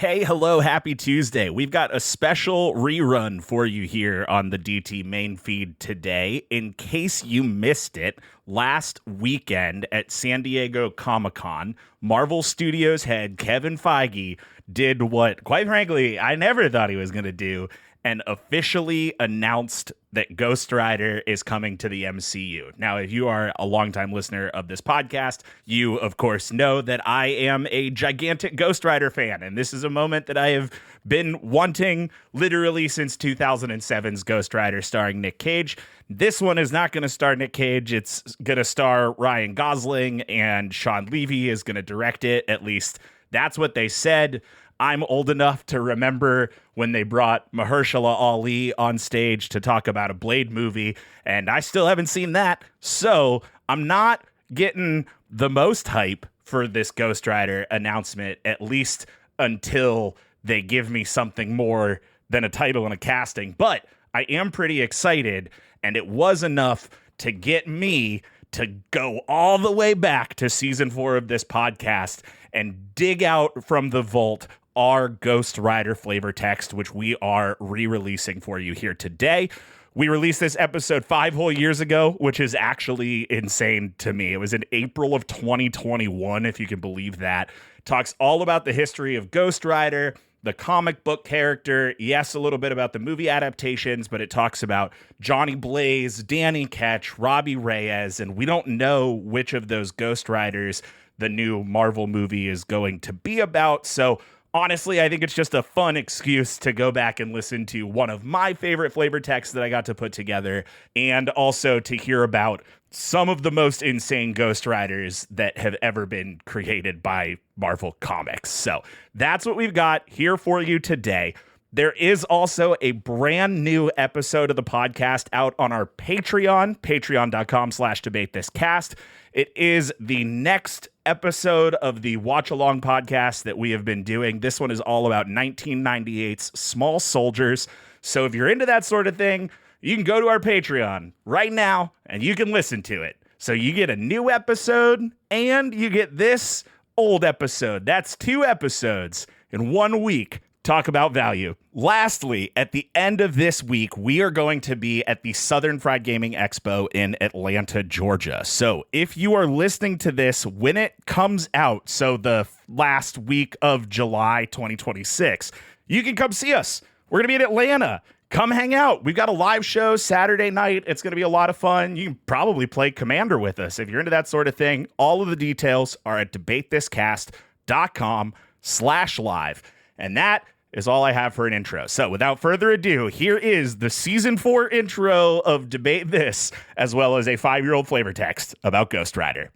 Hey, hello, happy Tuesday. We've got a special rerun for you here on the DT main feed today. In case you missed it, last weekend at San Diego Comic-Con, Marvel Studios head Kevin Feige did what, quite frankly, I never thought he was going to do, and officially announced that Ghost Rider is coming to the MCU. Now, if you are a longtime listener of this podcast, you, of course, know that I am a gigantic Ghost Rider fan, and this is a moment that I have been wanting literally since 2007's Ghost Rider starring Nic Cage. This one is not going to star Nic Cage. It's going to star Ryan Gosling, and Sean Levy is going to direct it. At least that's what they said. I'm old enough to remember when they brought Mahershala Ali on stage to talk about a Blade movie, and I still haven't seen that. So I'm not getting the most hype for this Ghost Rider announcement, at least until they give me something more than a title and a casting. But I am pretty excited, and it was enough to get me to go all the way back to season 4 of this podcast and dig out from the vault our Ghost Rider flavor text, which we are re-releasing for you here today. We released this episode 5 whole years ago, which is actually insane to me. It was in April of 2021, if you can believe that. Talks all about the history of Ghost Rider, the comic book character, yes, a little bit about the movie adaptations, but it talks about Jonny Blaze, Danny Ketch, Robbie Reyes, and we don't know which of those Ghost Riders the new Marvel movie is going to be about. So honestly, I think it's just a fun excuse to go back and listen to one of my favorite flavor texts that I got to put together, and also to hear about some of the most insane Ghost Riders that have ever been created by Marvel Comics. So that's what we've got here for you today. There is also a brand new episode of the podcast out on our Patreon, patreon.com/debatethiscast. It is the next episode of the Watch Along podcast that we have been doing. This one is all about 1998's Small Soldiers. So if you're into that sort of thing, you can go to our Patreon right now and you can listen to it. So you get a new episode and you get this old episode. That's 2 episodes in 1 week. Talk about value. Lastly, at the end of this week, we are going to be at the Southern Fried Gaming Expo in Atlanta, Georgia. So if you are listening to this when it comes out, so the last week of July 2026, you can come see us. We're going to be in Atlanta. Come hang out. We've got a live show Saturday night. It's going to be a lot of fun. You can probably play Commander with us if you're into that sort of thing. All of the details are at debatethiscast.com/live. And that is all I have for an intro. So without further ado, here is the season 4 intro of Debate This, as well as a 5-year-old flavor text about Ghost Rider.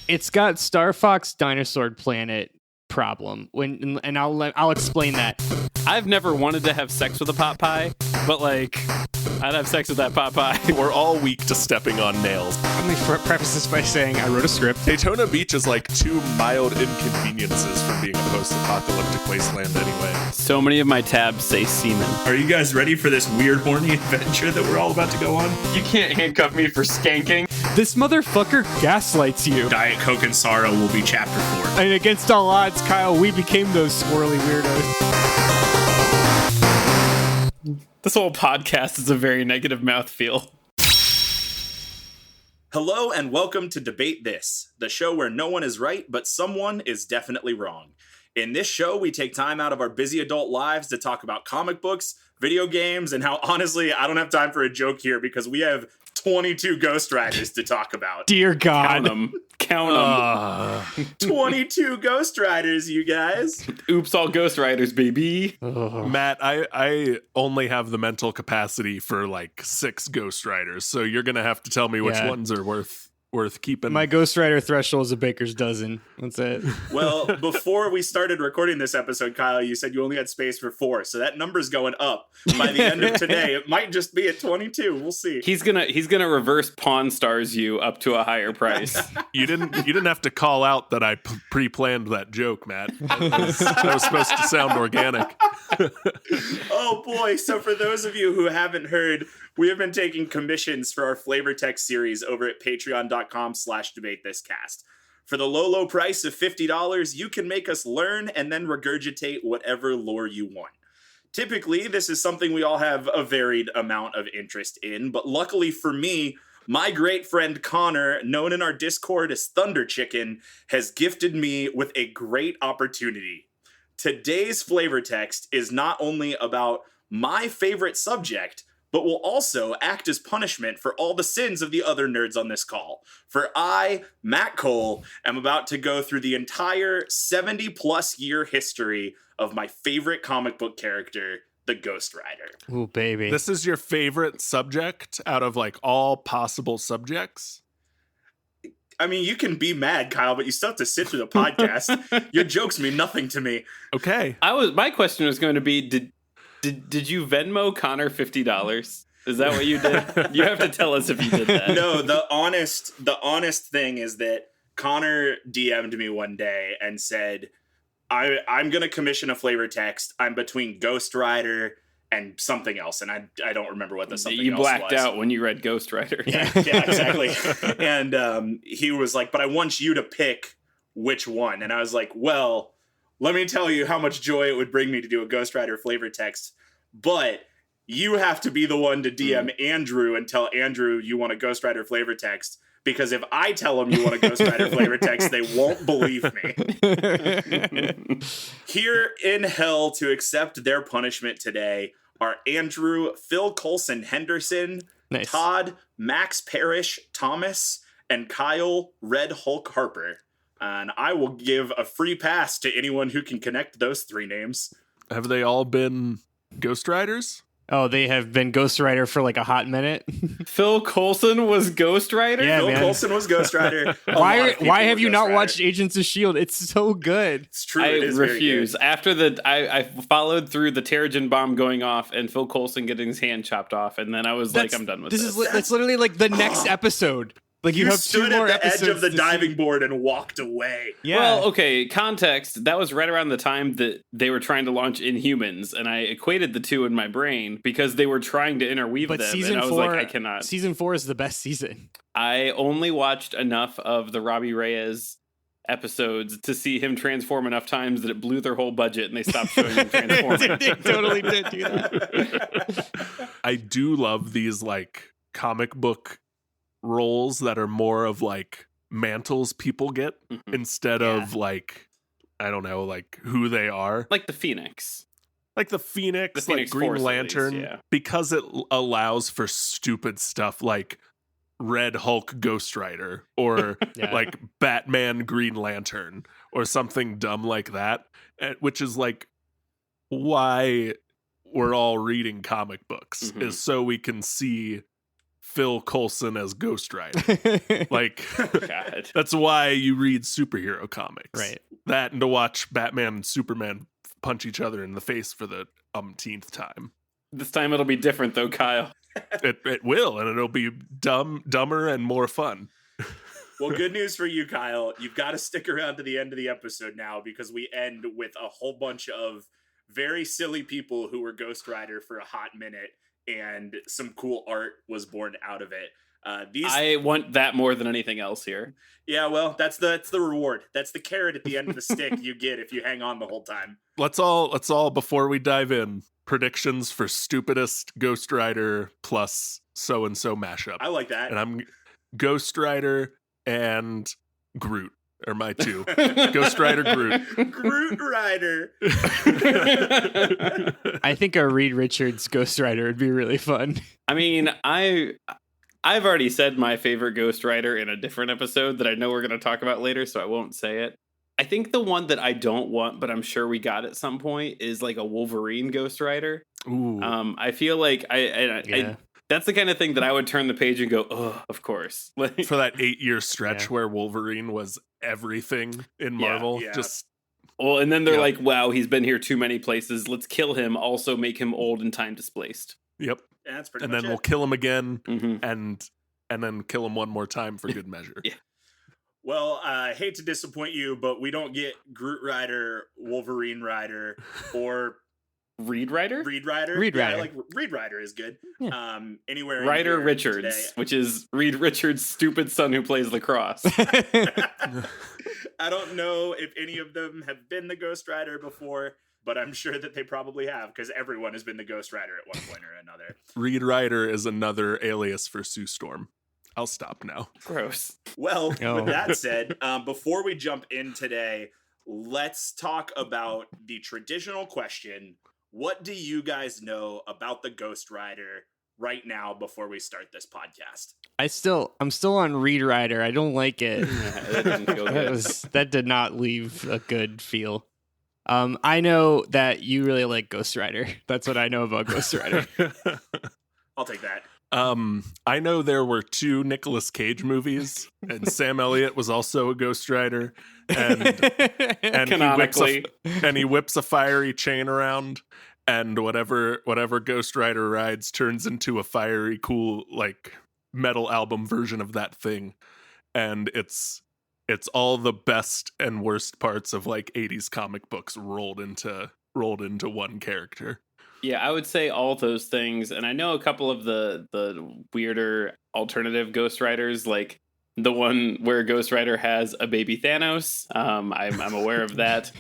It's got Star Fox Dinosaur Planet problem. And I'll explain that. I've never wanted to have sex with a pot pie, but like, I'd have sex with that pot pie. We're all weak to stepping on nails. Let me preface this by saying I wrote a script. Daytona Beach is like 2 mild inconveniences from being a post-apocalyptic wasteland anyway. So many of my tabs say semen. Are you guys ready for this weird, horny adventure that we're all about to go on? You can't handcuff me for skanking. This motherfucker gaslights you. Diet Coke and Sorrow will be chapter 4. And against all odds, Kyle, we became those swirly weirdos. This whole podcast is a very negative mouthfeel. Hello and welcome to Debate This, the show where no one is right, but someone is definitely wrong. In this show, we take time out of our busy adult lives to talk about comic books, video games, and how, honestly, I don't have time for a joke here because we have 22 Ghost Riders to talk about. Dear God. Count them. 22 Ghost Riders, you guys. Oops, all Ghost Riders, baby. Matt, I only have the mental capacity for like 6 Ghost Riders, so you're going to have to tell me which ones are worth keeping. My Ghost Rider threshold is a baker's dozen. That's it. Well, before we started recording this episode, Kyle, you said you only had space for 4, so that number's going up. By the end of today, it might just be at 22. We'll see. He's gonna reverse Pawn Stars you up to a higher price. You didn't have to call out that I pre-planned that joke, Matt. That was supposed to sound organic. Oh boy! So for those of you who haven't heard, we have been taking commissions for our flavor text series over at patreon.com/debatethiscast. For the low, low price of $50, you can make us learn and then regurgitate whatever lore you want. Typically, this is something we all have a varied amount of interest in, but luckily for me, my great friend Connor, known in our Discord as Thunder Chicken, has gifted me with a great opportunity. Today's flavor text is not only about my favorite subject, but will also act as punishment for all the sins of the other nerds on this call. For I, Matt Cole, am about to go through the entire 70-plus year history of my favorite comic book character, the Ghost Rider. Ooh, baby. This is your favorite subject out of like all possible subjects? I mean, you can be mad, Kyle, but you still have to sit through the podcast. Your jokes mean nothing to me. Okay. My question was going to be, did you Venmo Connor $50? Is that what you did? You have to tell us if you did that. No, the honest thing is that Connor DM'd me one day and said, I'm going to commission a flavor text. I'm between Ghost Rider and something else. And I don't remember what the something else was. You blacked out when you read Ghost Rider. Yeah, exactly. And he was like, but I want you to pick which one. And I was like, well, let me tell you how much joy it would bring me to do a Ghost Rider flavor text. But you have to be the one to DM Andrew and tell Andrew you want a Ghost Rider flavor text. Because if I tell them you want a Ghost Rider flavor text, they won't believe me. Here in hell to accept their punishment today are Andrew, Phil Coulson Henderson, Nice. Todd, Max Parrish Thomas, and Kyle Red Hulk Harper. And I will give a free pass to anyone who can connect those three names. Have they all been Ghost Riders? Oh, they have been Ghost Rider for like a hot minute. Phil Coulson was Ghost Rider? Yeah, Phil man. Coulson was Ghost Rider. Why have you not watched Agents of S.H.I.E.L.D.? It's so good. It's true. I It is very refuse. good. After I followed through the Terrigen bomb going off and Phil Coulson getting his hand chopped off, and then I was like, I'm done with this. That's literally like the next episode. Like you have two stood more at the edge episodes of the to diving see. board and walked away. Yeah. Well, okay, context. That was right around the time that they were trying to launch Inhumans, and I equated the two in my brain because they were trying to interweave but them, season and I was 4, like, I cannot. Season 4 is the best season. I only watched enough of the Robbie Reyes episodes to see him transform enough times that it blew their whole budget and they stopped showing him transforming. They totally did do that. I do love these like comic book roles that are more of like mantles people get instead of like, I don't know, like who they are. Like the Phoenix. Like the Phoenix, The Phoenix like Green Force, at Lantern, least, yeah. because it allows for stupid stuff like Red Hulk Ghost Rider or Yeah. like Batman Green Lantern or something dumb like that, which is like why we're all reading comic books is so we can see Phil Coulson as Ghost Rider. Like, God. that's why you read superhero comics. Right. That and to watch Batman and Superman punch each other in the face for the umpteenth time. This time it'll be different though, Kyle. It will, and it'll be dumber and more fun. Well, good news for you, Kyle. You've got to stick around to the end of the episode now because we end with a whole bunch of very silly people who were Ghost Rider for a hot minute, and some cool art was born out of it. I want that more than anything else here. Yeah, well, that's the reward. That's the carrot at the end of the stick you get if you hang on the whole time. Let's all before we dive in, predictions for stupidest Ghost Rider plus so and so mashup. I like that. And I'm Ghost Rider and Groot are my two. Ghost Rider, Groot. Groot Rider. I think a Reed Richards Ghost Rider would be really fun. I mean, I've already said my favorite Ghost Rider in a different episode that I know we're going to talk about later, so I won't say it. I think the one that I don't want, but I'm sure we got at some point, is like a Wolverine Ghost Rider. Ooh. I feel like I that's the kind of thing that I would turn the page and go, oh, of course. Like, For that 8-year stretch where Wolverine was everything in Marvel. yeah. Just well, and then they're like, wow, he's been here too many places. Let's kill him. Also make him old and time displaced. yep. Yeah, that's pretty And much then it. we'll kill him again Mhm. and then kill him one more time for good measure. Yeah. Well, I hate to disappoint you, but we don't get Groot Rider, Wolverine Rider, or Reed Rider? Reed Rider. Reed Yeah, Rider. I like Reed Rider is good. Yeah. Anywhere in Ryder here Richards, today. which is Reed Richards' stupid son who plays lacrosse. I don't know if any of them have been the Ghost Rider before, but I'm sure that they probably have, because everyone has been the Ghost Rider at one point or another. Reed Rider is another alias for Sue Storm. I'll stop now. Gross. Well, Oh. with that said, before we jump in today, let's talk about the traditional question. What do you guys know about the Ghost Rider right now before we start this podcast? I'm still on Reed Rider. I don't like it. That didn't feel good. That did not leave a good feel. I know that you really like Ghost Rider. That's what I know about Ghost Rider. I'll take that. I know there were 2 Nicolas Cage movies, and Sam Elliott was also a Ghost Rider, and Canonically. he whips a fiery chain around, and whatever Ghost Rider rides turns into a fiery, cool, like, metal album version of that thing, and it's all the best and worst parts of like 80s comic books rolled into one character. Yeah, I would say all those things, and I know a couple of the weirder alternative Ghost Riders, like the one where Ghost Rider has a baby Thanos. I'm aware of that,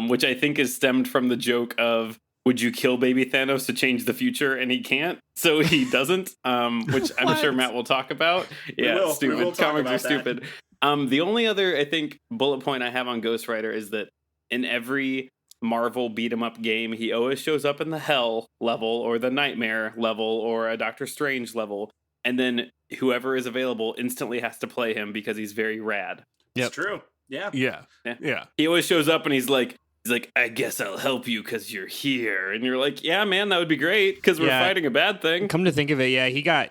which I think is stemmed from the joke of, would you kill baby Thanos to change the future? And he can't, so he doesn't, which I'm sure Matt will talk about. Yeah, stupid. Comics are stupid. The only other, I think, bullet point I have on Ghost Rider is that in every Marvel beat 'em up game, he always shows up in the Hell level or the Nightmare level or a Doctor Strange level, and then whoever is available instantly has to play him because he's very rad. It's true. Yeah. Yeah. He always shows up and he's like, I guess I'll help you because you're here, and you're like, yeah, man, that would be great because we're fighting a bad thing. Come to think of it, yeah, he got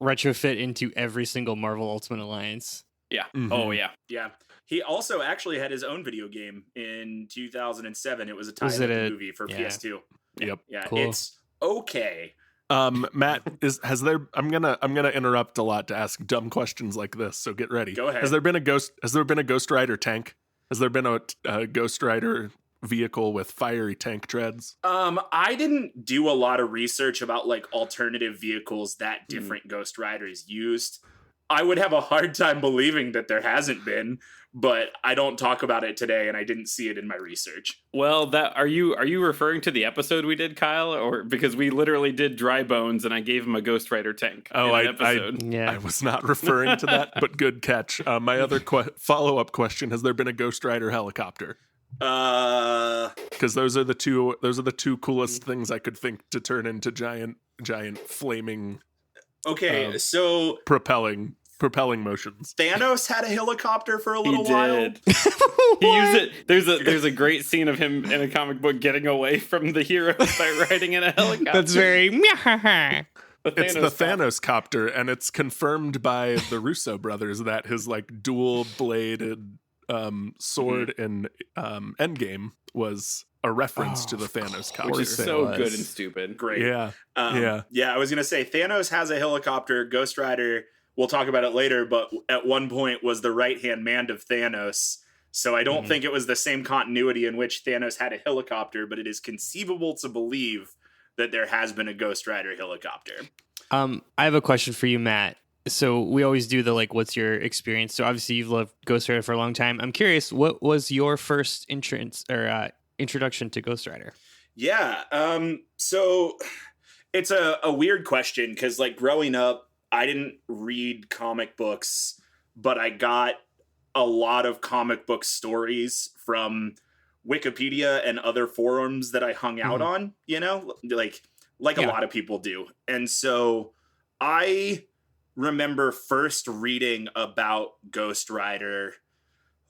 retrofit into every single Marvel Ultimate Alliance. Yeah. Mm-hmm. Oh yeah. Yeah. He also actually had his own video game in 2007. It was a tie-in movie for PS2. Yep. Yeah. Cool. It's okay. Matt, has there? I'm gonna interrupt a lot to ask dumb questions like this, so get ready. Go ahead. Has there been a Ghost Rider tank? Has there been a Ghost Rider vehicle with fiery tank treads? I didn't do a lot of research about like alternative vehicles that different Ghost Riders used. I would have a hard time believing that there hasn't been, but I don't talk about it today, and I didn't see it in my research. Well, are you referring to the episode we did, Kyle, or because we literally did Dry Bones and I gave him a Ghost Rider tank? I was not referring to that, but good catch. My other follow-up question: has there been a Ghost Rider helicopter? Because those are the two coolest things I could think to turn into giant flaming. Okay, so propelling motions. Thanos had a helicopter for a little He while. did. He used it. There's a great scene of him in a comic book getting away from the heroes by riding in a helicopter. That's very. It's the Thanos copter, and it's confirmed by the Russo brothers that his like dual bladed sword in Endgame was a reference to the Thanos copter. Which is so good and stupid. Great. Yeah. Yeah, I was going to say Thanos has a helicopter. Ghost Rider, we'll talk about it later, but at one point was the right-hand man of Thanos. So I don't think it was the same continuity in which Thanos had a helicopter, but it is conceivable to believe that there has been a Ghost Rider helicopter. I have a question for you, Matt. So we always do the like, what's your experience? So obviously you've loved Ghost Rider for a long time. I'm curious, what was your first introduction to Ghost Rider? Yeah. So it's a weird question because like growing up, I didn't read comic books, but I got a lot of comic book stories from Wikipedia and other forums that I hung out on, you know, like a lot of people do. And so I remember first reading about Ghost Rider,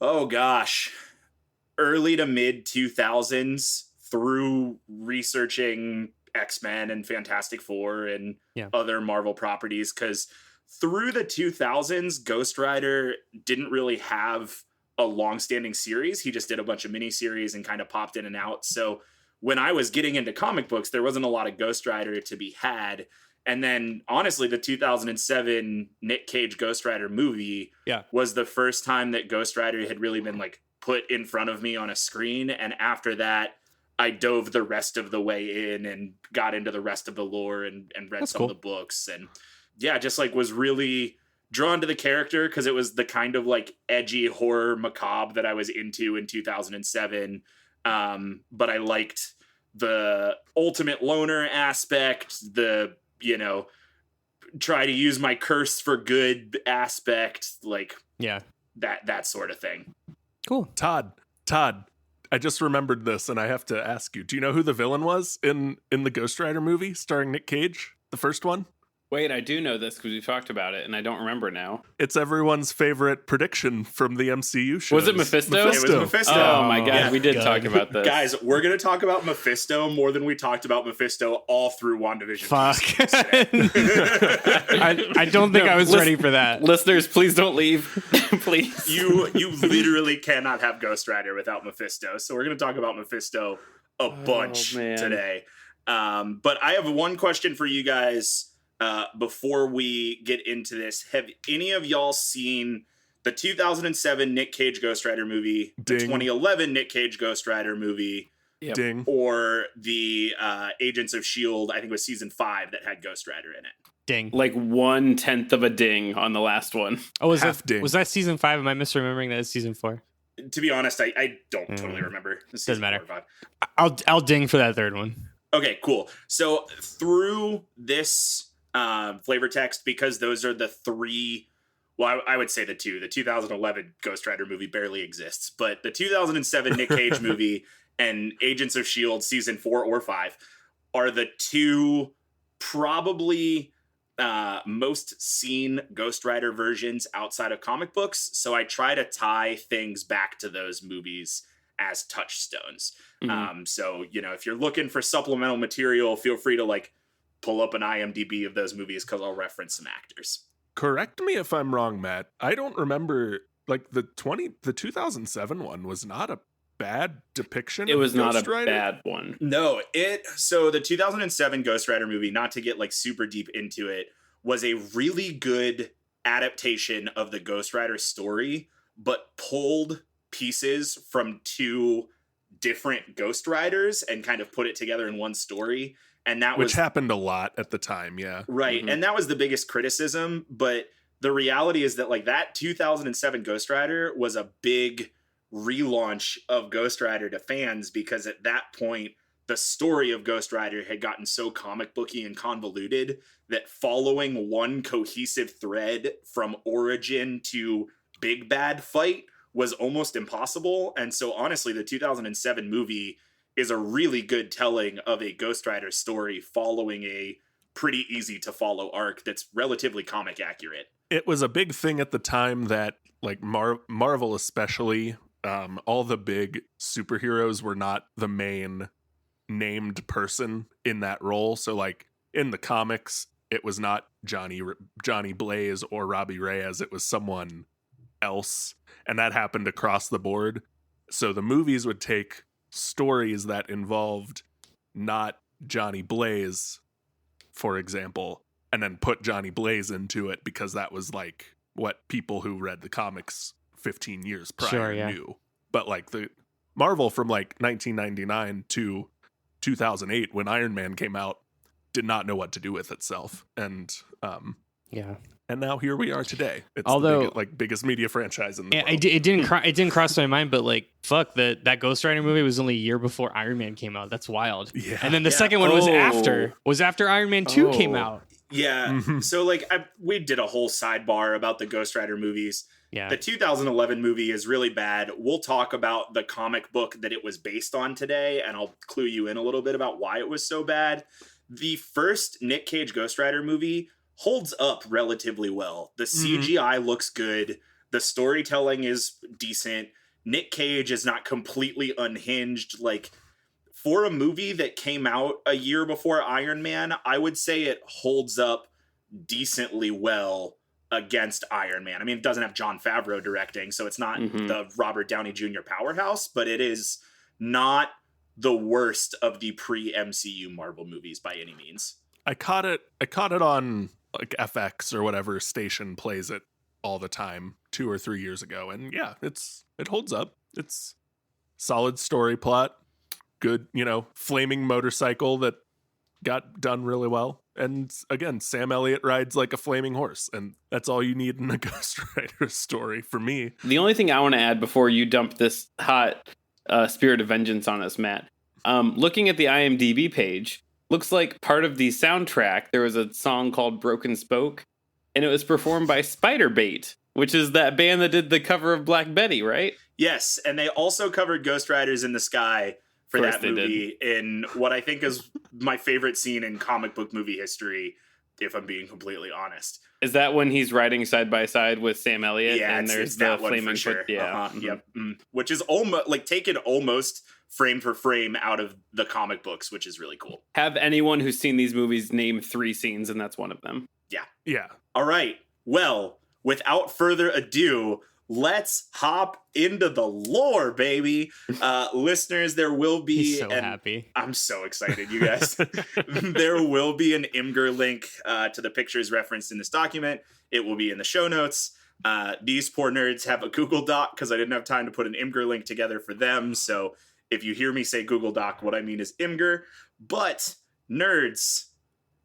early to mid 2000s through researching X-Men and Fantastic Four and other Marvel properties, because through the 2000s, Ghost Rider didn't really have a long-standing series. He just did a bunch of miniseries and kind of popped in and out. So when I was getting into comic books, there wasn't a lot of Ghost Rider to be had. And then, honestly, the 2007 Nic Cage Ghost Rider movie was the first time that Ghost Rider had really been like put in front of me on a screen. And after that, I dove the rest of the way in and got into the rest of the lore and read That's some cool. of the books. And yeah, just like was really drawn to the character because it was the kind of like edgy horror macabre that I was into in 2007. But I liked the ultimate loner aspect, the, you know, try to use my curse for good aspect, like Yeah. that sort of thing. Cool. Todd, I just remembered this, and I have to ask you: do you know who the villain was in the Ghost Rider movie starring Nic Cage, the first one? Wait, I do know this because we talked about it, and I don't remember now. It's everyone's favorite prediction from the MCU show. Was it Mephisto? It was Mephisto. Oh my god, Yeah. we did talk about this. Guys, we're going to talk about Mephisto more than we talked about Mephisto all through WandaVision. Fuck. I don't think I was ready for that. Listeners, please don't leave. Please. You literally cannot have Ghost Rider without Mephisto. So we're going to talk about Mephisto a bunch man. today. But I have one question for you guys before we get into this. Have any of y'all seen the 2007 Nic Cage Ghost Rider movie, the Ding. 2011 Nic Cage Ghost Rider movie, Yep. Ding. or the Agents of S.H.I.E.L.D., I think it was season 5 that had Ghost Rider in it? Ding. Like 1/10 of a ding on the last one. Oh, half ding. was that season 5? Am I misremembering that as season 4? To be honest, I don't totally remember. Doesn't matter. 4 or 5. I'll ding for that third one. Okay, cool. So through this flavor text, because those are the 3, well, I would say the 2. The 2011 Ghost Rider movie barely exists, but the 2007 Nic Cage movie and Agents of S.H.I.E.L.D. season 4 or 5 are the 2 probably most seen Ghost Rider versions outside of comic books. So I try to tie things back to those movies as touchstones. So, you know, if you're looking for supplemental material, feel free to like pull up an IMDb of those movies because I'll reference some actors. Correct me if I'm wrong, Matt. I don't remember, like, the 2007 one was not a bad depiction. It was of not Ghost a Rider. bad one. No, so the 2007 Ghost Rider movie, not to get like super deep into it, was a really good adaptation of the Ghost Rider story, but pulled pieces from 2 different Ghost Riders and kind of put it together in one story. And that Which happened a lot at the time, yeah. right. And that was the biggest criticism. But the reality is that like that 2007 Ghost Rider was a big relaunch of Ghost Rider to fans, because at that point, the story of Ghost Rider had gotten so comic booky and convoluted that following one cohesive thread from origin to big bad fight was almost impossible. And so honestly, the 2007 movie is a really good telling of a Ghost Rider story following a pretty easy to follow arc that's relatively comic accurate. It was a big thing at the time that, like, Marvel especially, all the big superheroes were not the main named person in that role. So, like, in the comics, it was not Jonny Blaze or Robbie Reyes. It was someone else. And that happened across the board. So the movies would take stories that involved not Jonny Blaze, for example, and then put Jonny Blaze into it because that was like what people who read the comics 15 years prior knew. But like the Marvel from like 1999 to 2008, when Iron Man came out, did not know what to do with itself. And and now here we are today. It's Although, the biggest media franchise in the world. it didn't cross my mind, but like, fuck, that Ghost Rider movie was only a year before Iron Man came out. That's wild. Yeah. And then the second one was after Iron Man 2 came out. Yeah. So like we did a whole sidebar about the Ghost Rider movies. Yeah. The 2011 movie is really bad. We'll talk about the comic book that it was based on today, and I'll clue you in a little bit about why it was so bad. The first Nic Cage Ghost Rider movie holds up relatively well. The CGI looks good. The storytelling is decent. Nic Cage is not completely unhinged. Like, for a movie that came out a year before Iron Man, I would say it holds up decently well against Iron Man. I mean, it doesn't have Jon Favreau directing, so it's not the Robert Downey Jr. powerhouse, but it is not the worst of the pre-MCU Marvel movies by any means. I caught it on like FX or whatever station plays it all the time 2 or 3 years ago, and yeah, it holds up. It's solid story plot, good, flaming motorcycle that got done really well. And again, Sam Elliott rides like a flaming horse, and that's all you need in a Ghost Rider story for me. The only thing I want to add before you dump this hot Spirit of Vengeance on us, Matt, looking at the IMDb page, looks like part of the soundtrack, there was a song called Broken Spoke, and it was performed by Spiderbait, which is that band that did the cover of Black Betty, right? Yes, and they also covered Ghost Riders in the Sky for that movie in what I think is my favorite scene in comic book movie history, if I'm being completely honest. Is that when he's riding side by side with Sam Elliott? Yeah, and there's it's the that one flaming for sure. foot. Yeah. Yep. Which is almost like taken almost frame for frame out of the comic books, which is really cool. Have anyone who's seen these movies name 3 scenes, and that's one of them. Yeah. All right. Well, without further ado, let's hop into the lore, baby. Listeners, there will be... He's so happy. I'm so excited, you guys. There will be an Imgur link to the pictures referenced in this document. It will be in the show notes. These poor nerds have a Google Doc because I didn't have time to put an Imgur link together for them. So if you hear me say Google Doc, what I mean is Imgur. But nerds,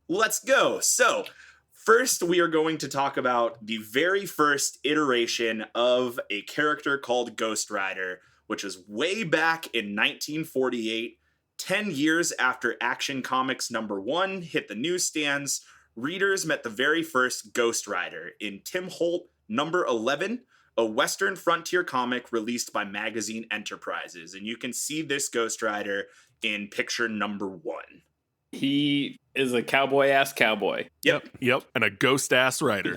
let's go. So first, we are going to talk about the very first iteration of a character called Ghost Rider, which was way back in 1948, 10 years after Action Comics #1 hit the newsstands. Readers met the very first Ghost Rider in Tim Holt #11, a Western frontier comic released by Magazine Enterprises. And you can see this Ghost Rider in picture #1. He is a cowboy-ass cowboy. Yep. And a ghost-ass rider.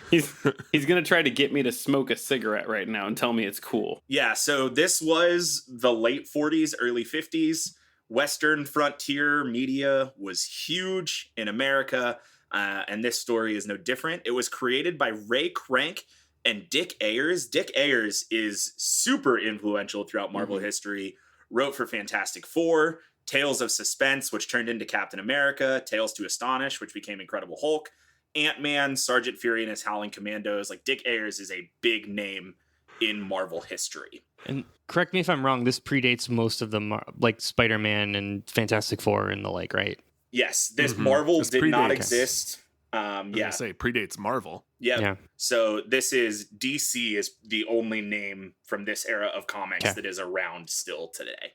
He's going to try to get me to smoke a cigarette right now and tell me it's cool. Yeah, so this was the late 40s, early 50s. Western frontier media was huge in America, and this story is no different. It was created by Ray Crank and Dick Ayers. Dick Ayers is super influential throughout Marvel history. Wrote for Fantastic Four, Tales of Suspense, which turned into Captain America, Tales to Astonish, which became Incredible Hulk, Ant-Man, Sergeant Fury and his Howling Commandos. Like, Dick Ayers is a big name in Marvel history. And correct me if I'm wrong, this predates most of the like Spider-Man and Fantastic Four and the like, right? Yes, this Marvel This did not predates. exist. Say predates Marvel. Yeah. So this is DC is the only name from this era of comics that is around still today.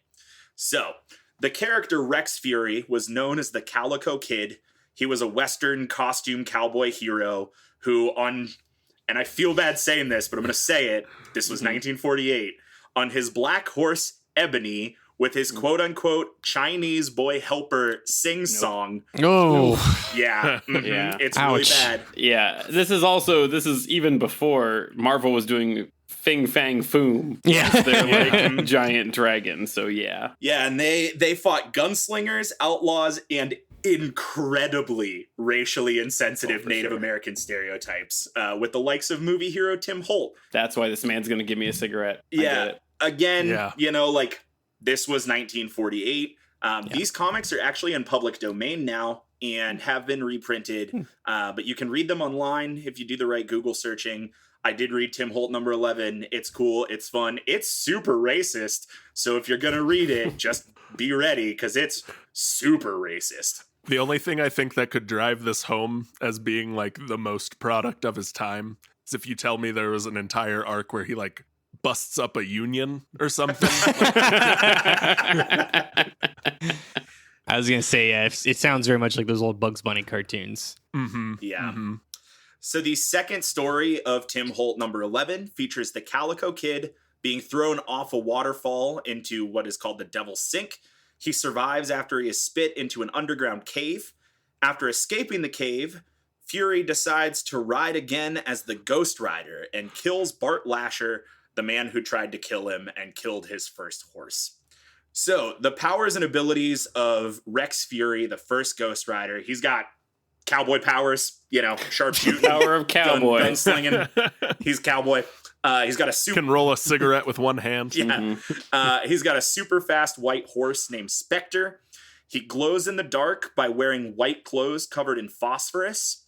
So the character Rex Fury was known as the Calico Kid. He was a Western costume cowboy hero who and I feel bad saying this, but I'm going to say it. This was 1948. On his black horse, Ebony, with his quote-unquote Chinese boy helper sing-song. Oh. Yeah. Yeah. It's Ouch. really bad. Yeah, this is even before Marvel was doing Fing Fang Foom. Yeah. They're like giant dragons, so yeah. Yeah, and they fought gunslingers, outlaws, and incredibly racially insensitive Native American stereotypes with the likes of movie hero Tim Holt. That's why this man's going to give me a cigarette. I get it. Again, Yeah. This was 1948. These comics are actually in public domain now and have been reprinted, but you can read them online if you do the right Google searching. I did read Tim Holt #11. It's cool. It's fun. It's super racist. So if you're going to read it, just be ready because it's super racist. The only thing I think that could drive this home as being like the most product of his time is if you tell me there was an entire arc where he like busts up a union or something. I was going to say, yeah, it sounds very much like those old Bugs Bunny cartoons. Yeah. So the second story of Tim Holt #11 features the Calico Kid being thrown off a waterfall into what is called the Devil's Sink. He survives after he is spit into an underground cave. After escaping the cave, Fury decides to ride again as the Ghost Rider and kills Bart Lasher, the man who tried to kill him and killed his first horse. So the powers and abilities of Rex Fury, the first Ghost Rider, he's got cowboy powers, sharpshooting, Power of cowboy. gunslinging. He's cowboy. He's got a super Can roll a cigarette with one hand. He's got a super fast white horse named Spectre. He glows in the dark by wearing white clothes covered in phosphorus.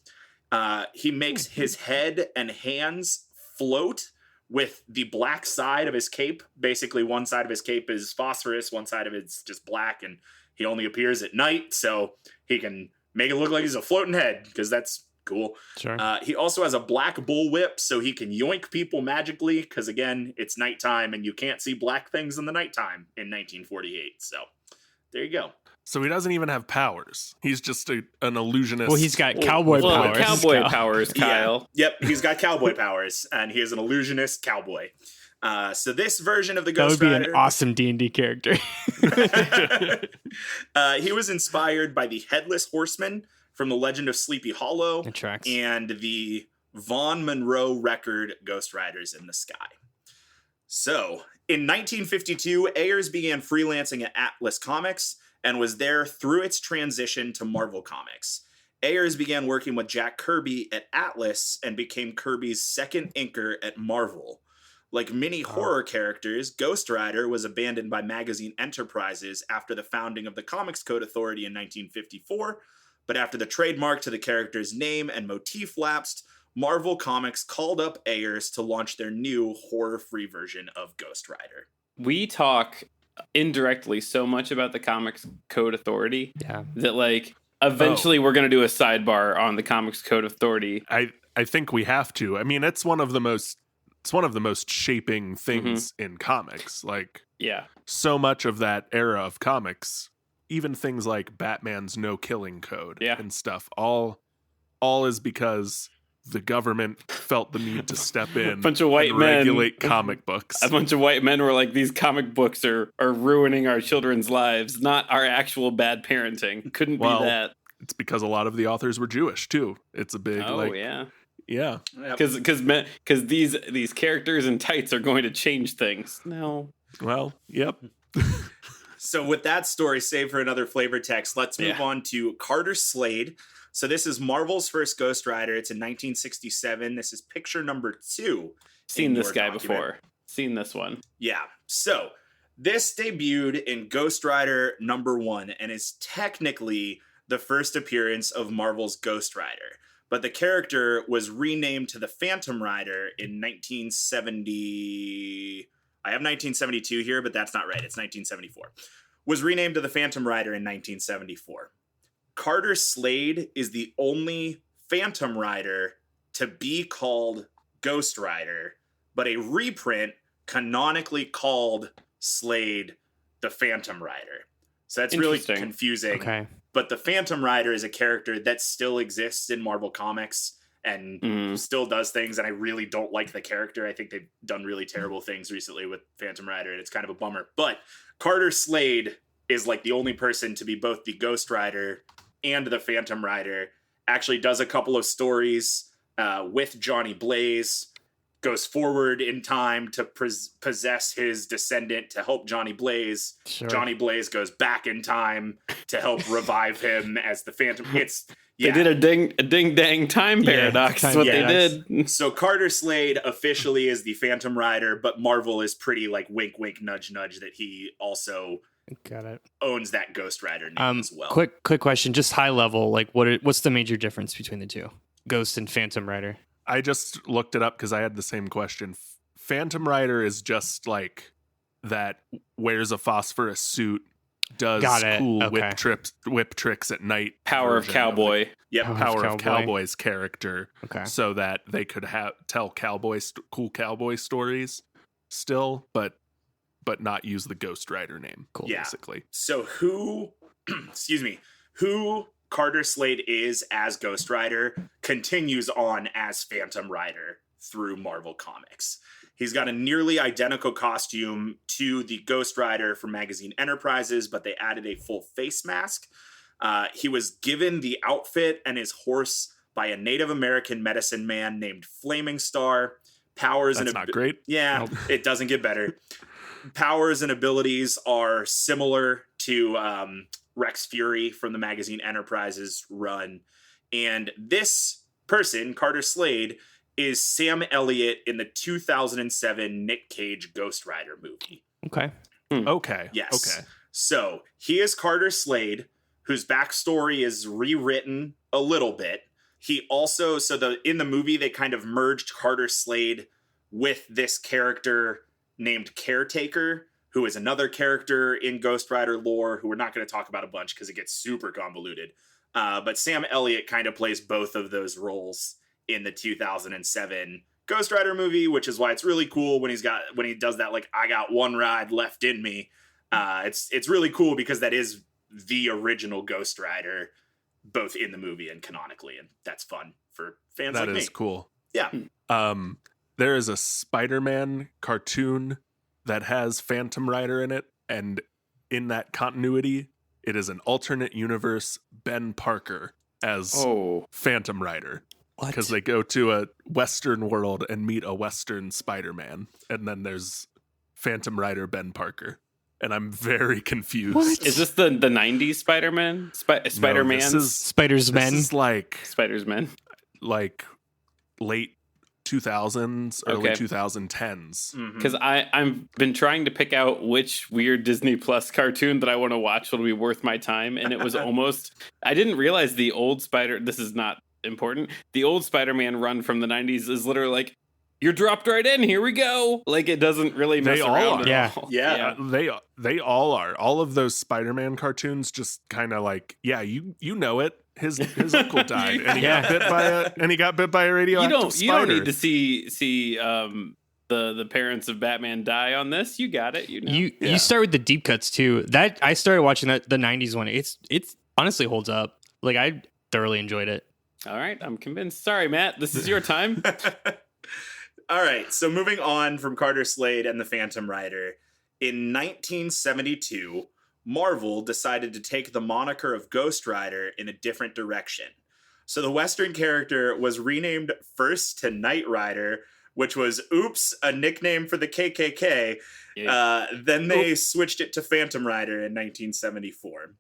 He makes his head and hands float with the black side of his cape. Basically, one side of his cape is phosphorus, one side of it's just black, and he only appears at night, so he can make it look like he's a floating head, because that's cool. Sure. He also has a black bullwhip, so he can yoink people magically, because again, it's nighttime, and you can't see black things in the nighttime in 1948. So there you go. So he doesn't even have powers. He's just an illusionist. Well, he's got cowboy powers. Cowboy powers, Kyle. Yeah. Yep, he's got cowboy powers, and he is an illusionist cowboy. So this version of the That Ghost would be Rider, an awesome D&D character. he was inspired by the Headless Horseman from the Legend of Sleepy Hollow It tracks. and the Vaughn Monroe record Ghost Riders in the Sky. So in 1952, Ayers began freelancing at Atlas Comics and was there through its transition to Marvel Comics. Ayers began working with Jack Kirby at Atlas and became Kirby's second inker at Marvel. Like many horror characters, Ghost Rider was abandoned by Magazine Enterprises after the founding of the Comics Code Authority in 1954, but after the trademark to the character's name and motif lapsed, Marvel Comics called up Ayers to launch their new horror-free version of Ghost Rider. We talk indirectly so much about the Comics Code Authority that, like, eventually we're going to do a sidebar on the Comics Code Authority. I think we have to. I mean, it's one of the most shaping things in comics. Like, so much of that era of comics, even things like Batman's no killing code and stuff, all is because the government felt the need to step in A bunch of white and men regulate comic books. A bunch of white men were like, these comic books are ruining our children's lives, not our actual bad parenting. Couldn't be that. It's because a lot of the authors were Jewish too. It's a big yeah. Because these characters in tights are going to change things. No. Well, yep. So with that story, save for another flavor text, let's move on to Carter Slade. So this is Marvel's first Ghost Rider. It's in 1967. This is picture number 2. Seen this guy before. Seen this one. Yeah. So this debuted in Ghost Rider number 1 and is technically the first appearance of Marvel's Ghost Rider. But the character was renamed to the Phantom Rider in 1970. I have 1972 here, but that's not right. It's 1974. Was renamed to the Phantom Rider in 1974. Carter Slade is the only Phantom Rider to be called Ghost Rider, but a reprint canonically called Slade the Phantom Rider. So that's really confusing. Okay. But the Phantom Rider is a character that still exists in Marvel Comics and still does things, and I really don't like the character. I think they've done really terrible things recently with Phantom Rider, and it's kind of a bummer. But Carter Slade is like the only person to be both the Ghost Rider and the Phantom Rider. Actually does a couple of stories with Jonny Blaze, goes forward in time to possess his descendant to help Jonny Blaze. Sure. Jonny Blaze goes back in time to help revive him as the Phantom. They did a ding dang time paradox. That's what they did. So Carter Slade officially is the Phantom Rider, but Marvel is pretty like wink wink nudge nudge that he also owns that Ghost Rider name as well. Quick question, just high level, like what's the major difference between the two, Ghost and Phantom Rider? I just looked it up because I had the same question. Phantom Rider is just like that wears a phosphorus suit, does cool whip tricks at night. Power of Cowboy. Power of Cowboy's character. Okay. So that they could tell cool cowboy stories still, but not use the Ghost Rider name. Cool. Basically. So who Carter Slade is as Ghost Rider continues on as Phantom Rider through Marvel Comics. He's got a nearly identical costume to the Ghost Rider from Magazine Enterprises, but they added a full face mask. He was given the outfit and his horse by a Native American medicine man named Flaming Star. That's not great. Yeah, nope. It doesn't get better. Powers and abilities are similar to Rex Fury from the Magazine Enterprises run. And this person, Carter Slade, is Sam Elliott in the 2007 Nic Cage Ghost Rider movie. Okay. Okay. Yes. Okay. So he is Carter Slade, whose backstory is rewritten a little bit. He also, in the movie, they kind of merged Carter Slade with this character named Caretaker, who is another character in Ghost Rider lore, who we're not going to talk about a bunch because it gets super convoluted. But Sam Elliott kind of plays both of those roles in the 2007 Ghost Rider movie, which is why it's really cool when he does that, like, I got one ride left in me. It's really cool because that is the original Ghost Rider, both in the movie and canonically, and that's fun for fans like me. That is cool. Yeah. There is a Spider-Man cartoon that has Phantom Rider in it, and in that continuity, it is an alternate universe Ben Parker as Phantom Rider. Because they go to a Western world and meet a Western Spider-Man, and then there's Phantom Rider Ben Parker. And I'm very confused. What? Is this the 90s Spider-Man? Spider-Man? No, Spider's Men? This is like Spider's Men? Like late 2000s, early 2010s. Because I've been trying to pick out which weird Disney Plus cartoon that I want to watch will be worth my time, and it was almost... I didn't realize the old This is not important. The old Spider-Man run from the 90s is literally like, you're dropped right in, here we go. Like, it doesn't really mess around at all. Yeah. They all are. All of those Spider-Man cartoons just kind of like, you know it. His uncle died, and he got bit by a radioactive spider. You don't need to see the parents of Batman die on this. You got it. You know. You start with the deep cuts too. That I started watching the 90s one. It's honestly holds up. Like, I thoroughly enjoyed it. All right, I'm convinced. Sorry, Matt. This is your time. All right, so moving on from Carter Slade and the Phantom Rider, in 1972, Marvel decided to take the moniker of Ghost Rider in a different direction. So the Western character was renamed first to Knight Rider, which was, a nickname for the KKK. Yeah. Then they switched it to Phantom Rider in 1974.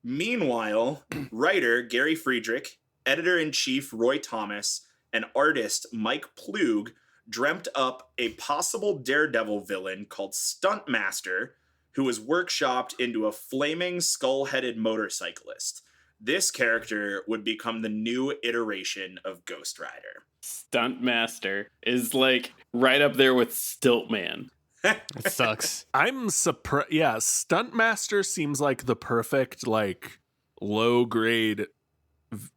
Meanwhile, writer Gary Friedrich, editor-in-chief Roy Thomas, and artist Mike Plug dreamt up a possible Daredevil villain called Stuntmaster, who was workshopped into a flaming skull-headed motorcyclist. This character would become the new iteration of Ghost Rider. Stuntmaster is like right up there with Stiltman. It sucks. I'm surprised. Yeah, Stuntmaster seems like the perfect, like, low-grade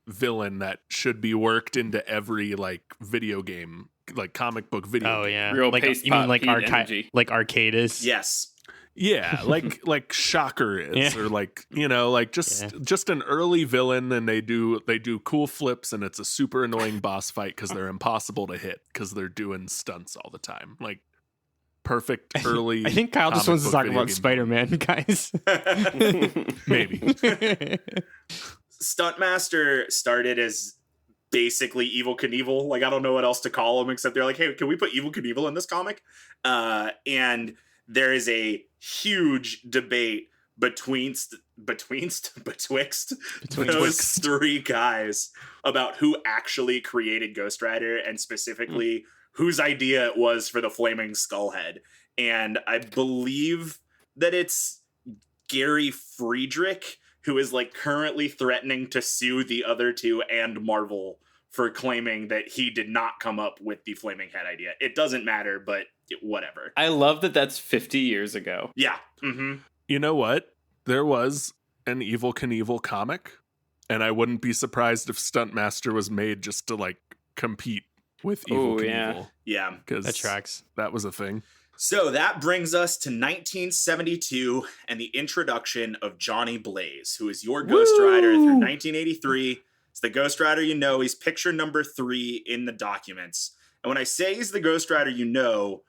villain that should be worked into every, like, video game, like comic book video. Oh yeah, Real like paste you mean pop like energy. like arcade is? Yes. Yeah, like Shocker is, or like, like just an early villain, and they do cool flips, and it's a super annoying boss fight because they're impossible to hit because they're doing stunts all the time. Like, perfect early. I think Kyle just wants to talk about Spider-Man, guys. Maybe. Stuntmaster started as basically Evel Knievel. Like, I don't know what else to call him except they're like, hey, can we put Evel Knievel in this comic? And there is a huge debate betwixt those three guys about who actually created Ghost Rider, and specifically whose idea it was for the flaming skull head. And I believe that it's Gary Friedrich, who is like currently threatening to sue the other two and Marvel for claiming that he did not come up with the flaming head idea. It doesn't matter, but whatever. I love that that's 50 years ago. Yeah. Mm-hmm. You know what? There was an Evel Knievel comic, and I wouldn't be surprised if Stuntmaster was made just to, like, compete with Evel Knievel. Yeah. Because that tracks. That was a thing. So that brings us to 1972 and the introduction of Jonny Blaze, who is your Ghost Rider through 1983. It's the Ghost Rider you know. He's picture number 3 in the documents. And when I say he's the Ghost Rider you know,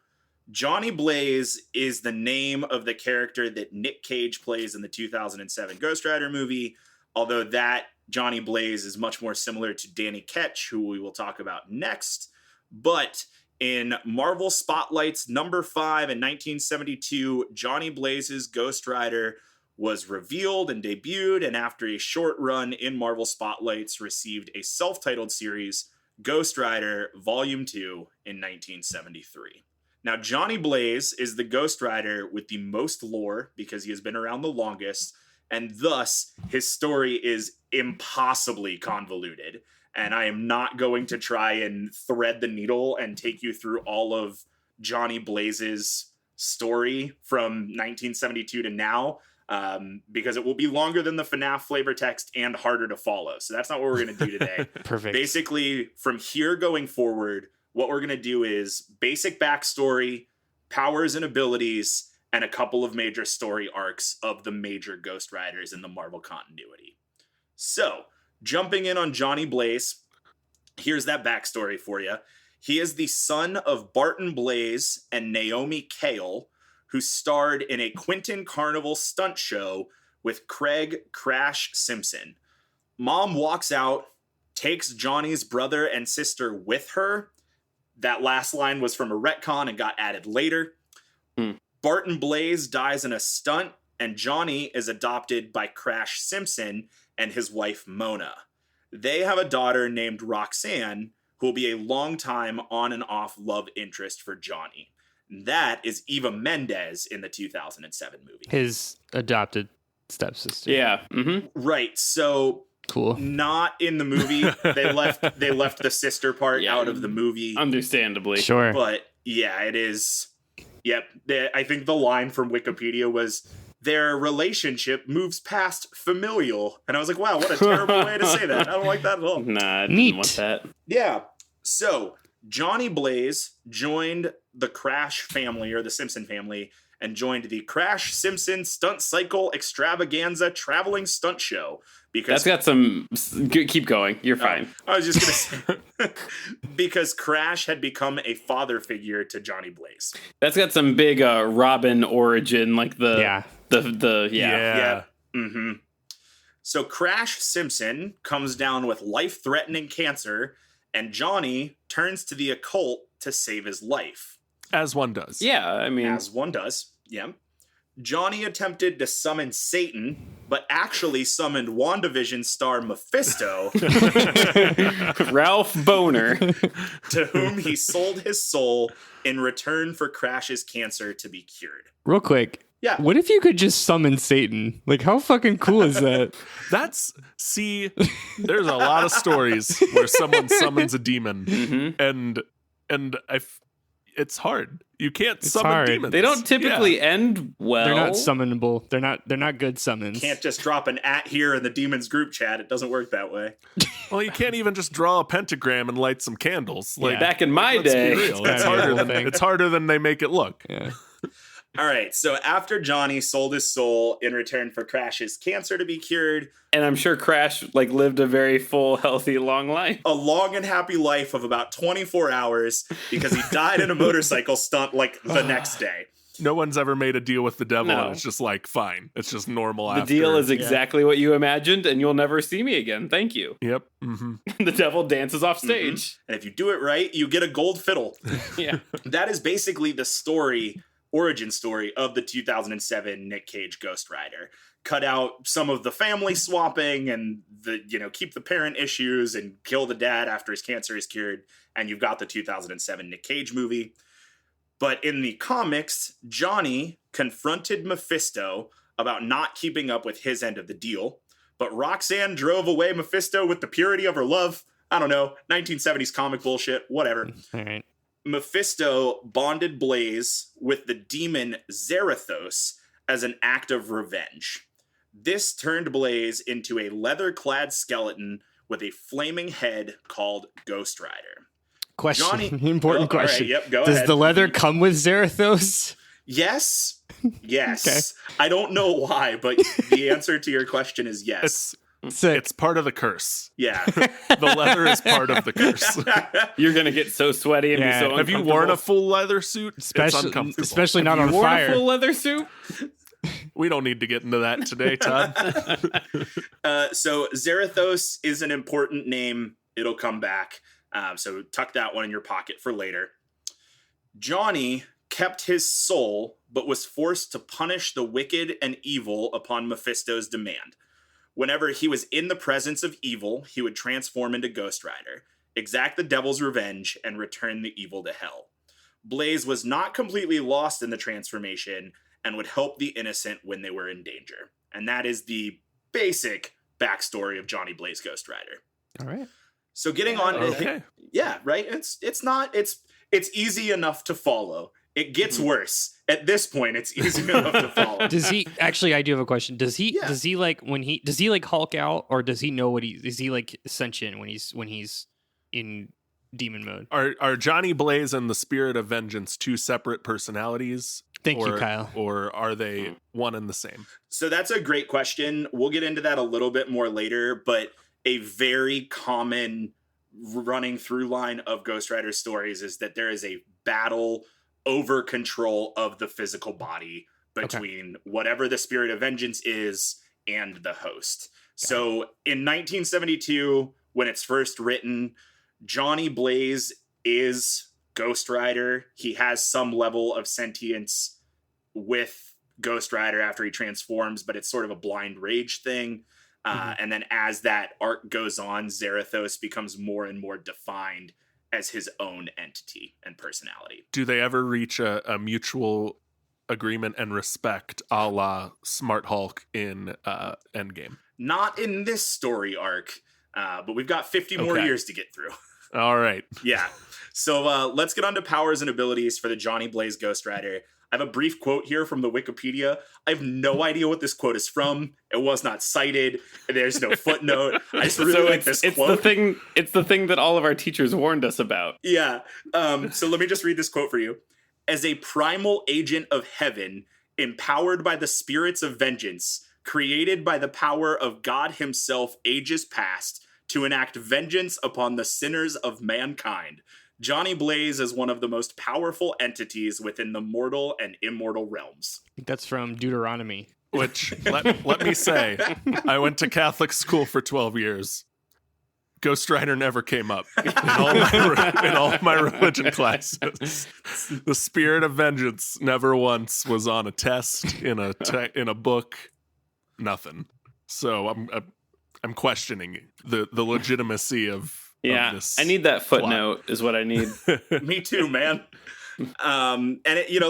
Jonny Blaze is the name of the character that Nic Cage plays in the 2007 Ghost Rider movie, although that Jonny Blaze is much more similar to Danny Ketch, who we will talk about next. But in Marvel Spotlight's number 5 in 1972, Jonny Blaze's Ghost Rider was revealed and debuted, and after a short run in Marvel Spotlights, received a self-titled series, Ghost Rider Volume 2, in 1973. Now, Jonny Blaze is the Ghost Rider with the most lore because he has been around the longest, and thus his story is impossibly convoluted. and I am not going to try and thread the needle and take you through all of Jonny Blaze's story from 1972 to now, because it will be longer than the FNAF flavor text and harder to follow. So that's not what we're going to do today. Perfect. Basically, from here going forward, what we're going to do is basic backstory, powers and abilities, and a couple of major story arcs of the major Ghost Riders in the Marvel continuity. So, jumping in on Jonny Blaze, here's that backstory for you. He is the son of Barton Blaze and Naomi Cale, who starred in a Quentin Carnival stunt show with Craig Crash Simpson. Mom walks out, takes Johnny's brother and sister with her. That last line was from a retcon and got added later. Barton Blaze dies in a stunt, and Jonny is adopted by Crash Simpson and his wife Mona. They have a daughter named Roxanne, who will be a long-time on and off love interest for Jonny. That is Eva Mendes in the 2007 movie. His adopted stepsister. Yeah. Right. So Cool. not in the movie. They left the sister part out of the movie. Understandably. Sure. But yeah, it is. Yep. I think the line from Wikipedia was, their relationship moves past familial. And I was like, wow, what a terrible way to say that. I don't like that at all. Nah, I Neat. didn't want that. Yeah. So Jonny Blaze joined the Crash family, or the Simpson family, and joined the Crash Simpson Stunt Cycle Extravaganza Traveling Stunt Show. Because That's got some... Keep going. You're fine. I was just going to say, because Crash had become a father figure to Jonny Blaze. That's got some big Robin origin, like the... Yeah. Yeah. Mm-hmm. So Crash Simpson comes down with life-threatening cancer, and Jonny turns to the occult to save his life. As one does. Yeah, I mean... As one does, yeah. Jonny attempted to summon Satan, but actually summoned WandaVision star Mephisto, Ralph Boner. to whom he sold his soul in return for Crash's cancer to be cured. Real quick. Yeah. What if you could just summon Satan? Like, how fucking cool is that? There's a lot of stories where someone summons a demon, Mm-hmm. and it's hard. You can't It's summon hard. demons. They don't typically end well. They're not summonable. They're not good summons. Can't just drop an @ here in the demons group chat. It doesn't work that way. Well, you can't even just draw a pentagram and light some candles. Like, Yeah. Back in my let's be day. real. Gotta It's be a harder whole than thing. it's harder than they make it look. Yeah. All right, so after Jonny sold his soul in return for Crash's cancer to be cured, And I'm sure Crash lived a very full, healthy, long life. a long and happy life of about 24 hours, because he died in a motorcycle stunt the next day. No one's ever made a deal with the devil, No. and it's just fine. It's just normal. The after. deal is exactly what you imagined, and you'll never see me again. Thank you. Yep. Mm-hmm. The devil dances off stage. And if you do it right, you get a gold fiddle. Yeah. That is basically the origin story of the 2007 Nic Cage Ghost Rider. Cut out some of the family swapping and keep the parent issues and kill the dad after his cancer is cured, and you've got the 2007 Nic Cage movie. But in the comics, Jonny confronted Mephisto about not keeping up with his end of the deal, but Roxanne drove away Mephisto with the purity of her love. I don't know, 1970s comic bullshit, whatever. All right. Mephisto bonded Blaze with the demon Zarathos as an act of revenge. This turned Blaze into a leather-clad skeleton with a flaming head called Ghost Rider. Question. Johnny- Important all right, question. yep, go Does ahead. the leather come with Zarathos? Yes. Yes. Okay. I don't know why, but the answer to your question is yes. Sick. It's part of the curse. Yeah. The leather is part of the curse. You're going to get so sweaty and Yeah. be so Have you uncomfortable. worn a full leather suit? It's uncomfortable. Especially not You on worn fire. a full leather suit? We don't need to get into that today, Todd. So Zarathos is an important name. It'll come back. So tuck that one in your pocket for later. Jonny kept his soul, but was forced to punish the wicked and evil upon Mephisto's demand. Whenever he was in the presence of evil, he would transform into Ghost Rider, exact the devil's revenge, and return the evil to hell. Blaze was not completely lost in the transformation and would help the innocent when they were in danger. And that is the basic backstory of Jonny Blaze Ghost Rider. All right. So getting on, Okay. yeah, right. It's not. It's easy enough to follow. It gets worse. At this point, it's easy enough to follow. Does he actually? I do have a question. Does he? Yeah. Does he like when he? Does he like Hulk out, or does he know what he? Is he like sentient when he's in demon mode? Are Jonny Blaze and the Spirit of Vengeance two separate personalities? Thank you, Kyle. Or are they one and the same? So that's a great question. We'll get into that a little bit more later, but a very common running through line of Ghost Rider stories is that there is a battle over control of the physical body between whatever the Spirit of Vengeance is and the host. So in 1972, when it's first written, Jonny Blaze is Ghost Rider. He has some level of sentience with Ghost Rider after he transforms, but it's sort of a blind rage thing. And then as that arc goes on, Zarathos becomes more and more defined as his own entity and personality. Do they ever reach a mutual agreement and respect a la Smart Hulk in Endgame? Not in this story arc, but we've got 50 more years to get through. All right. Yeah. So let's get on to powers and abilities for the Jonny Blaze Ghost Rider. I have a brief quote here from the Wikipedia. I have no idea what this quote is from. It was not cited. There's no footnote. I just really like this quote. It's the thing that all of our teachers warned us about. Yeah. So let me just read this quote for you. As a primal agent of heaven, empowered by the spirits of vengeance, created by the power of God himself ages past, to enact vengeance upon the sinners of mankind, Jonny Blaze is one of the most powerful entities within the mortal and immortal realms. I think that's from Deuteronomy. Which, let me say, I went to Catholic school for 12 years. Ghost Rider never came up in all my religion classes. The Spirit of Vengeance never once was on a test, in a book, nothing. So I'm questioning the legitimacy of this. I need that footnote is what I need. Me too, man. And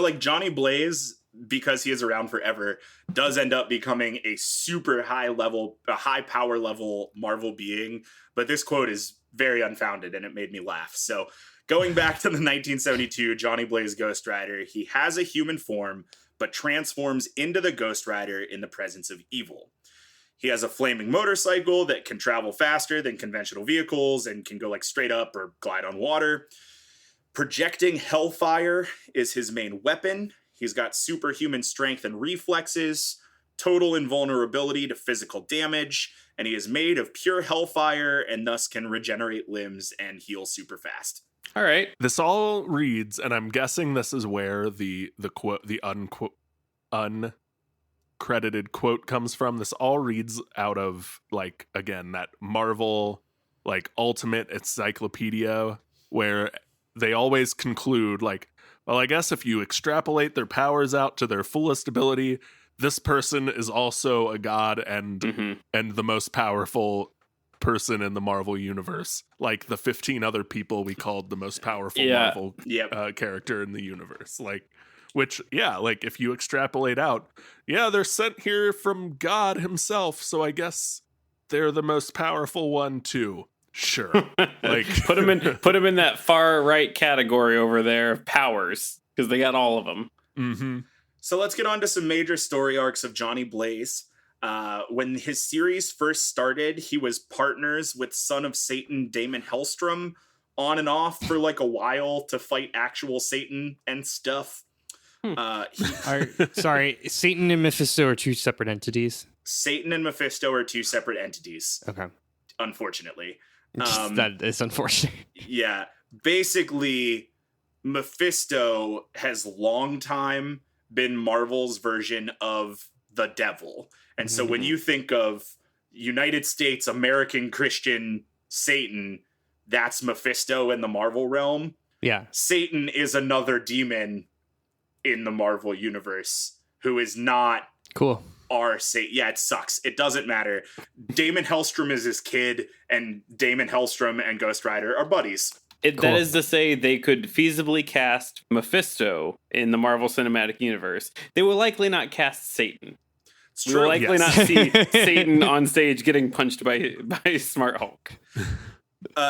like Jonny Blaze, because he is around forever, does end up becoming a super high power level Marvel being. But this quote is very unfounded and it made me laugh. So going back to the 1972 Jonny Blaze Ghost Rider, he has a human form, but transforms into the Ghost Rider in the presence of evil. He has a flaming motorcycle that can travel faster than conventional vehicles and can go like straight up or glide on water. Projecting hellfire is his main weapon. He's got superhuman strength and reflexes, total invulnerability to physical damage, and he is made of pure hellfire and thus can regenerate limbs and heal super fast. All right. This all reads, and I'm guessing this is where the uncredited quote comes from. This all reads out of, like, again, that Marvel, like, ultimate encyclopedia, where they always conclude, like, well, I guess if you extrapolate their powers out to their fullest ability, this person is also a god and the most powerful person in the Marvel universe, like the 15 other people we called the most powerful Marvel character in the universe. Like, which, like, if you extrapolate out, they're sent here from God himself, so I guess they're the most powerful one too. Sure. Like, put them in that far right category over there of powers, because they got all of them. Mm-hmm. So let's get on to some major story arcs of Jonny Blaze. When his series first started, he was partners with Son of Satan Damon Hellstrom on and off for like a while to fight actual Satan and stuff. Sorry, Satan and Mephisto are two separate entities. Satan and Mephisto are two separate entities. Okay. Unfortunately. That is unfortunate. Yeah. Basically, Mephisto has long time been Marvel's version of the devil. And so when you think of United States American Christian Satan, that's Mephisto in the Marvel realm. Yeah. Satan is another demon in the Marvel universe who is not cool. Our Satan. Yeah, it sucks. It doesn't matter. Damon Hellstrom is his kid, and Damon Hellstrom and Ghost Rider are buddies. That is to say, they could feasibly cast Mephisto in the Marvel Cinematic Universe. They will likely not cast Satan. We will likely not see Satan on stage getting punched by Smart Hulk.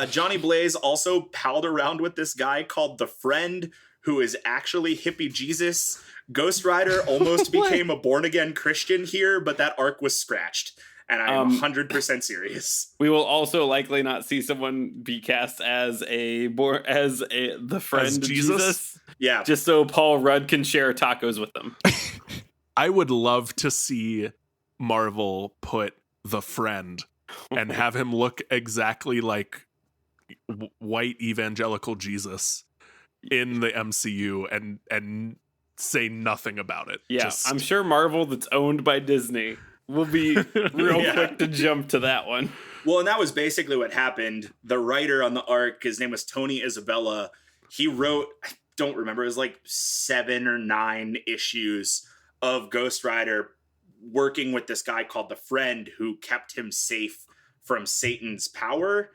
Jonny Blaze also palled around with this guy called the Friend, who is actually hippie Jesus. Ghost Rider almost became a born-again Christian here, but that arc was scratched. And I am 100% serious. We will also likely not see someone be cast as the Friend As Jesus. Yeah. Just so Paul Rudd can share tacos with them. I would love to see Marvel put the Friend and have him look exactly like white evangelical Jesus in the MCU and say nothing about it. Yeah, I'm sure Marvel, that's owned by Disney, will be real quick to jump to that one. Well, and that was basically what happened. The writer on the arc, his name was Tony Isabella. He wrote, I don't remember, it was like 7 or 9 issues of Ghost Rider working with this guy called the Friend who kept him safe from Satan's power.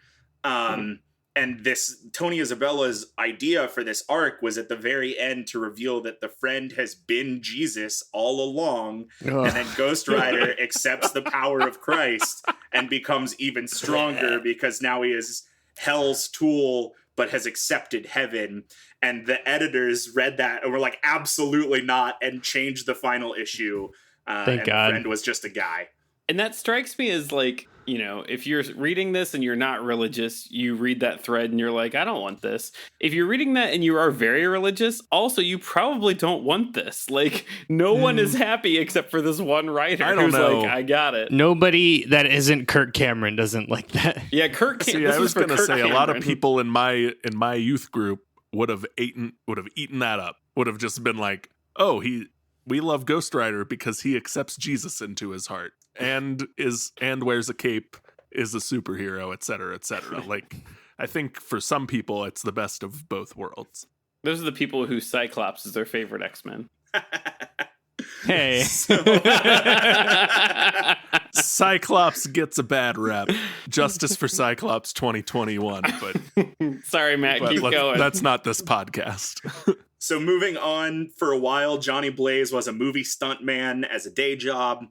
And this Tony Isabella's idea for this arc was at the very end to reveal that the Friend has been Jesus all along. And then Ghost Rider accepts the power of Christ and becomes even stronger because now he is Hell's tool, but has accepted heaven. And the editors read that and were like, absolutely not, and changed the final issue. Thank God. The Friend was just a guy. And that strikes me as like, you know, if you're reading this and you're not religious, you read that thread and you're like, I don't want this. If you're reading that and you are very religious, also, you probably don't want this. Like, no one is happy except for this one writer who's like, I got it. Nobody that isn't Kirk Cameron doesn't like that. Yeah, Kirk Cameron. I was going to say, a lot of people in my youth group would have eaten that up. Would have just been like, oh, we love Ghost Rider because he accepts Jesus into his heart and wears a cape, is a superhero, etc., etc. Like, I think for some people it's the best of both worlds. Those are the people who Cyclops is their favorite X-Men. Hey. Cyclops gets a bad rep. Justice for Cyclops 2021, but sorry, Matt, keep going. That's not this podcast. So moving on, for a while, Jonny Blaze was a movie stuntman as a day job.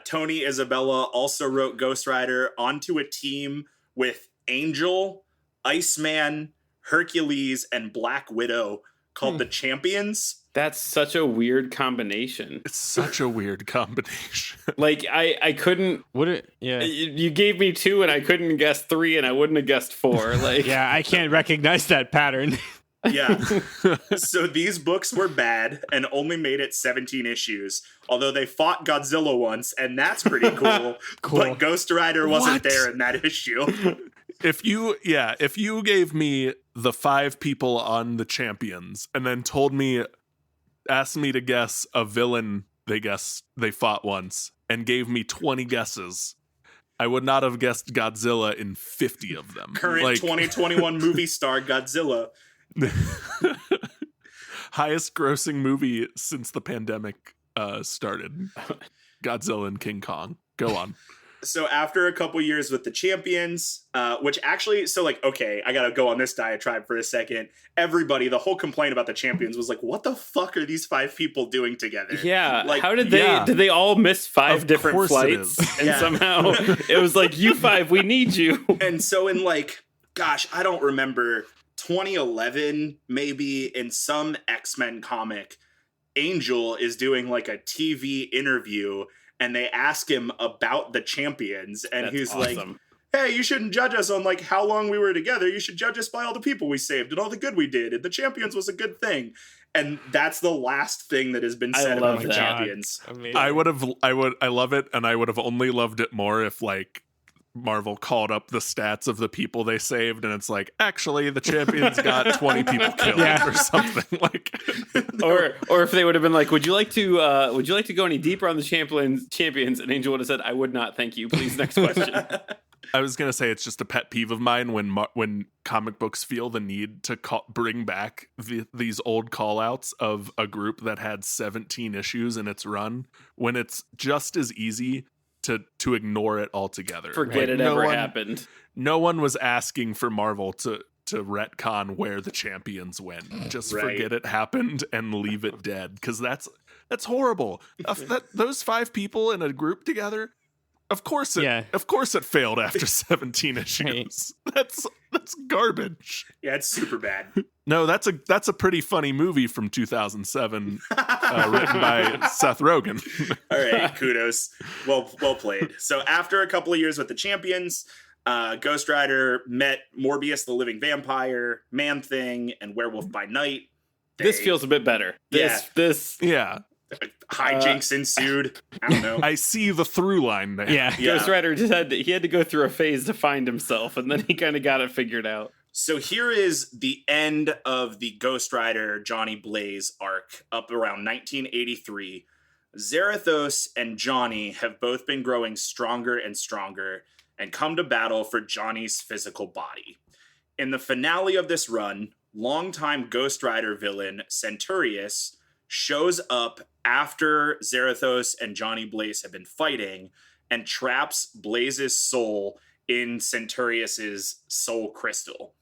Tony Isabella also wrote Ghost Rider onto a team with Angel, Iceman, Hercules, and Black Widow called the Champions. That's such a weird combination. It's such a weird combination. Like, I couldn't... Yeah. You gave me 2 and I couldn't guess 3 and I wouldn't have guessed 4. Like, yeah, I can't recognize that pattern. Yeah. So these books were bad and only made it 17 issues, although they fought Godzilla once, and that's pretty cool. But Ghost Rider wasn't there in that issue. If you gave me the 5 people on the Champions and then asked me to guess a villain they fought once and gave me 20 guesses, I would not have guessed Godzilla in 50 of them. Current 2021 movie star Godzilla. Highest grossing movie since the pandemic started. Godzilla and King Kong. Go on. So after a couple years with the Champions, which actually, okay, I gotta go on this diatribe for a second. Everybody, the whole complaint about the Champions was like, what the fuck are these 5 people doing together? Yeah, like, how did they all miss 5 different flights? And somehow it was like, you 5, we need you. And so in I don't remember, 2011, maybe, in some X-Men comic, Angel is doing like a TV interview and they ask him about the Champions, and he's like, hey, you shouldn't judge us on like how long we were together. You should judge us by all the people we saved and all the good we did. And the Champions was a good thing. And that's the last thing that has been said about the Champions. I love it, and I would have only loved it more if like Marvel called up the stats of the people they saved, and it's like, actually, the Champions got 20 people killed or something. Like, or if they would have been like, would you like to go any deeper on the Champions? And Angel would have said, I would not, thank you. Please, next question. I was gonna say, it's just a pet peeve of mine when comic books feel the need to bring back these old call-outs of a group that had 17 issues in its run, when it's just as easy to ignore it altogether. Forget it ever happened. No one was asking for Marvel to retcon where the Champions went. Just forget it happened and leave it dead, because that's horrible. Those 5 people in a group together, Of course it failed after 17 issues. That's garbage. Yeah, it's super bad. No, that's a pretty funny movie from 2007, written by Seth Rogen. All right, kudos. Well played. So after a couple of years with the Champions, Ghost Rider met Morbius the Living Vampire, Man-Thing, and Werewolf by Night. This feels a bit better. This hijinks ensued. I don't know. I see the through line there. Yeah. Ghost Rider just had to go through a phase to find himself, and then he kind of got it figured out. So here is the end of the Ghost Rider Jonny Blaze arc up around 1983. Zarathos and Johnny have both been growing stronger and stronger and come to battle for Johnny's physical body. In the finale of this run, longtime Ghost Rider villain Centurius shows up after Zarathos and Jonny Blaze have been fighting and traps Blaze's soul in Centurius's soul crystal.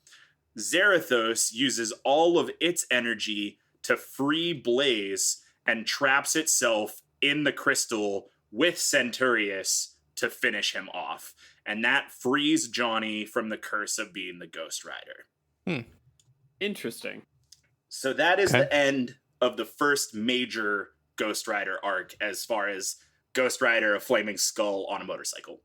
Zarathos uses all of its energy to free Blaze and traps itself in the crystal with Centurius to finish him off. And that frees Johnny from the curse of being the Ghost Rider. Interesting. So that is the end of the first major Ghost Rider arc as far as Ghost Rider, a flaming skull on a motorcycle.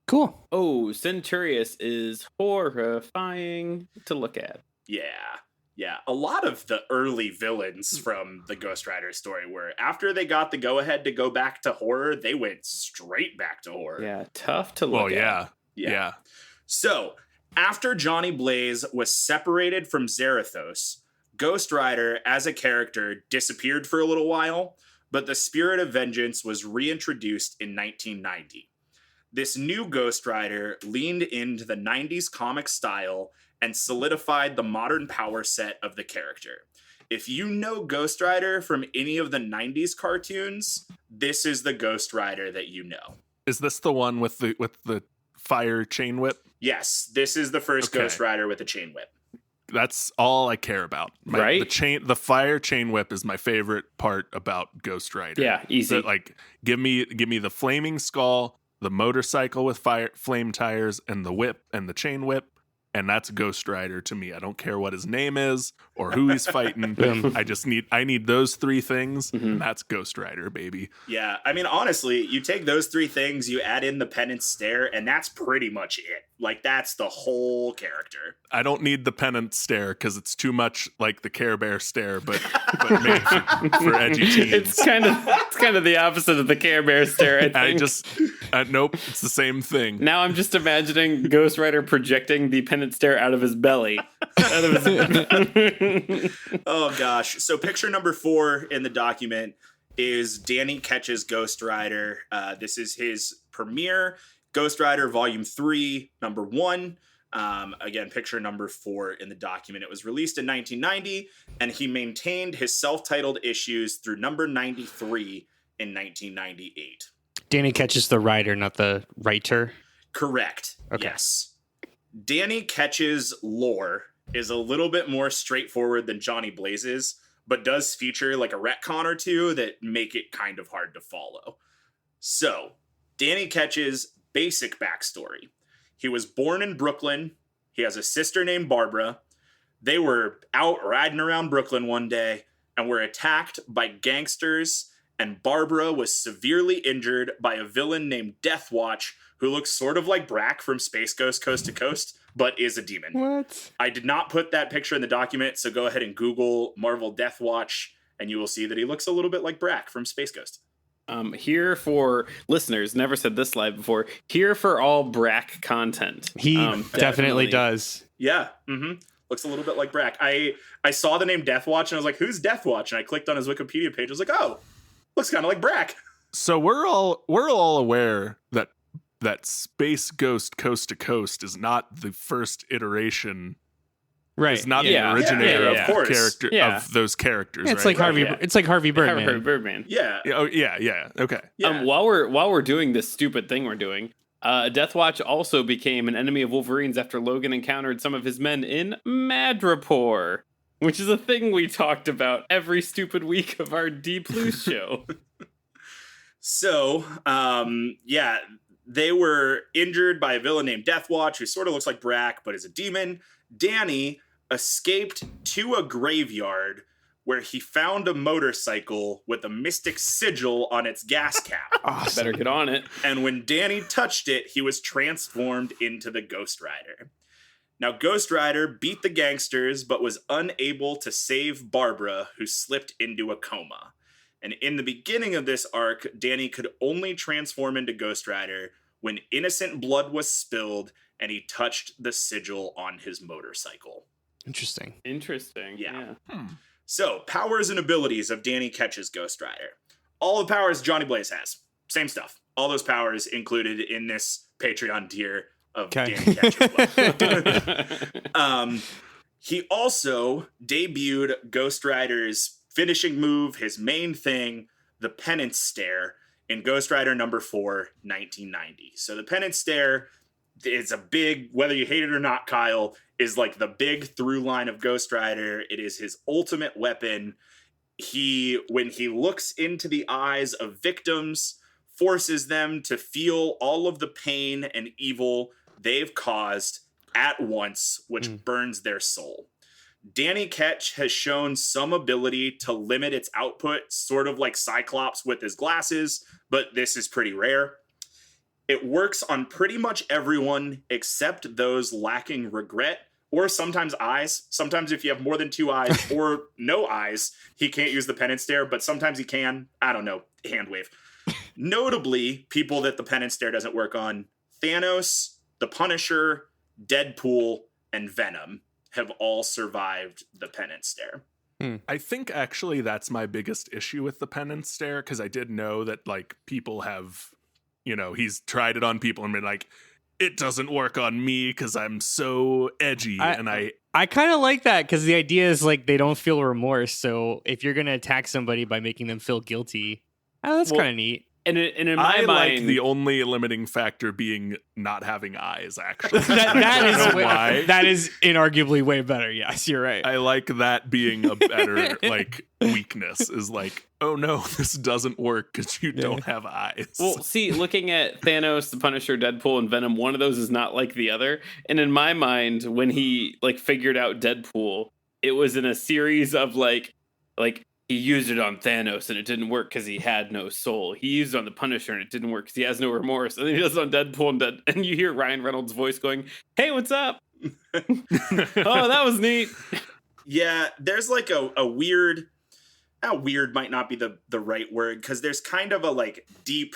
Cool. Oh, Centurius is horrifying to look at. Yeah. A lot of the early villains from the Ghost Rider story were after they got the go-ahead to go back to horror, they went straight back to horror. Yeah, tough to look at. Yeah. So, after Jonny Blaze was separated from Zarathos, Ghost Rider as a character disappeared for a little while, but the spirit of vengeance was reintroduced in 1990. This new Ghost Rider leaned into the 90s comic style and solidified the modern power set of the character. If you know Ghost Rider from any of the 90s cartoons, this is the Ghost Rider that you know. Is this the one with the fire chain whip? Yes, this is the first Ghost Rider with a chain whip. That's all I care about. Right? The fire chain whip is my favorite part about Ghost Rider. Yeah, easy. So, give me the flaming skull, the motorcycle with flame tires, and the whip and the chain whip, and that's Ghost Rider to me. I don't care what his name is or who he's fighting. I need those three things, and that's Ghost Rider, baby. Yeah, I mean, honestly, you take those three things, you add in the penance stare, and that's pretty much it. Like, that's the whole character. I don't need the penance stare because it's too much like the Care Bear stare, but made for edgy teens. It's kind of the opposite of the Care Bear stare. I think. Nope, it's the same thing. Now I'm just imagining Ghost Rider projecting the penance stare out of his belly. Oh gosh! So picture number 4 in the document is Danny Ketch's Ghost Rider. This is his premiere. Ghost Rider Volume 3, number 1. Again, picture number 4 in the document. It was released in 1990, and he maintained his self-titled issues through number 93 in 1998. Danny Ketch's the writer, not the writer. Correct. Okay. Yes. Danny Ketch's lore is a little bit more straightforward than Jonny Blaze's, but does feature like a retcon or two that make it kind of hard to follow. So, Danny Ketch's basic backstory. He was born in Brooklyn. He has a sister named Barbara. They were out riding around Brooklyn one day and were attacked by gangsters, and Barbara was severely injured by a villain named Deathwatch, who looks sort of like Brack from Space Ghost Coast to Coast, but is a demon. What? I did not put that picture in the document, so go ahead and Google Marvel Deathwatch, and you will see that he looks a little bit like Brack from Space Ghost. Here for listeners, never said this live before, here for all Brack content. He definitely does. Yeah, looks a little bit like Brack. I saw the name Deathwatch, and I was like, who's Deathwatch? And I clicked on his Wikipedia page. I was like, oh, looks kind of like Brack. So we're all aware that Space Ghost Coast to Coast is not the first iteration. Right. It's not the originator of course. of those characters. Yeah, it's right? like Harvey Birdman. Harvey Birdman. Yeah. Yeah. Okay. Yeah. While we're doing this stupid thing we're doing, Deathwatch also became an enemy of Wolverine's after Logan encountered some of his men in Madripoor, which is a thing we talked about every stupid week of our Deep Blue show. So, They were injured by a villain named Deathwatch, who sort of looks like Brack, but is a demon. Danny escaped to a graveyard where he found a motorcycle with a mystic sigil on its gas cap. Awesome. Better get on it. And when Danny touched it, he was transformed into the Ghost Rider. Now, Ghost Rider beat the gangsters, but was unable to save Barbara, who slipped into a coma. And in the beginning of this arc, Danny could only transform into Ghost Rider when innocent blood was spilled and he touched the sigil on his motorcycle. Interesting. Yeah. So, powers and abilities of Danny Ketch's Ghost Rider. All the powers Jonny Blaze has. Same stuff. All those powers included in this Patreon tier of Danny Ketch as well. He also debuted Ghost Rider's finishing move, his main thing, the Penance Stare, in Ghost Rider number 4, 1990. So the Penance Stare is a big, whether you hate it or not, Kyle, is like the big through line of Ghost Rider. It is his ultimate weapon. When he looks into the eyes of victims, forces them to feel all of the pain and evil they've caused at once, which burns their soul. Danny Ketch has shown some ability to limit its output, sort of like Cyclops with his glasses, but this is pretty rare. It works on pretty much everyone except those lacking regret or sometimes eyes. Sometimes if you have more than 2 eyes or no eyes, he can't use the Penance Stare, but sometimes he can. I don't know. Hand wave. Notably, people that the Penance Stare doesn't work on: Thanos, the Punisher, Deadpool, and Venom have all survived the Penance Stare. I think actually that's my biggest issue with the Penance Stare, because I did know that like people have, he's tried it on people and been like, it doesn't work on me because I'm so edgy. I kind of like that, because the idea is like they don't feel remorse. So if you're gonna attack somebody by making them feel guilty, that's kind of neat. And in my mind, like the only limiting factor being not having eyes, actually. that is inarguably way better. Yes, you're right. I like that being a better weakness, is like, oh no, this doesn't work because you don't have eyes. Well, see, looking at Thanos, the Punisher, Deadpool, and Venom, one of those is not like the other. And in my mind, when he figured out Deadpool, it was in a series of like he used it on Thanos and it didn't work because he had no soul. He used it on the Punisher and it didn't work because he has no remorse. And then he does it on Deadpool and you hear Ryan Reynolds' voice going, "Hey, what's up?" Oh, that was neat. Yeah, there's like a weird, weird might not be the right word, because there's kind of a deep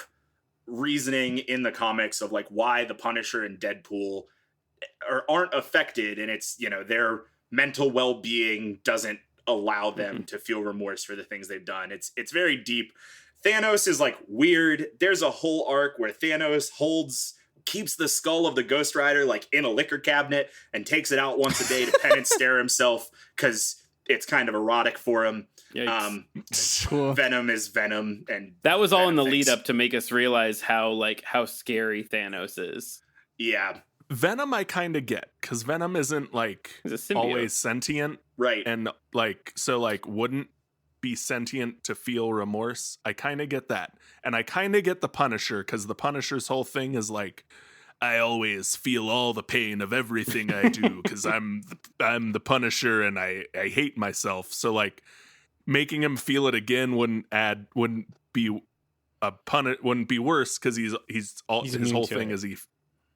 reasoning in the comics of why the Punisher and Deadpool aren't affected, and it's, their mental well-being doesn't allow them to feel remorse for the things they've done. It's very deep. Thanos is weird. There's a whole arc where Thanos keeps the skull of the Ghost Rider in a liquor cabinet and takes it out once a day to Penance Stare himself because it's kind of erotic for him. Cool. Venom is Venom, and that was all in the lead up to make us realize how scary Thanos is. Yeah. Venom I kind of get, because Venom isn't always sentient, right? And wouldn't be sentient to feel remorse. I kind of get that, and I kind of get the Punisher, because the Punisher's whole thing is I always feel all the pain of everything I do because I'm the Punisher and I hate myself. So making him feel it again wouldn't be worse, because his whole thing is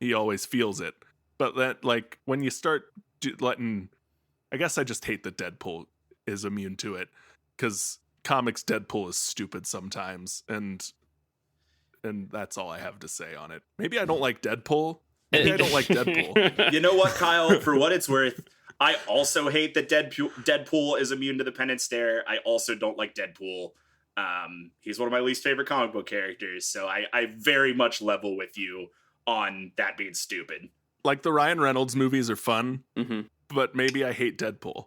he always feels it. But that when you start letting, I guess I just hate that Deadpool is immune to it, because comics Deadpool is stupid sometimes, and that's all I have to say on it. Maybe I don't like Deadpool. Maybe I don't like Deadpool. You know what, Kyle? For what it's worth, I also hate that Deadpool is immune to the Penance Stare. I also don't like Deadpool. He's one of my least favorite comic book characters, so I very much level with you on that being stupid. The Ryan Reynolds movies are fun, but maybe I hate Deadpool.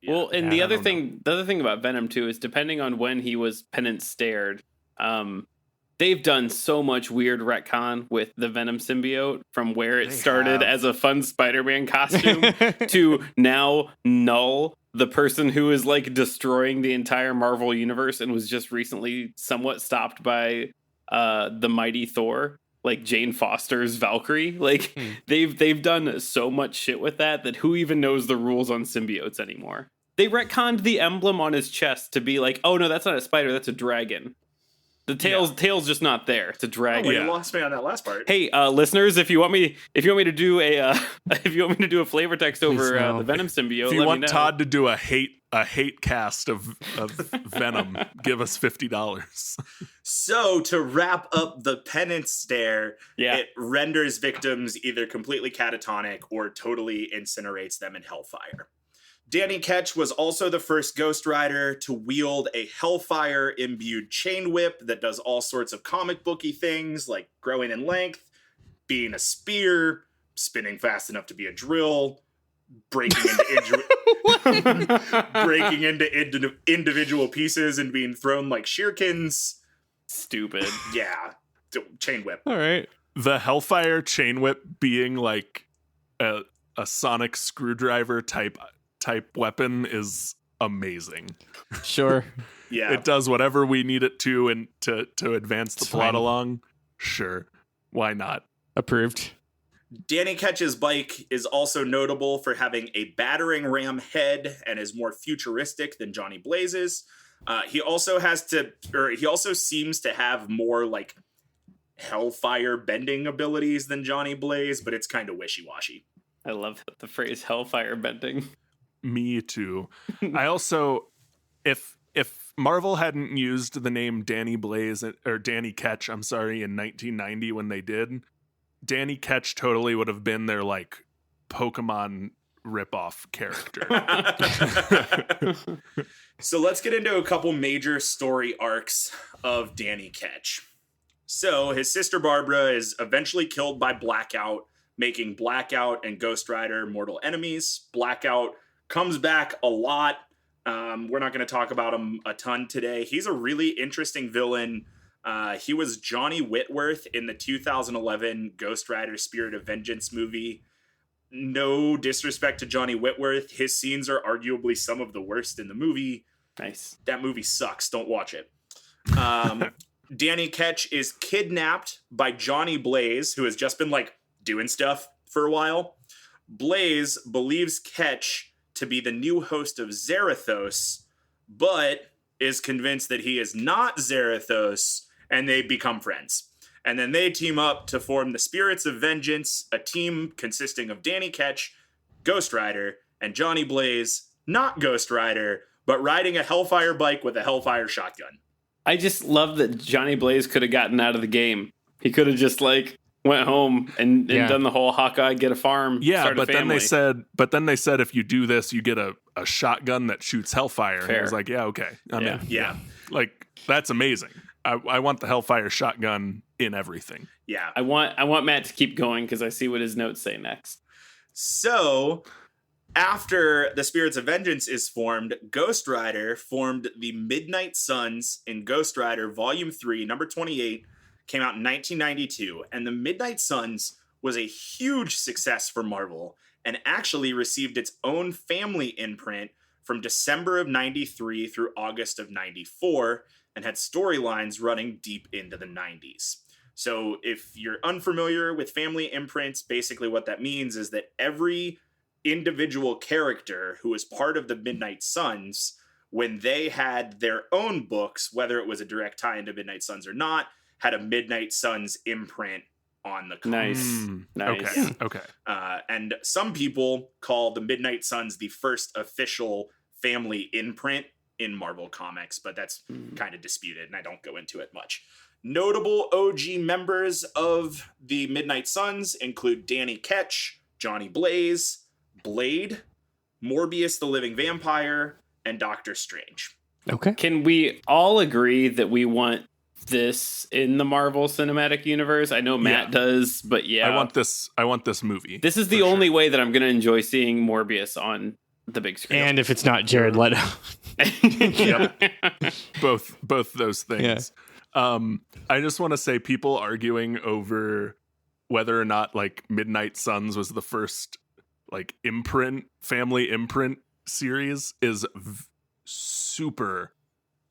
Yeah. Well, and the other thing about Venom too is, depending on when he was Penance Stared, they've done so much weird retcon with the Venom symbiote, from where it started as a fun Spider-Man costume to now Null, the person who is destroying the entire Marvel universe and was just recently somewhat stopped by the mighty Thor. like Jane Foster's Valkyrie. Like they've done so much shit with that who even knows the rules on symbiotes anymore? They retconned the emblem on his chest to be like, oh no, that's not a spider, that's a dragon. The tail's just not there. It's a dragon. You lost me on that last part. Hey, listeners, if you want me to do a flavor text over the Venom symbiote, if you want me know. Todd to do a hate cast of Venom, give us $50. So to wrap up the penance stare, it renders victims either completely catatonic or totally incinerates them in hellfire. Danny Ketch was also the first Ghost Rider to wield a hellfire-imbued chain whip that does all sorts of comic booky things, like growing in length, being a spear, spinning fast enough to be a drill, breaking into individual pieces and being thrown like shurikens. Stupid. Yeah. Chain whip. All right. The hellfire chain whip being like a sonic screwdriver type weapon is amazing. Sure. Yeah. It does whatever we need it to and to advance the plot fine. along. Sure. Why not? Approved. Danny Ketch's bike is also notable for having a battering ram head and is more futuristic than Jonny Blaze's. He also seems to have more like hellfire bending abilities than Jonny Blaze, but it's kind of wishy-washy. I love the phrase hellfire bending. Me too. I also, if Marvel hadn't used the name Danny Blaze or Danny Ketch, I'm sorry, in 1990 when they did, Danny Ketch totally would have been their like Pokemon ripoff character. So let's get into a couple major story arcs of Danny Ketch. So his sister Barbara is eventually killed by Blackout, making Blackout and Ghost Rider mortal enemies. Blackout comes back a lot. We're not going to talk about him a ton today. He's a really interesting villain. He was Johnny Whitworth in the 2011 Ghost Rider Spirit of Vengeance movie. No disrespect to Johnny Whitworth. His scenes are arguably some of the worst in the movie. Nice. That movie sucks. Don't watch it. Danny Ketch is kidnapped by Jonny Blaze, who has just been like doing stuff for a while. Blaze believes Ketch to be the new host of Zarathos, but is convinced that he is not Zarathos, and they become friends. And then they team up to form the Spirits of Vengeance, a team consisting of Danny Ketch, Ghost Rider, and Jonny Blaze, not Ghost Rider, but riding a Hellfire bike with a Hellfire shotgun. I just love that Johnny Blaze could have gotten out of the game. He could have just like went home and done the whole Hawkeye, get a farm. Yeah, but then they said if you do this, you get a shotgun that shoots Hellfire. Fair. And I was like, yeah, okay, I'm in. Yeah. Like that's amazing. I want the Hellfire shotgun in everything. Yeah. I want Matt to keep going because I see what his notes say next. So, after the Spirits of Vengeance is formed, Ghost Rider formed the Midnight Suns in Ghost Rider Volume 3, number 28, came out in 1992. And the Midnight Suns was a huge success for Marvel and actually received its own family imprint from December of 93 through August of 94 and had storylines running deep into the 90s. So if you're unfamiliar with family imprints, basically what that means is that every individual character who was part of the Midnight Suns, when they had their own books, whether it was a direct tie into Midnight Suns or not, had a Midnight Suns imprint on the cover. Nice. Okay. And some people call the Midnight Suns the first official family imprint in Marvel Comics, but that's kind of disputed, and I don't go into it much. Notable OG members of the Midnight Suns include Danny Ketch, Jonny Blaze, Blade, Morbius the Living Vampire, and Doctor Strange. Okay. Can we all agree that we want this in the Marvel Cinematic Universe? I know Matt does, but yeah. I want this movie. This is the only way that I'm going to enjoy seeing Morbius on the big screen. And if it's not Jared Leto. Both those things. I just want to say people arguing over whether or not like Midnight Suns was the first like family imprint series is super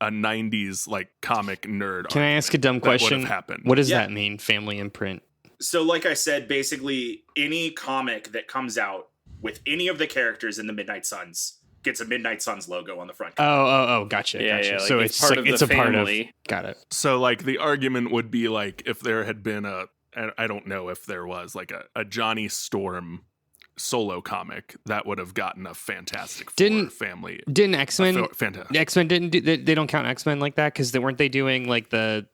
a 90s like comic nerd. Can I ask a dumb question? Happened. What does that mean, family imprint? So like I said, basically any comic that comes out with any of the characters in the Midnight Suns gets a Midnight Suns logo on the front cover. Oh, gotcha. Yeah, gotcha. yeah, like So it's part of the a part of. family. Got it. So like the argument would be like if there had been I don't know if there was like a Johnny Storm solo comic that would have gotten a Fantastic Four family. Didn't X-Men? Fantastic. X-Men didn't do. They don't count X-Men like that because weren't they doing like the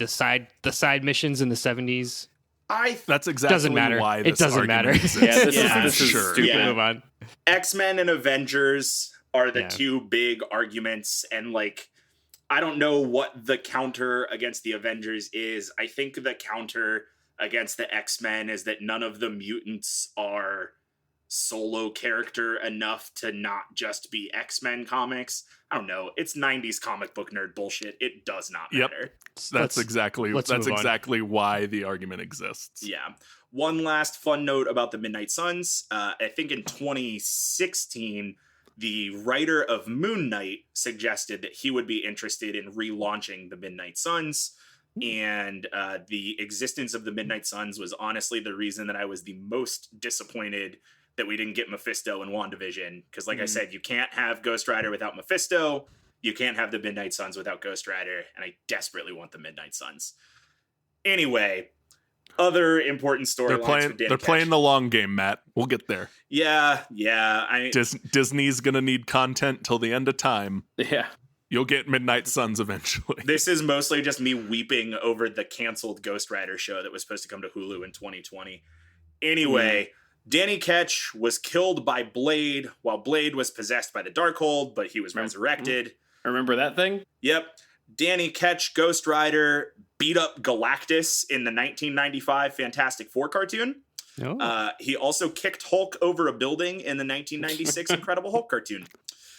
side missions in the 70s? That's exactly doesn't matter. why this It doesn't matter. argument exists. Yeah, this is sure. stupid. Yeah. Move on. X-Men and Avengers are the Yeah. two big arguments, and like I don't know what the counter against the Avengers is. I think the counter against the X-Men is that none of the mutants are solo character enough to not just be X-Men comics. I don't know. It's 90s comic book nerd bullshit. It does not Yep. matter. That's exactly let's move on. exactly why the argument exists. Yeah. One last fun note about the Midnight Suns. I think in 2016, the writer of Moon Knight suggested that he would be interested in relaunching the Midnight Suns. And the existence of the Midnight Suns was honestly the reason that I was the most disappointed that we didn't get Mephisto in WandaVision. Because like I said, you can't have Ghost Rider without Mephisto. You can't have the Midnight Suns without Ghost Rider. And I desperately want the Midnight Suns. Anyway, other important storylines. They're playing the long game, Matt. We'll get there. Yeah. Disney's gonna need content till the end of time. Yeah. You'll get Midnight Suns eventually. This is mostly just me weeping over the canceled Ghost Rider show that was supposed to come to Hulu in 2020. Anyway, Danny Ketch was killed by Blade while Blade was possessed by the Darkhold, but he was resurrected. Remember that thing? Yep. Danny Ketch, Ghost Rider, beat up Galactus in the 1995 Fantastic Four cartoon. Oh. He also kicked Hulk over a building in the 1996 Incredible Hulk cartoon.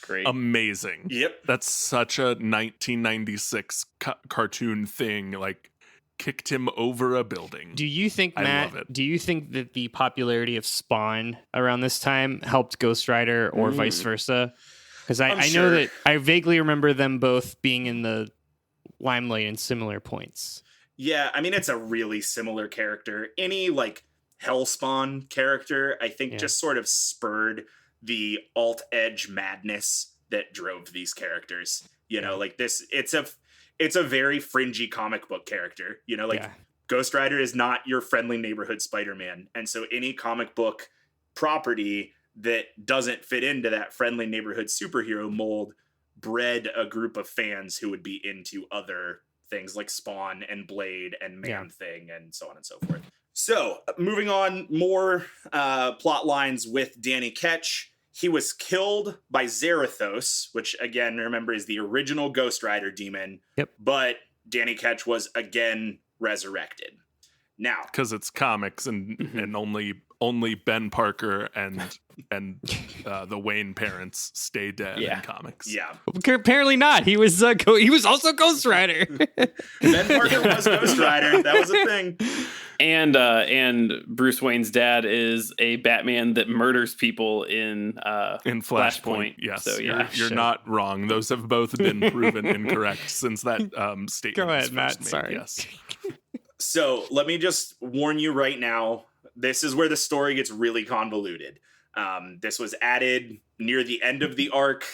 Great. Amazing. Yep. That's such a 1996 cartoon thing. Like, kicked him over a building. Do you think, I Matt, love it. do you think that the popularity of Spawn around this time helped Ghost Rider or vice versa? Because I know that I vaguely remember them both being in the limelight in similar points. Yeah, I mean, it's a really similar character. Any, like, Hellspawn character, I think, just sort of spurred the alt-edge madness that drove these characters. You know, like this, it's a very fringy comic book character. You know, like Ghost Rider is not your friendly neighborhood Spider-Man. And so any comic book property that doesn't fit into that friendly neighborhood superhero mold bred a group of fans who would be into other things like Spawn and Blade and Man-Thing and so on and so forth. So, moving on, more plot lines with Danny Ketch. He was killed by Zarathos, which, again, remember, is the original Ghost Rider demon. Yep. But Danny Ketch was again resurrected. Now, because it's comics and only Ben Parker and the Wayne parents stay dead in comics. Yeah. Apparently not. He was also Ghost Rider. Ben Parker was Ghost Rider. That was a thing. And Bruce Wayne's dad is a Batman that murders people in Flashpoint. Yes, so you're not wrong. Those have both been proven incorrect since that statement. Go ahead, was Matt. first made. Sorry. Yes. So let me just warn you right now. This is where the story gets really convoluted. This was added near the end of the arc,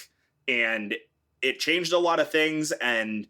and it changed a lot of things, and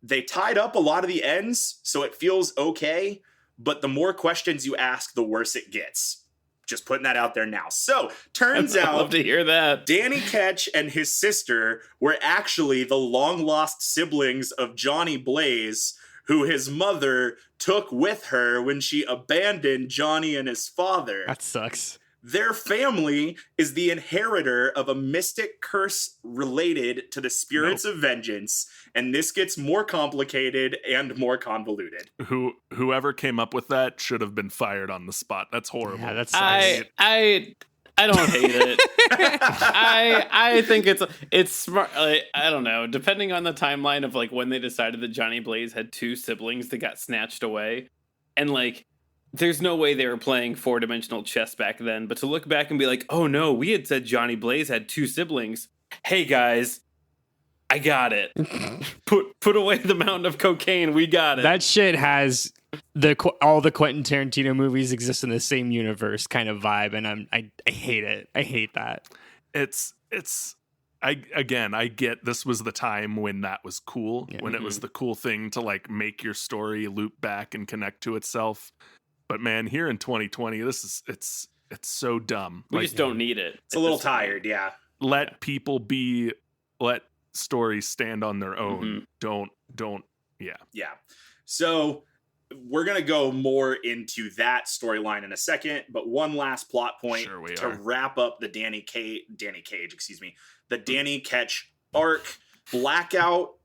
they tied up a lot of the ends, so it feels okay. But the more questions you ask, the worse it gets. Just putting that out there now. So, turns out, I'd love to hear that. Danny Ketch and his sister were actually the long-lost siblings of Jonny Blaze, who his mother took with her when she abandoned Johnny and his father. That sucks. Their family is the inheritor of a mystic curse related to the spirits of vengeance, and this gets more complicated and more convoluted. Whoever came up with that should have been fired on the spot. That's horrible. Yeah, that's I don't hate it. I think it's smart. Like, I don't know. Depending on the timeline of like when they decided that Jonny Blaze had two siblings that got snatched away, and like, there's no way they were playing 4-dimensional chess back then. But to look back and be like, oh no, we had said Jonny Blaze had two siblings. Hey guys, I got it. Put away the mountain of cocaine. We got it. That shit has all the Quentin Tarantino movies exist in the same universe kind of vibe, and I hate it. I hate that. I get this was the time when that was cool, when it was the cool thing to like make your story loop back and connect to itself. But man, here in 2020, it's so dumb. We just don't need it. It's a little tired, yeah. Let people let stories stand on their own. Don't. Yeah. So we're going to go more into that storyline in a second, but one last plot point to wrap up the Danny Cage, the Danny Ketch arc. Blackout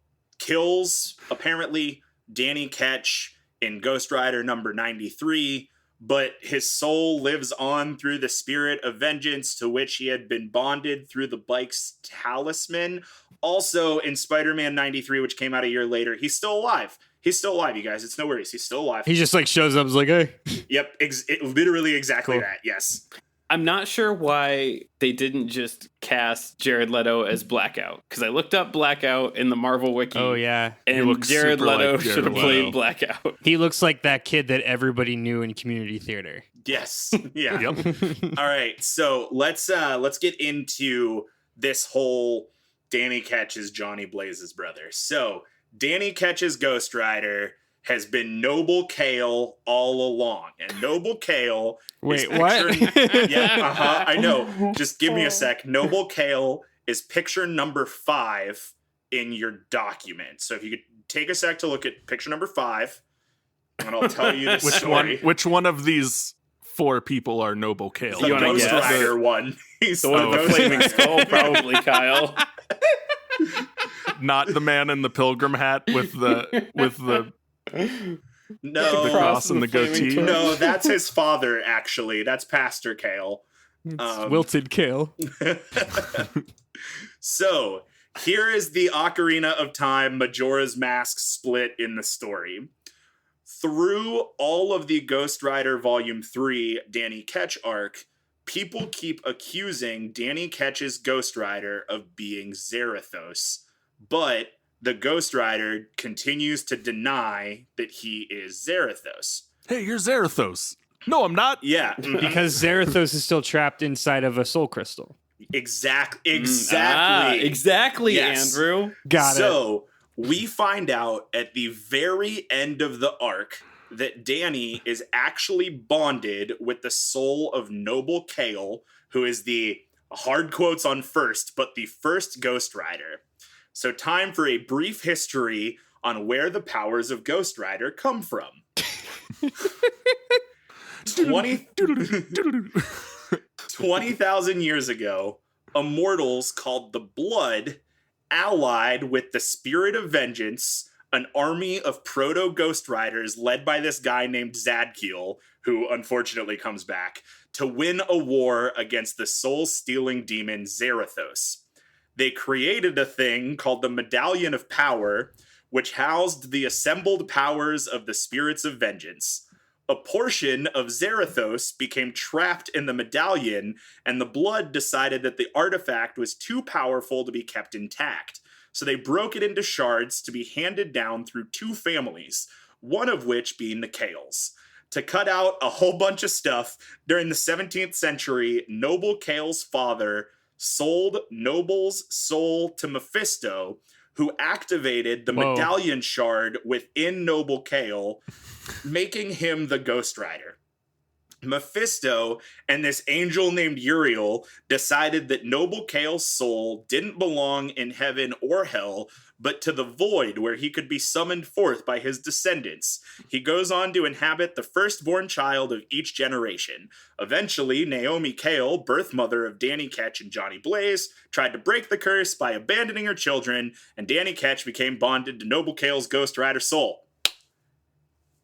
kills, apparently, Danny Ketch in Ghost Rider number 93, but his soul lives on through the spirit of vengeance to which he had been bonded through the bike's talisman. Also, in Spider-Man 93, which came out a year later, he's still alive. He's still alive, you guys. It's no worries. He's still alive. He just like shows up and is like, hey. Yep, literally exactly that, yes. I'm not sure why they didn't just cast Jared Leto as Blackout, because I looked up Blackout in the Marvel wiki. Oh, yeah. And Jared Leto should have played Blackout. He looks like that kid that everybody knew in community theater. Yes. Yeah. All right. So let's get into this whole Danny Ketch's Jonny Blaze's brother. So Danny Ketch's Ghost Rider has been Noble Kale all along. And Noble Kale Wait, is what? Yeah, I know. Just give me a sec. Noble Kale is picture number 5 in your document. So if you could take a sec to look at picture number 5, and I'll tell you the story. Which one of these 4 people are Noble Kale? The Ghost Rider one. He's the one with the flaming skull, probably, Kyle. Not the man in the pilgrim hat with the no, the cross and the goatee. No, that's his father, actually. That's Pastor Kale. Wilted Kale. So, here is the Ocarina of Time Majora's Mask split in the story. Through all of the Ghost Rider Volume 3 Danny Ketch arc, people keep accusing Danny Ketch's Ghost Rider of being Zarathos, but the Ghost Rider continues to deny that he is Zarathos. Hey, you're Zarathos. No, I'm not. Yeah. Because Zarathos is still trapped inside of a soul crystal. Exactly. Exactly, yes. Andrew. Got it. So, we find out at the very end of the arc that Danny is actually bonded with the soul of Noble Kale, who is the, hard quotes on first, but the first Ghost Rider. So time for a brief history on where the powers of Ghost Rider come from. 20,000 years ago, immortals called the Blood allied with the Spirit of Vengeance, an army of proto-Ghost Riders led by this guy named Zadkiel, who unfortunately comes back, to win a war against the soul-stealing demon Zarathos. They created a thing called the Medallion of Power, which housed the assembled powers of the Spirits of Vengeance. A portion of Zarathos became trapped in the medallion, and the Blood decided that the artifact was too powerful to be kept intact. So they broke it into shards to be handed down through 2 families, one of which being the Kales. To cut out a whole bunch of stuff, during the 17th century, Noble Kale's father sold Noble's soul to Mephisto, who activated the medallion shard within Noble Kale, making him the Ghost Rider. Mephisto and this angel named Uriel decided that Noble Kale's soul didn't belong in heaven or hell, but to the void where he could be summoned forth by his descendants. He goes on to inhabit the firstborn child of each generation. Eventually, Naomi Kale, birth mother of Danny Ketch and Jonny Blaze, tried to break the curse by abandoning her children, and Danny Ketch became bonded to Noble Kale's Ghost Rider soul.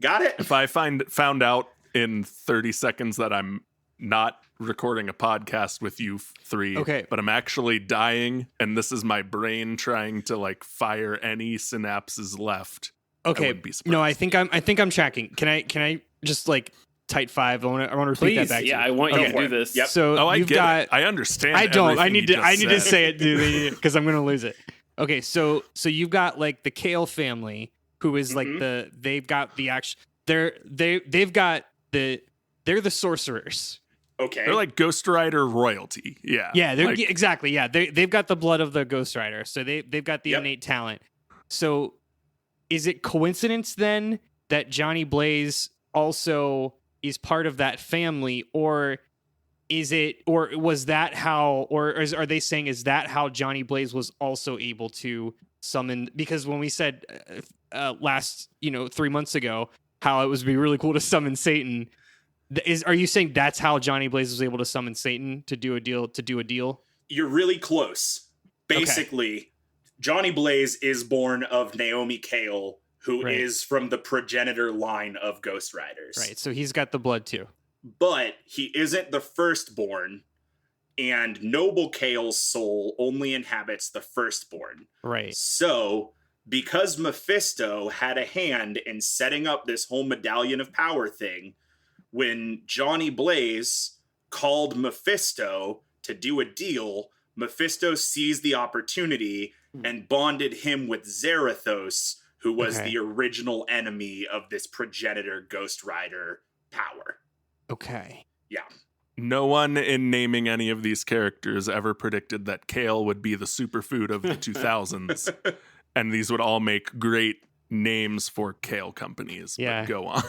Got it? If I found out in 30 seconds that I'm not recording a podcast with you 3, okay, but I'm actually dying, and this is my brain trying to like fire any synapses left. Okay, I wouldn't be surprised. No, I think I'm tracking. Can I just like tight 5? I want to repeat that back. Yeah, to you. I want you to do this. Yep. So I you've get got. it. I understand. I don't. I everything need you to. just I need to said. say it, dude, because I'm going to lose it. Okay, so you've got like the Kale family, who is like they've got the action. They're the sorcerers. Okay. They're like Ghost Rider royalty. Yeah. Yeah, they're like, exactly. Yeah, they've got the blood of the Ghost Rider, so they've got the Yep. innate talent. So, is it coincidence then that Jonny Blaze also is part of that family, or was that how, are they saying is that how Jonny Blaze was also able to summon? Because when we said last 3 months ago how it would be really cool to summon Satan. Are you saying that's how Jonny Blaze was able to summon Satan to do a deal? You're really close. Basically, Jonny Blaze is born of Naomi Kale, who is from the progenitor line of Ghost Riders. Right, so he's got the blood too. But he isn't the firstborn, and Noble Kale's soul only inhabits the firstborn. Right. So, because Mephisto had a hand in setting up this whole Medallion of Power thing, when Jonny Blaze called Mephisto to do a deal, Mephisto seized the opportunity and bonded him with Zarathos, who was the original enemy of this progenitor Ghost Rider power. Okay. Yeah. No one in naming any of these characters ever predicted that kale would be the superfood of the 2000s, and these would all make great names for kale companies. Yeah. But go on.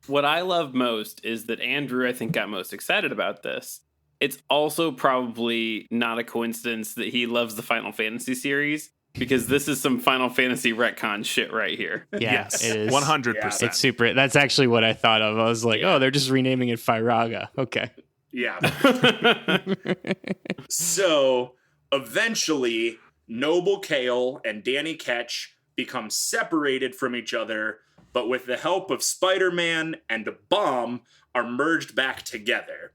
What I love most is that Andrew, I think, got most excited about this. It's also probably not a coincidence that he loves the Final Fantasy series, because this is some Final Fantasy retcon shit right here. Yeah, Yes, it is. 100%. It's super. That's actually what I thought of. I was like, oh, they're just renaming it Firaga. Okay. Yeah. So, eventually, Noble Kale and Danny Ketch become separated from each other, but with the help of Spider-Man and a bomb, are merged back together.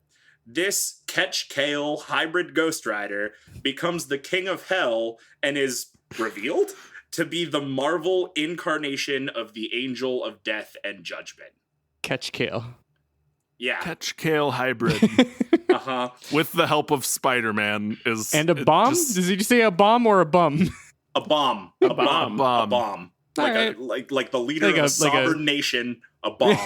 This Ketch Kale hybrid Ghost Rider becomes the King of Hell and is revealed to be the Marvel incarnation of the Angel of Death and Judgment. Catch Kale. Yeah. Catch kale hybrid Uh-huh. with the help of Spider-Man is And a bomb? Does he just say a bomb or a bum? A bomb. A bomb. A bomb. Like, like the leader of a sovereign nation, a bomb.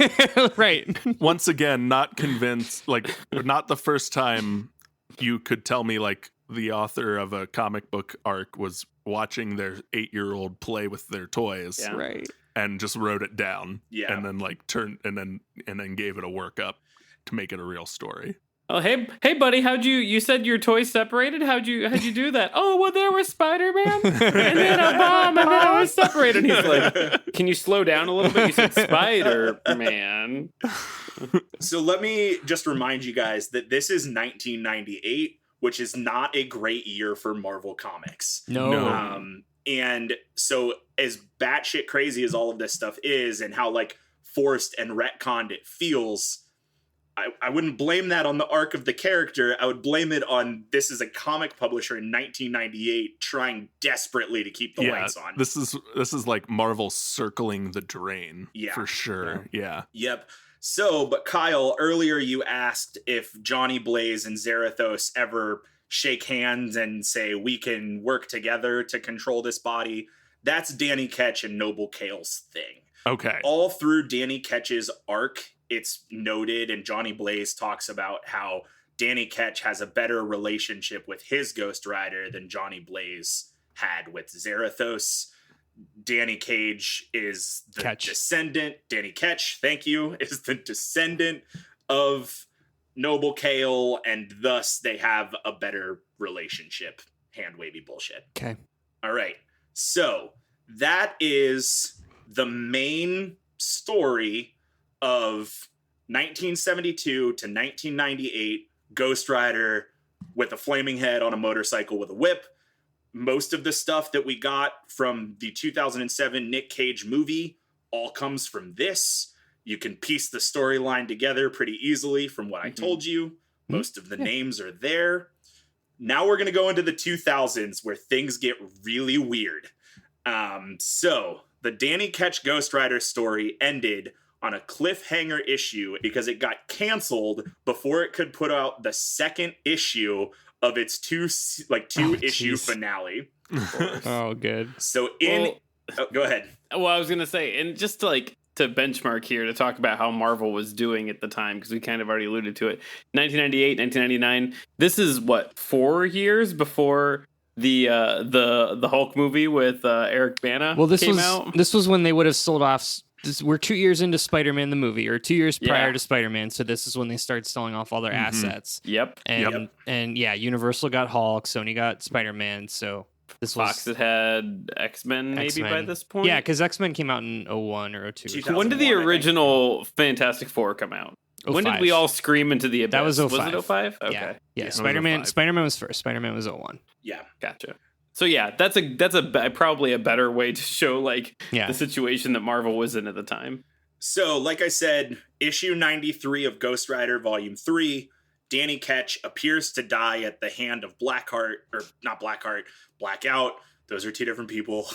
Right. once again not convinced, like not the first time you could tell me like the author of a comic book arc was watching their 8-year-old play with their toys. Yeah. Right. And just wrote it down. Yeah. And then like and then gave it a workup to make it a real story. Oh, hey, buddy, you said your toys separated? How'd you do that? Oh, well, there was Spider-Man, and then a bomb, and then I was separated. And he's like, can you slow down a little bit? You said Spider-Man. So let me just remind you guys that this is 1998, which is not a great year for Marvel Comics. No. And so as batshit crazy as all of this stuff is, and how like forced and retconned it feels, I wouldn't blame that on the arc of the character. I would blame it on this is a comic publisher in 1998 trying desperately to keep the lights on. This is like Marvel circling the drain. Yeah. For sure. Yeah. Yep. So, but Kyle, earlier you asked if Jonny Blaze and Zarathos ever shake hands and say, we can work together to control this body. That's Danny Ketch and Noble Kale's thing. Okay. All through Danny Ketch's arc, it's noted, and Jonny Blaze talks about how Danny Ketch has a better relationship with his Ghost Rider than Jonny Blaze had with Zarathos. Danny Cage is the descendant. Danny Ketch, thank you, is the descendant of Noble Kale, and thus they have a better relationship. Hand-wavy bullshit. Okay. All right. So that is the main story of 1972 to 1998 Ghost Rider with a flaming head on a motorcycle with a whip. Most of the stuff that we got from the 2007 Nic Cage movie all comes from this. You can piece the storyline together pretty easily from what I told you. Most of the names are there. Now we're going to go into the 2000s where things get really weird. So the Danny Ketch Ghost Rider story ended on a cliffhanger issue because it got canceled before it could put out the second issue of its two issue finale. Oh, good. So go ahead. Well, I was gonna say, and just to benchmark here to talk about how Marvel was doing at the time, because we kind of already alluded to it. 1998, 1999. This is what, 4 years before the Hulk movie with Eric Bana came out. This was when they would have sold off. We're 2 years into Spider-Man the movie, or 2 years prior to Spider-Man. So this is when they started selling off all their assets. Yep. And Universal got Hulk, Sony got Spider-Man. So this Fox had X-Men maybe by this point. Yeah, because X-Men came out in 01 or 02. When did the original Fantastic Four come out? 05. When did we all scream into the abyss? That was 05. Was it 05? Okay. Yeah. Spider-Man was first. Spider-Man was 01. Yeah. Gotcha. So yeah, that's probably a better way to show the situation that Marvel was in at the time. So, like I said, issue 93 of Ghost Rider Volume 3, Danny Ketch appears to die at the hand of Blackout. Those are 2 different people.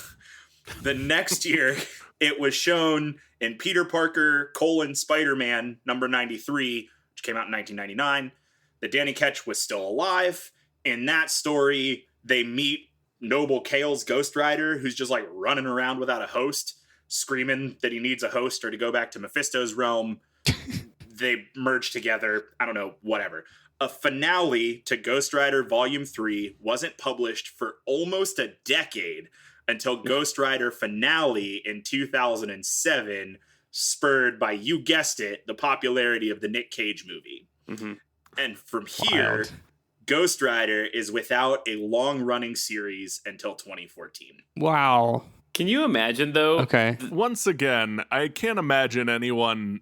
The next year, it was shown in Peter Parker: Spider-Man number 93, which came out in 1999, that Danny Ketch was still alive. In that story, they meet Noble Kale's Ghost Rider, who's just running around without a host, screaming that he needs a host or to go back to Mephisto's realm. They merge together. I don't know, whatever. A finale to Ghost Rider Volume 3 wasn't published for almost a decade until Ghost Rider Finale in 2007, spurred by, you guessed it, the popularity of the Nic Cage movie. Mm-hmm. And from here, Ghost Rider is without a long-running series until 2014. Wow. Can you imagine, though? Okay. Once again, I can't imagine anyone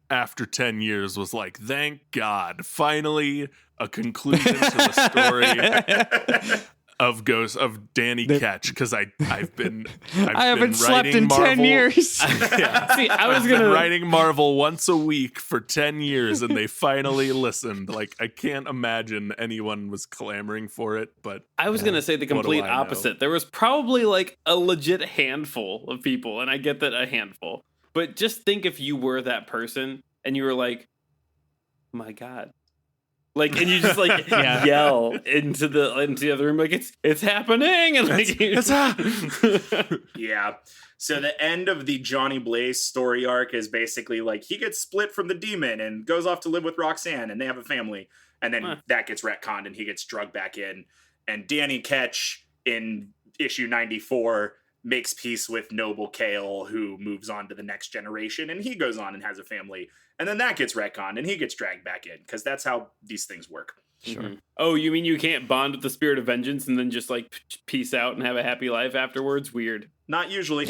after 10 years was like, thank God, finally a conclusion to the story of Danny Ketch, because I haven't slept in Marvel. 10 years. Yeah. See, I've been writing Marvel once a week for 10 years, and they finally listened. I can't imagine anyone was clamoring for it, but I was gonna say the complete opposite. There was probably a legit handful of people, and I get that, a handful. But just think if you were that person and you were like, my God. And you just yell into the other room, it's happening, and it's happening. Yeah. So the end of the Jonny Blaze story arc is basically he gets split from the demon and goes off to live with Roxanne, and they have a family, and then that gets retconned and he gets drugged back in. And Danny Ketch in issue 94 makes peace with Noble Kale, who moves on to the next generation, and he goes on and has a family. And then that gets retconned, and he gets dragged back in, because that's how these things work. Sure. Mm-hmm. Oh, you mean you can't bond with the spirit of vengeance and then just peace out and have a happy life afterwards? Weird. Not usually.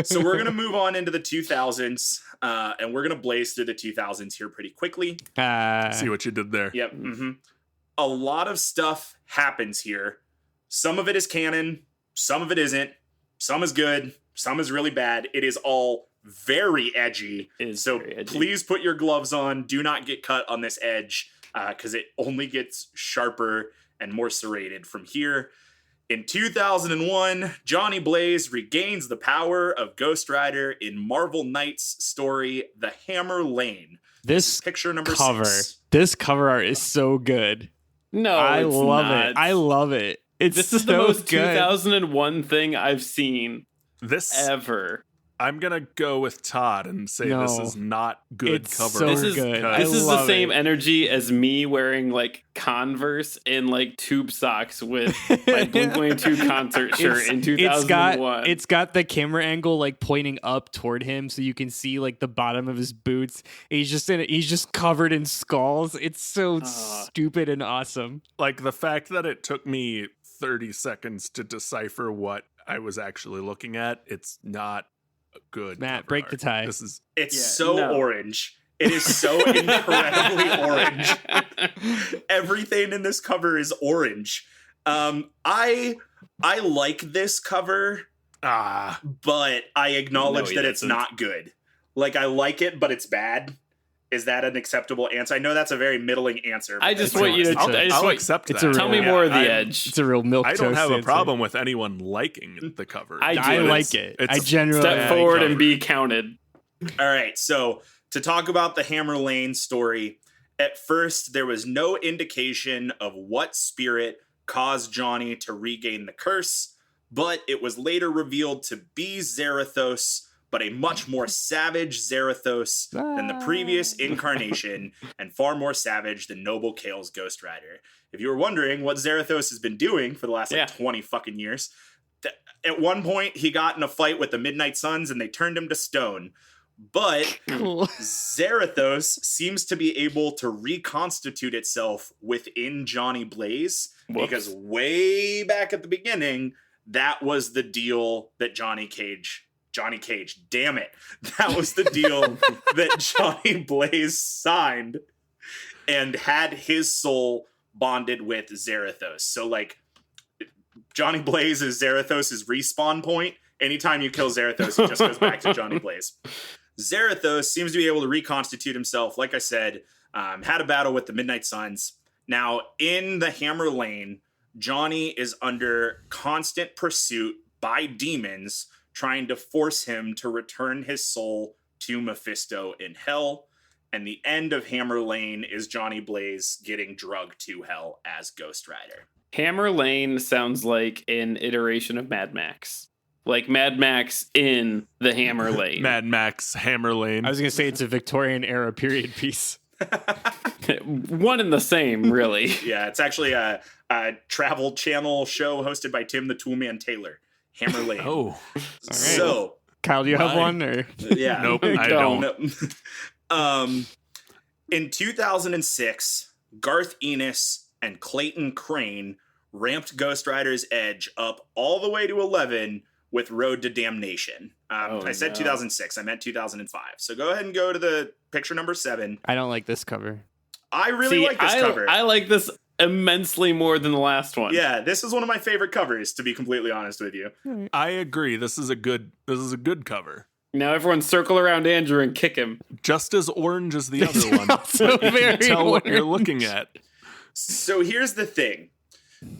So we're going to move on into the 2000s, and we're going to blaze through the 2000s here pretty quickly. See what you did there. Yep. Mm-hmm. A lot of stuff happens here. Some of it is canon. Some of it isn't. Some is good. Some is really bad. It is all very edgy. Please put your gloves on. Do not get cut on this edge, because it only gets sharper and more serrated from here. In 2001, Jonny Blaze regains the power of Ghost Rider in Marvel Knights' story, The Hammer Lane. This picture number cover. 6. This cover art is so good. No, I it's love not. it. I love it. This is the most 2001 thing I've seen ever. I'm going to go with Todd and say this is not good cover. So this is good. This is the same energy as me wearing Converse and tube socks with my Blink-182 concert shirt in 2001. It's got the camera angle pointing up toward him, so you can see the bottom of his boots. He's just covered in skulls. It's so stupid and awesome. The fact that it took me 30 seconds to decipher what I was actually looking at, it's not good. Matt, break the tie. It's orange. It is so incredibly orange. Everything in this cover is orange. I like this cover, but I acknowledge that it's not good. I like it, but it's bad. Is that an acceptable answer? I know that's a very middling answer. I just want you to. I'll accept that. Tell me more of the edge. It's a real milk. I don't have a problem with anyone liking the cover. I like it. I generally step forward and be counted. All right, so to talk about the Hammer Lane story, at first there was no indication of what spirit caused Johnny to regain the curse, but it was later revealed to be Zarathos, but a much more savage Zarathos than the previous incarnation, and far more savage than Noble Kale's Ghost Rider. If you were wondering what Zarathos has been doing for the last 20 fucking years, at one point he got in a fight with the Midnight Suns and they turned him to stone. But Zarathos seems to be able to reconstitute itself within Jonny Blaze, because way back at the beginning, that was the deal that Jonny Cage, damn it. That was the deal that Jonny Blaze signed and had his soul bonded with Zarathos. So, like, Jonny Blaze is Zarathos' respawn point. Anytime you kill Zarathos, he just goes back to Jonny Blaze. Zarathos seems to be able to reconstitute himself, like I said, had a battle with the Midnight Suns. Now, in the Hammer Lane, Johnny is under constant pursuit by demons trying to force him to return his soul to Mephisto in hell. And the end of Hammer Lane is Jonny Blaze getting drugged to hell as Ghost Rider. Hammer Lane sounds like an iteration of Mad Max. Like Mad Max in the Hammer Lane. Mad Max Hammer Lane. I was going to say it's a Victorian era period piece. One and the same, really. Yeah, it's actually a Travel Channel show hosted by Tim the Toolman Taylor. Hammer Lane. Oh, all right. So, Kyle, do you have one? Or? Yeah. Nope, I don't. In 2006, Garth Ennis and Clayton Crane ramped Ghost Rider's edge up all the way to 11 with Road to Damnation. I said 2006. I meant 2005. So go ahead and go to the picture number 7. I don't like this cover. I really like this cover. I like this immensely more than the last one. Yeah, this is one of my favorite covers, to be completely honest with you. I agree. This is a good cover. Now everyone circle around Andrew and kick him. Just as orange as the other one. Also But you very can tell what you're orange. looking at. So here's the thing.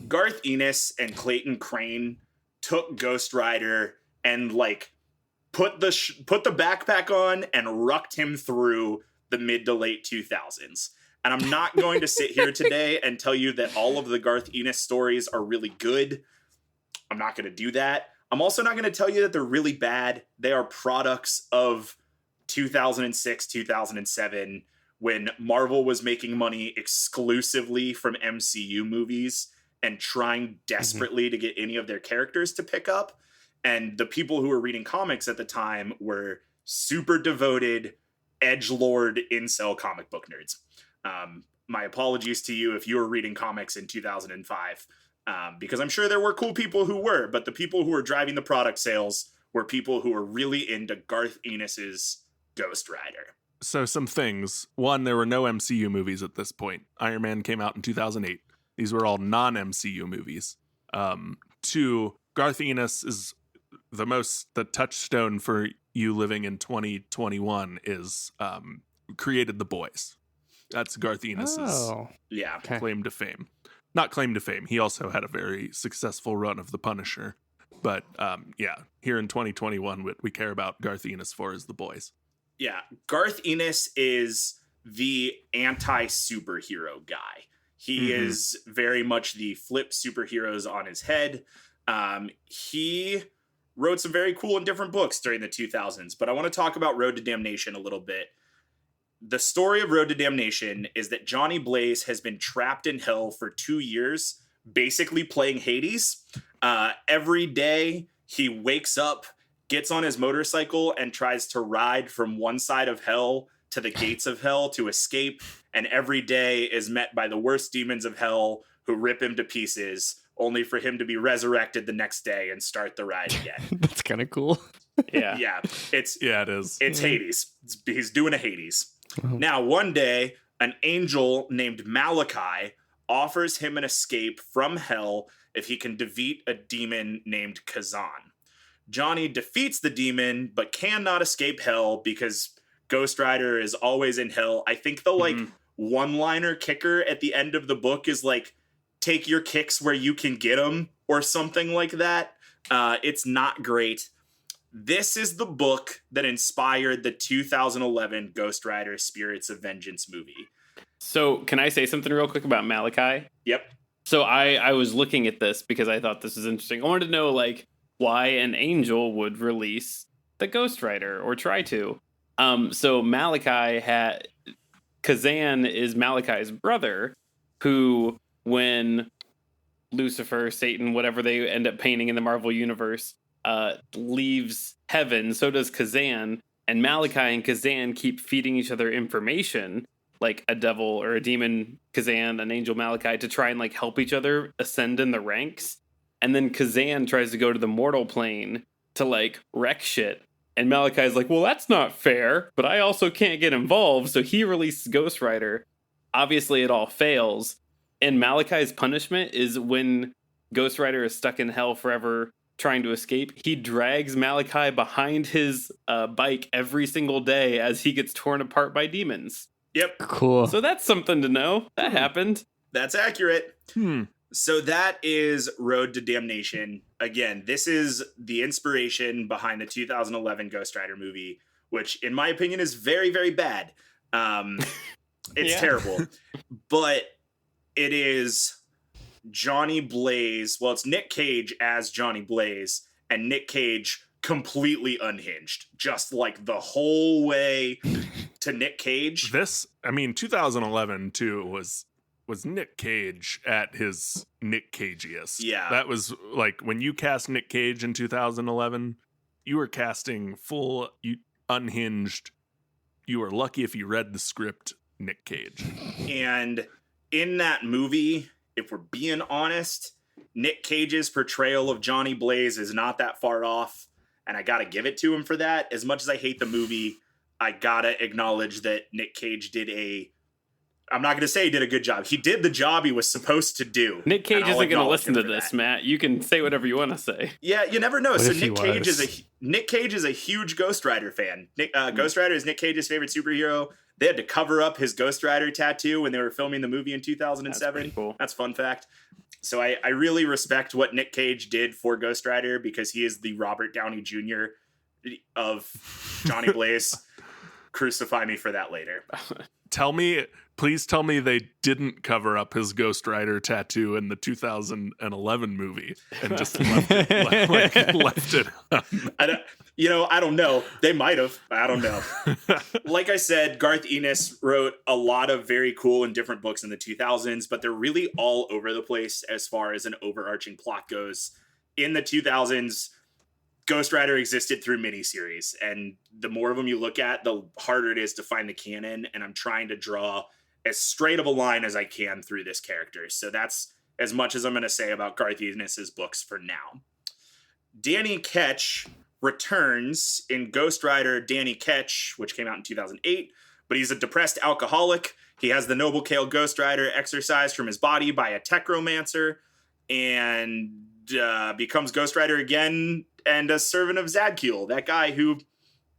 Garth Ennis and Clayton Crane took Ghost Rider and like put the backpack on and rucked him through the mid to late 2000s. And I'm not going to sit here today and tell you that all of the Garth Ennis stories are really good. I'm not going to do that. I'm also not going to tell you that they're really bad. They are products of 2006, 2007, when Marvel was making money exclusively from MCU movies and trying desperately to get any of their characters to pick up. And the people who were reading comics at the time were super devoted, edgelord, incel comic book nerds. My apologies to you if you were reading comics in 2005, because I'm sure there were cool people who were, but the people who were driving the product sales were people who were really into Garth Ennis's Ghost Rider. So some things. One, there were no MCU movies at this point. Iron Man came out in 2008. These were all non-MCU movies. 2, Garth Ennis is the touchstone for you living in 2021 is created The Boys. That's Garth Ennis's claim to fame. Not claim to fame. He also had a very successful run of The Punisher. But here in 2021, what we care about Garth Ennis for is The Boys. Yeah, Garth Ennis is the anti-superhero guy. He is very much the flip superheroes on his head. He wrote some very cool and different books during the 2000s, but I want to talk about Road to Damnation a little bit. The story of Road to Damnation is that Jonny Blaze has been trapped in hell for 2 years, basically playing Hades. Every day he wakes up, gets on his motorcycle, and tries to ride from one side of hell to the gates of hell to escape. And every day is met by the worst demons of hell who rip him to pieces, only for him to be resurrected the next day and start the ride again. That's kind of cool. Yeah. Yeah, it is. It's Hades. He's doing a Hades. Now, one day, an angel named Malachi offers him an escape from hell if he can defeat a demon named Kazan. Johnny defeats the demon, but cannot escape hell because Ghost Rider is always in hell. I think the one-liner kicker at the end of the book is like, take your kicks where you can get them, or something like that. It's not great. This is the book that inspired the 2011 Ghost Rider Spirits of Vengeance movie. So can I say something real quick about Malachi? Yep. So I was looking at this because I thought this was interesting. I wanted to know like why an angel would release the Ghost Rider or try to. So Malachi had Kazan is Malachi's brother, who when Lucifer, Satan, whatever they end up painting in the Marvel universe, leaves heaven, so does Kazan, and Malachi and Kazan keep feeding each other information, like a devil or a demon Kazan, an angel Malachi, to try and like help each other ascend in the ranks. And then Kazan tries to go to the mortal plane to like wreck shit. And Malachi's like, well, that's not fair, but I also can't get involved. So he releases Ghost Rider. Obviously, it all fails. And Malachi's punishment is when Ghost Rider is stuck in hell forever trying to escape, he drags Malachi behind his bike every single day as he gets torn apart by demons. Yep. Cool. So that's something to know. That happened. That's accurate. So that is Road to Damnation. Again, this is the inspiration behind the 2011 Ghost Rider movie, which in my opinion is very, very bad. It's terrible. But it is Jonny Blaze. Well, it's Nic Cage as Jonny Blaze, and Nic Cage completely unhinged, just like the whole way to Nic Cage. 2011 too was Nic Cage at his Nic Cageiest. Yeah. That was like when you cast Nic Cage in 2011, you were casting unhinged. You were lucky if you read the script, Nic Cage. And in that movie, if we're being honest, Nic Cage's portrayal of Jonny Blaze is not that far off. And I got to give it to him for that. As much as I hate the movie, I got to acknowledge that Nic Cage I'm not going to say he did a good job. He did the job he was supposed to do. Nick Cage isn't going to listen to this, Matt. You can say whatever you want to say. Yeah, you never know. What So if Nic Cage is a huge Ghost Rider fan. Ghost Rider is Nic Cage's favorite superhero. They had to cover up his Ghost Rider tattoo when they were filming the movie in 2007. That's cool. That's a fun fact. So I really respect what Nic Cage did for Ghost Rider because he is the Robert Downey Jr. of Jonny Blaze. Crucify me for that later. Please tell me they didn't cover up his Ghost Rider tattoo in the 2011 movie and just left it. I don't know. They might have. I don't know. Like I said, Garth Ennis wrote a lot of very cool and different books in the 2000s, but they're really all over the place as far as an overarching plot goes. In the 2000s, Ghost Rider existed through miniseries, and the more of them you look at, the harder it is to find the canon, and I'm trying to draw as straight of a line as I can through this character. So that's as much as I'm going to say about Garth Ennis's books for now. Danny Ketch returns in Ghost Rider Danny Ketch, which came out in 2008, but he's a depressed alcoholic. He has the Noble Kale Ghost Rider exorcised from his body by a techromancer and becomes Ghost Rider again and a servant of Zadkiel, that guy who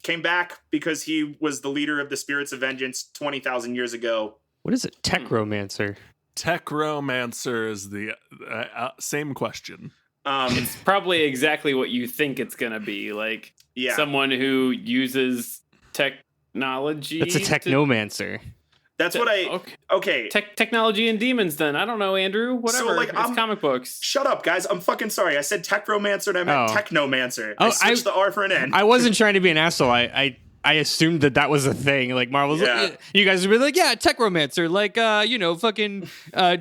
came back because he was the leader of the Spirits of Vengeance 20,000 years ago. What is it? Techromancer. Techromancer is the same question. It's probably exactly what you think it's going to be. Like someone who uses technology. That's a technomancer. That's what I... Okay. Technology and demons, then. I don't know, Andrew. Whatever. So, it's comic books. Shut up, guys. I'm fucking sorry. I said techromancer and I meant technomancer. I switched the R for an N. I wasn't trying to be an asshole. I assumed that was a thing. Like Marvel's like, you guys would be like, yeah, techromancer. Like, fucking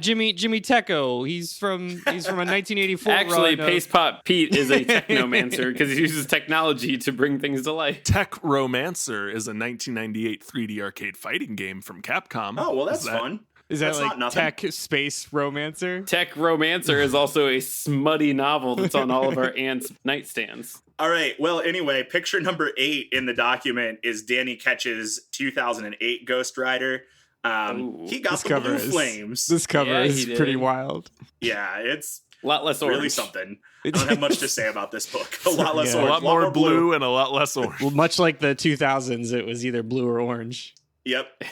Jimmy Techo. He's from a 1984 Actually, run Paste Pot Pete is a technomancer because he uses technology to bring things to life. Techromancer is a 1998 3D arcade fighting game from Capcom. Oh, well, that's fun. Is that that's like Tech Space Romancer? Tech Romancer is also a smutty novel that's on all of our aunt's nightstands. All right. Well, anyway, picture number 8 in the document is Danny Ketch's 2008 Ghost Rider. He got the blue flames. This cover is pretty wild. Yeah, it's a lot less orange. Really something. I don't have much to say about this book. A lot less orange. A lot more blue and a lot less orange. Well, much like the 2000s, it was either blue or orange. Yep.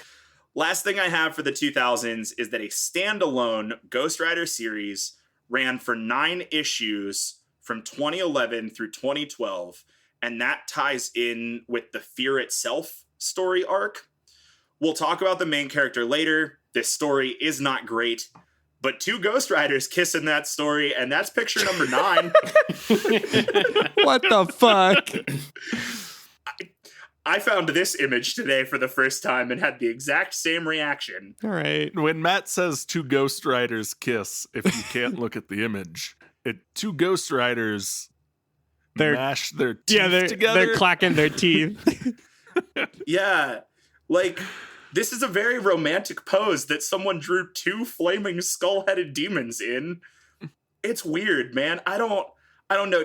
Last thing I have for the 2000s is that a standalone Ghost Rider series ran for 9 issues from 2011 through 2012, and that ties in with the Fear Itself story arc. We'll talk about the main character later. This story is not great. but 2 Ghost Riders kiss in that story, and that's picture number 9. What the fuck? I found this image today for the first time and had the exact same reaction. All right. When Matt says 2 Ghost Riders kiss, if you can't look at the image, 2 Ghost Riders mash their teeth together. They're clacking their teeth. Yeah, like, this is a very romantic pose that someone drew 2 flaming skull-headed demons in. It's weird, man. I don't know.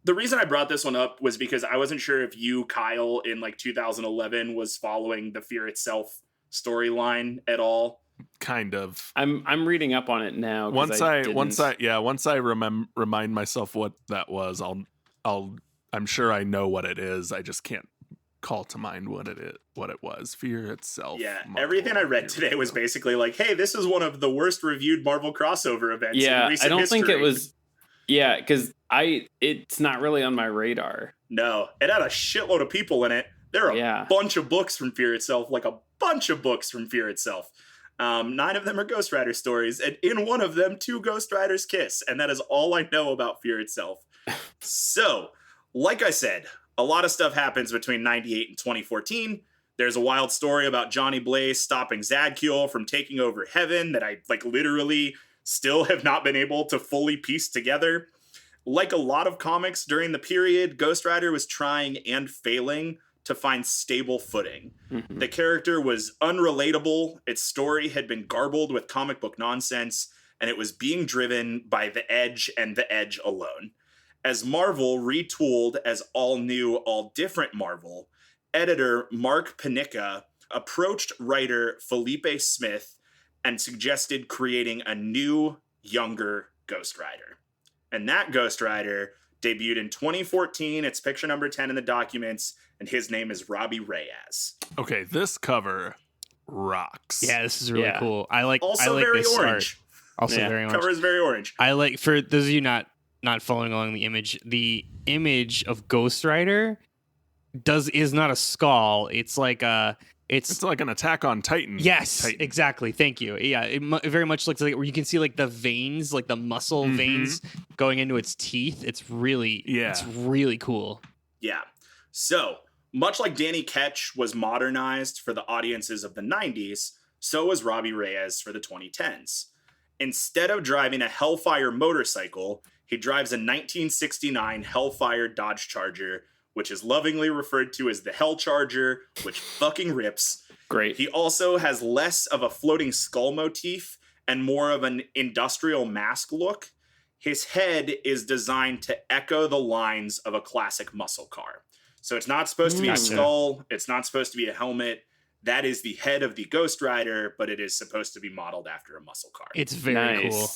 The reason I brought this one up was because I wasn't sure if you, Kyle, in like 2011 was following the Fear Itself storyline at all. Kind of. I'm reading up on it now. Once I remind myself what that was, I'm sure I know what it is. I just can't call to mind what it was. Fear Itself. Yeah, everything I read today was basically like, hey, this is one of the worst reviewed Marvel crossover events in recent history. I don't think it was. Yeah, because it's not really on my radar. No, it had a shitload of people in it. There are a bunch of books from Fear Itself, like a bunch of books from Fear Itself. 9 of them are Ghost Rider stories, and in one of them, 2 Ghost Riders kiss, and that is all I know about Fear Itself. So, like I said, a lot of stuff happens between 98 and 2014. There's a wild story about Jonny Blaze stopping Zadkiel from taking over Heaven that I, literally still have not been able to fully piece together. Like a lot of comics during the period, Ghost Rider was trying and failing to find stable footing. Mm-hmm. The character was unrelatable, its story had been garbled with comic book nonsense, and it was being driven by The Edge and The Edge alone. As Marvel retooled as all new, all different Marvel, editor Mark Panicka approached writer Felipe Smith and suggested creating a new, younger Ghost Rider. And that Ghost Rider debuted in 2014. It's picture number 10 in the documents, and his name is Robbie Reyes. Okay, this cover rocks. Yeah, this is really cool. I like very this orange. Art. Also very orange. Cover is very orange. I like, for those of you not following along the image of Ghost Rider is not a skull. It's like it's like an Attack on Titan. Yes, Titan. Exactly. Thank you. Yeah, it very much looks like where you can see like the veins, like the muscle veins going into its teeth. It's really cool. Yeah. So, much like Danny Ketch was modernized for the audiences of the 90s, so was Robbie Reyes for the 2010s. Instead of driving a Hellfire motorcycle, he drives a 1969 Hellfire Dodge Charger, which is lovingly referred to as the Hell Charger, which fucking rips. Great. He also has less of a floating skull motif and more of an industrial mask look. His head is designed to echo the lines of a classic muscle car. So it's not supposed to be a skull. It's not supposed to be a helmet. That is the head of the Ghost Rider, but it is supposed to be modeled after a muscle car. It's very cool.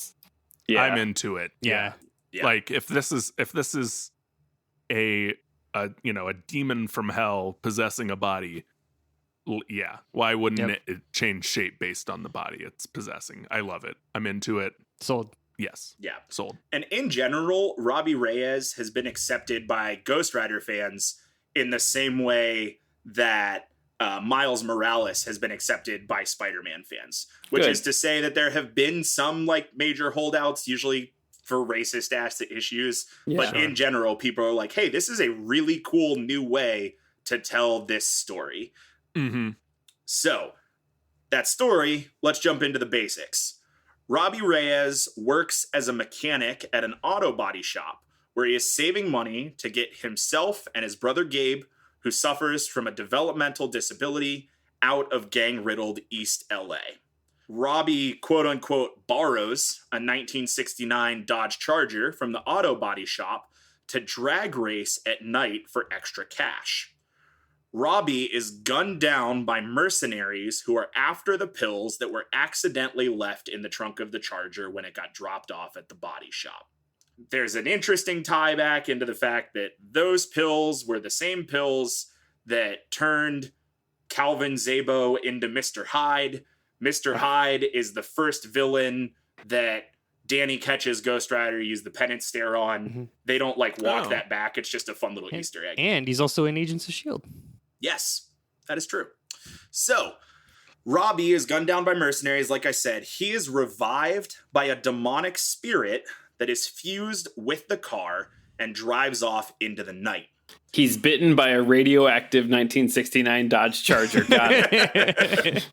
Yeah. I'm into it. Yeah. Like if this is a demon from hell possessing a body, why wouldn't it change shape based on the body it's possessing? I love it. I'm into it. Sold. Yes. Yeah. Sold. And in general, Robbie Reyes has been accepted by Ghost Rider fans in the same way that Miles Morales has been accepted by Spider-Man fans, which is to say that there have been some major holdouts, usually for racist ass issues. But in general, people are like, hey, this is a really cool new way to tell this story. Mm-hmm. So that story, let's jump into the basics. Robbie Reyes works as a mechanic at an auto body shop where he is saving money to get himself and his brother Gabe, who suffers from a developmental disability, out of gang-riddled East LA. Robbie, quote-unquote, borrows a 1969 Dodge Charger from the auto body shop to drag race at night for extra cash. Robbie is gunned down by mercenaries who are after the pills that were accidentally left in the trunk of the Charger when it got dropped off at the body shop. There's an interesting tie back into the fact that those pills were the same pills that turned Calvin Zabo into Mr. Hyde. Mr. Hyde is the first villain that Danny Ketch's Ghost Rider used the penance stare on. Mm-hmm. They don't walk that back. It's just a fun little Easter egg. And he's also in Agents of S.H.I.E.L.D. Yes, that is true. So, Robbie is gunned down by mercenaries, like I said. He is revived by a demonic spirit that is fused with the car and drives off into the night. He's bitten by a radioactive 1969 Dodge Charger. Got it.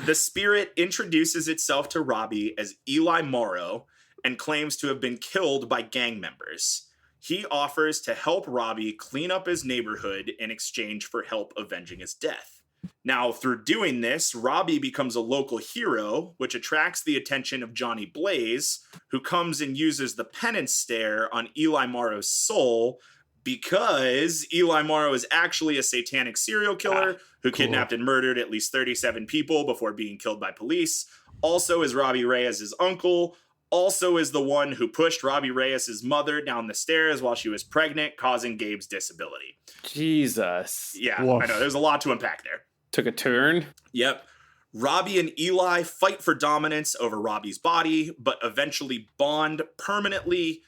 The spirit introduces itself to Robbie as Eli Morrow and claims to have been killed by gang members. He offers to help Robbie clean up his neighborhood in exchange for help avenging his death. Now, through doing this, Robbie becomes a local hero, which attracts the attention of Jonny Blaze, who comes and uses the penance stare on Eli Morrow's soul because Eli Morrow is actually a satanic serial killer who kidnapped and murdered at least 37 people before being killed by police. Also is Robbie Reyes' uncle. Also is the one who pushed Robbie Reyes' mother down the stairs while she was pregnant, causing Gabe's disability. Jesus. Yeah, Woof. I know. There's a lot to unpack there. Took a turn. Yep. Robbie and Eli fight for dominance over Robbie's body, but eventually bond permanently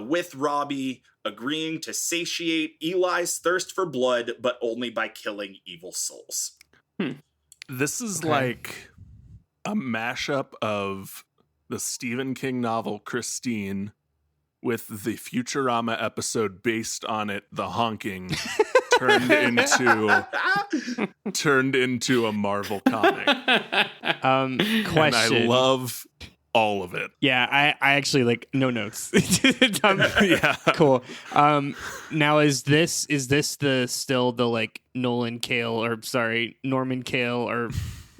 with Robbie, agreeing to satiate Eli's thirst for blood, but only by killing evil souls. This is like a mashup of the Stephen King novel Christine with the Futurama episode based on it, The Honking, turned into a Marvel comic. Question. And I love all of it. Yeah, I actually like no notes. Yeah. Cool. Now is this still the like Norman Cale or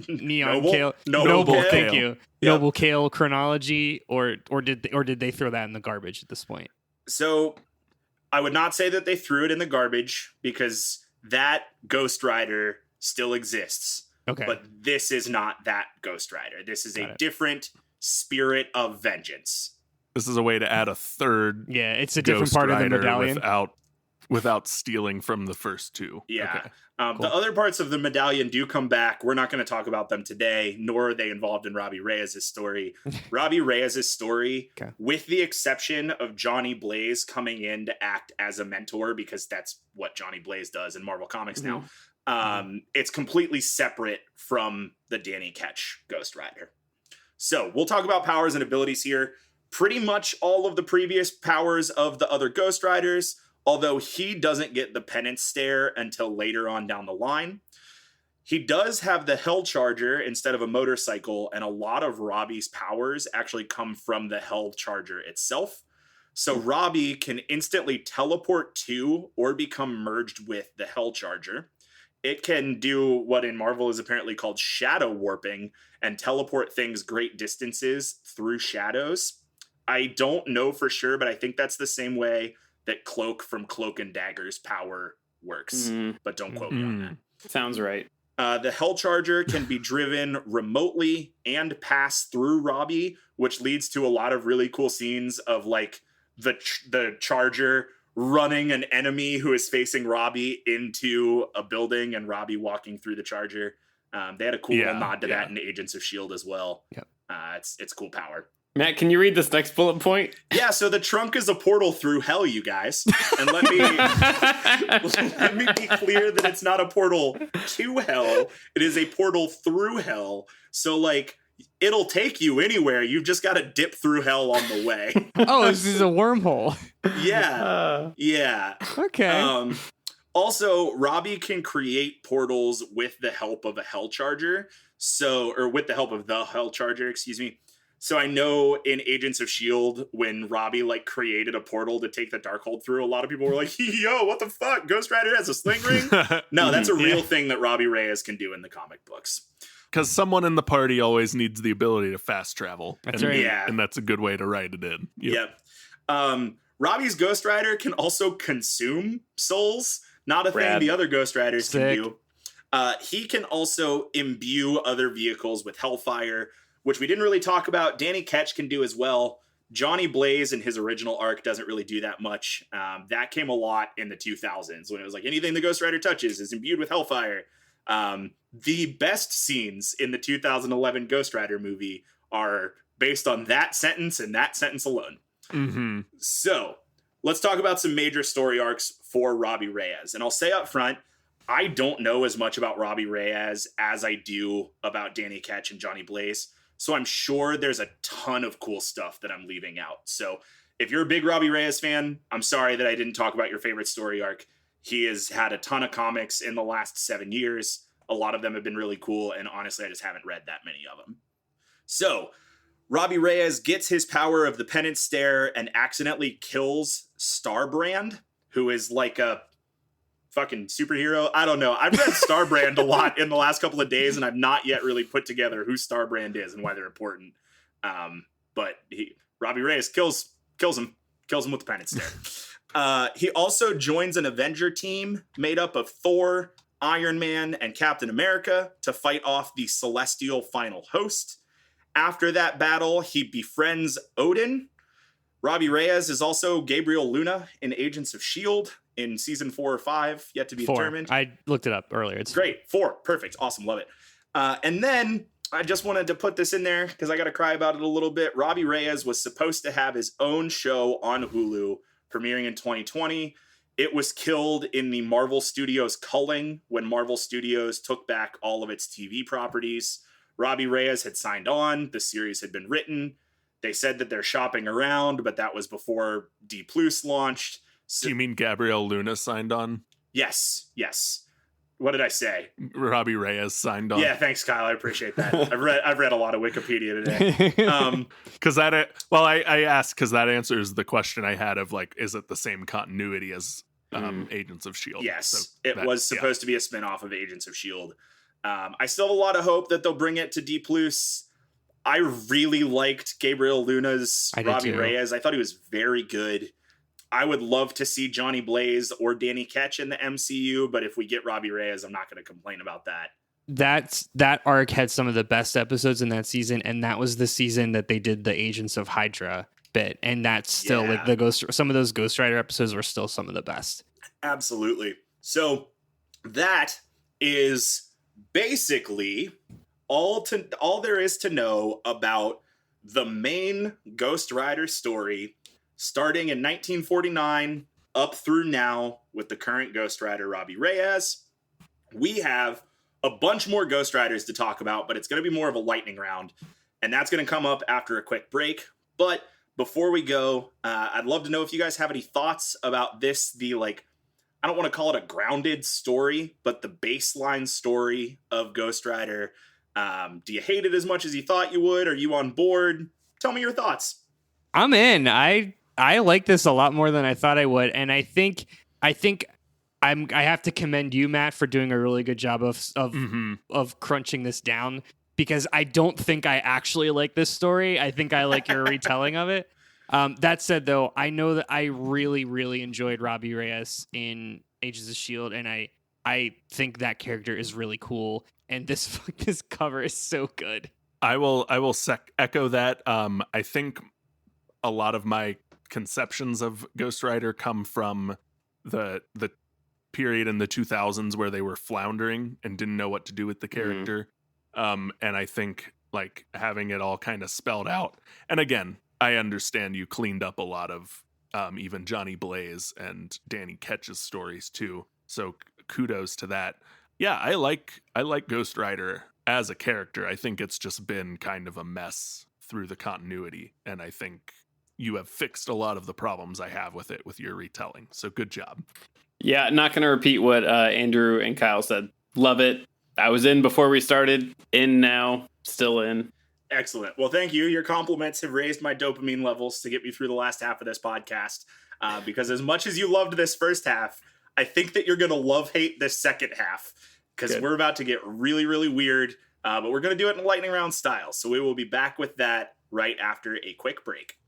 Neon Cale? Noble Cale. Thank you. Yep. Noble Cale chronology, or did they throw that in the garbage at this point? So I would not say that they threw it in the garbage because that Ghost Rider still exists. Okay. But this is not that Ghost Rider. This is Got a it. different spirit of vengeance. This is a way to add a third Yeah, it's a different Ghost part of the Rider medallion. without stealing from the first two. Yeah. Okay. Cool. The other parts of the medallion do come back. We're not going to talk about them today, nor are they involved in Robbie Reyes' story. Robbie Reyes' story, Okay. with the exception of Jonny Blaze coming in to act as a mentor, because that's what Jonny Blaze does in Marvel Comics now, it's completely separate from the Danny Ketch Ghost Rider. So we'll talk about powers and abilities here. Pretty much all of the previous powers of the other Ghost Riders, although he doesn't get the penance stare until later on down the line. He does have the Hell Charger instead of a motorcycle, and a lot of Robbie's powers actually come from the Hell Charger itself. So Robbie can instantly teleport to or become merged with the Hell Charger. It can do what in Marvel is apparently called shadow warping and teleport things great distances through shadows. I don't know for sure, but I think that's the same way that Cloak from Cloak and Dagger's power works, but don't quote me on that. Sounds right. The Hell Charger can be driven remotely and pass through Robbie, which leads to a lot of really cool scenes of like the Charger running an enemy who is facing Robbie into a building and Robbie walking through the Charger. They had a cool little nod to that in Agents of S.H.I.E.L.D. as well. Yep. It's cool power. Matt, can you read this next bullet point? Yeah, so the trunk is a portal through hell, you guys. And let me be clear that it's not a portal to hell. It is a portal through hell. So, like, it'll take you anywhere. You've just got to dip through hell on the way. Oh, this is a wormhole. Yeah. Yeah. Okay. Also, Robbie can create portals with the help of a Hell Charger. Or with the help of the Hell Charger, excuse me. So I know in Agents of S.H.I.E.L.D., when Robbie like created a portal to take the Darkhold through, a lot of people were like, yo, what the fuck? Ghost Rider has a sling ring? No, that's a real thing that Robbie Reyes can do in the comic books. Because someone in the party always needs the ability to fast travel. That's and, right. Yeah. And that's a good way to write it in. Yep. Robbie's Ghost Rider can also consume souls. Not a thing the other Ghost Riders can do. He can also imbue other vehicles with Hellfire, which we didn't really talk about. Danny Ketch can do as well. Jonny Blaze in his original arc doesn't really do that much. That came a lot in the 2000s when it was like anything the Ghost Rider touches is imbued with Hellfire. The best scenes in the 2011 Ghost Rider movie are based on that sentence and that sentence alone. Mm-hmm. So let's talk about some major story arcs for Robbie Reyes. And I'll say up front, I don't know as much about Robbie Reyes as I do about Danny Ketch and Jonny Blaze. So I'm sure there's a ton of cool stuff that I'm leaving out. So if you're a big Robbie Reyes fan, I'm sorry that I didn't talk about your favorite story arc. He has had a ton of comics in the last 7 years. A lot of them have been really cool, and honestly, I just haven't read that many of them. So Robbie Reyes gets his power of the penance stare and accidentally kills Starbrand, who is like a fucking superhero. I don't know. I've read Starbrand a lot in the last couple of days, and I've not yet really put together who Starbrand is and why they're important. But Robbie Reyes kills him with the penance stare. He also joins an Avenger team made up of Thor, Iron Man, and Captain America to fight off the Celestial Final Host. After that battle, he befriends Odin. Robbie Reyes is also Gabriel Luna in Agents of S.H.I.E.L.D. in season 4 or 5, yet to be determined. I looked it up earlier. It's great. 4. Perfect. Awesome. Love it. And then I just wanted to put this in there because I got to cry about it a little bit. Robbie Reyes was supposed to have his own show on Hulu premiering in 2020. It was killed in the Marvel Studios culling when Marvel Studios took back all of its TV properties. Robbie Reyes had signed on. The series had been written. They said that they're shopping around, but that was before D Plus launched. So, do you mean Gabriel Luna signed on? Yes. What did I say? Robbie Reyes signed on. Yeah, thanks, Kyle. I appreciate that. I've read a lot of Wikipedia today. Because I asked because that answers the question I had of like, is it the same continuity as Agents of S.H.I.E.L.D.? Yes, So it was supposed to be a spinoff of Agents of S.H.I.E.L.D. I still have a lot of hope that they'll bring it to D Plus. I really liked Gabriel Luna's Robbie Reyes. I thought he was very good. I would love to see Jonny Blaze or Danny Ketch in the MCU, but if we get Robbie Reyes, I'm not going to complain about that. That arc had some of the best episodes in that season, and that was the season that they did the Agents of Hydra bit, and that's still like some of those Ghost Rider episodes were still some of the best. Absolutely. So that is basically all there is to know about the main Ghost Rider story, starting in 1949 up through now with the current Ghost Rider, Robbie Reyes. We have a bunch more Ghost Riders to talk about, but it's going to be more of a lightning round, and that's going to come up after a quick break. But before we go, I'd love to know if you guys have any thoughts about this, I don't want to call it a grounded story, but the baseline story of Ghost Rider. Do you hate it as much as you thought you would? Are you on board? Tell me your thoughts. I'm in. I like this a lot more than I thought I would, and I think I have to commend you, Matt, for doing a really good job of crunching this down, because I don't think I actually like this story. I think I like your retelling of it. That said, though, I know that I really, really enjoyed Robbie Reyes in Agents of S.H.I.E.L.D., and I think that character is really cool, and this cover is so good. I will echo that. I think a lot of my conceptions of Ghost Rider come from the period in the 2000s where they were floundering and didn't know what to do with the character. And I think like having it all kind of spelled out. And again, I understand you cleaned up a lot of even Jonny Blaze and Danny Ketch's stories too. So kudos to that. Yeah, I like Ghost Rider as a character. I think it's just been kind of a mess through the continuity, and I think you have fixed a lot of the problems I have with it with your retelling. So good job. Yeah, not going to repeat what Andrew and Kyle said. Love it. I was in before we started, in now, still in. Excellent. Well, thank you. Your compliments have raised my dopamine levels to get me through the last half of this podcast, because as much as you loved this first half, I think that you're going to love-hate this second half, because we're about to get really, really weird, but we're going to do it in lightning round style. So we will be back with that right after a quick break.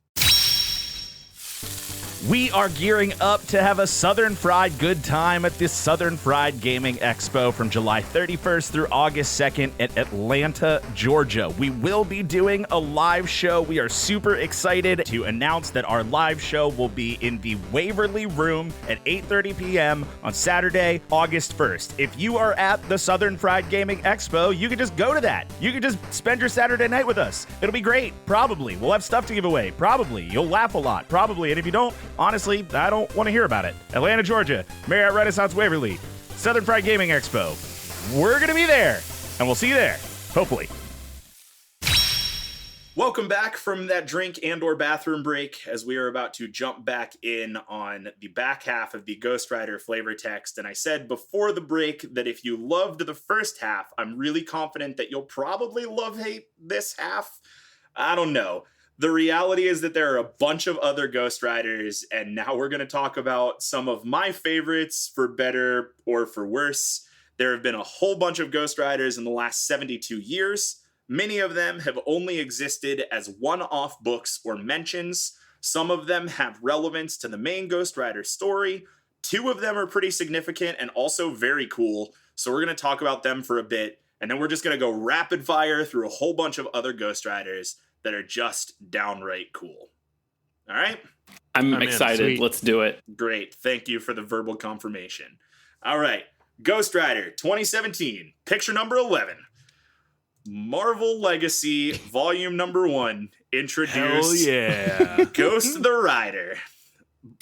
We are gearing up to have a Southern Fried good time at the Southern Fried Gaming Expo from July 31st through August 2nd at Atlanta, Georgia. We will be doing a live show. We are super excited to announce that our live show will be in the Waverly Room at 8:30 p.m. on Saturday, August 1st. If you are at the Southern Fried Gaming Expo, you can just go to that. You can just spend your Saturday night with us. It'll be great. Probably. We'll have stuff to give away. Probably. You'll laugh a lot. Probably. And if you don't, honestly, I don't want to hear about it. Atlanta, Georgia, Marriott Renaissance Waverly. Southern Pride Gaming Expo. We're going to be there, and we'll see you there, hopefully. Welcome back from that drink and or bathroom break as we are about to jump back in on the back half of the Ghost Rider flavor text. And I said before the break that if you loved the first half, I'm really confident that you'll probably love-hate this half. I don't know. The reality is that there are a bunch of other Ghost Riders, and now we're going to talk about some of my favorites for better or for worse. There have been a whole bunch of Ghost Riders in the last 72 years. Many of them have only existed as one-off books or mentions. Some of them have relevance to the main Ghost Rider story. 2 of them are pretty significant and also very cool. So we're going to talk about them for a bit. And then we're just going to go rapid fire through a whole bunch of other Ghost Riders that are just downright cool. All right? I'm excited. Sweet. Let's do it. Great. Thank you for the verbal confirmation. All right. Ghost Rider 2017, picture number 11. Marvel Legacy, volume number 1, introduced Hell yeah. Ghost the Rider.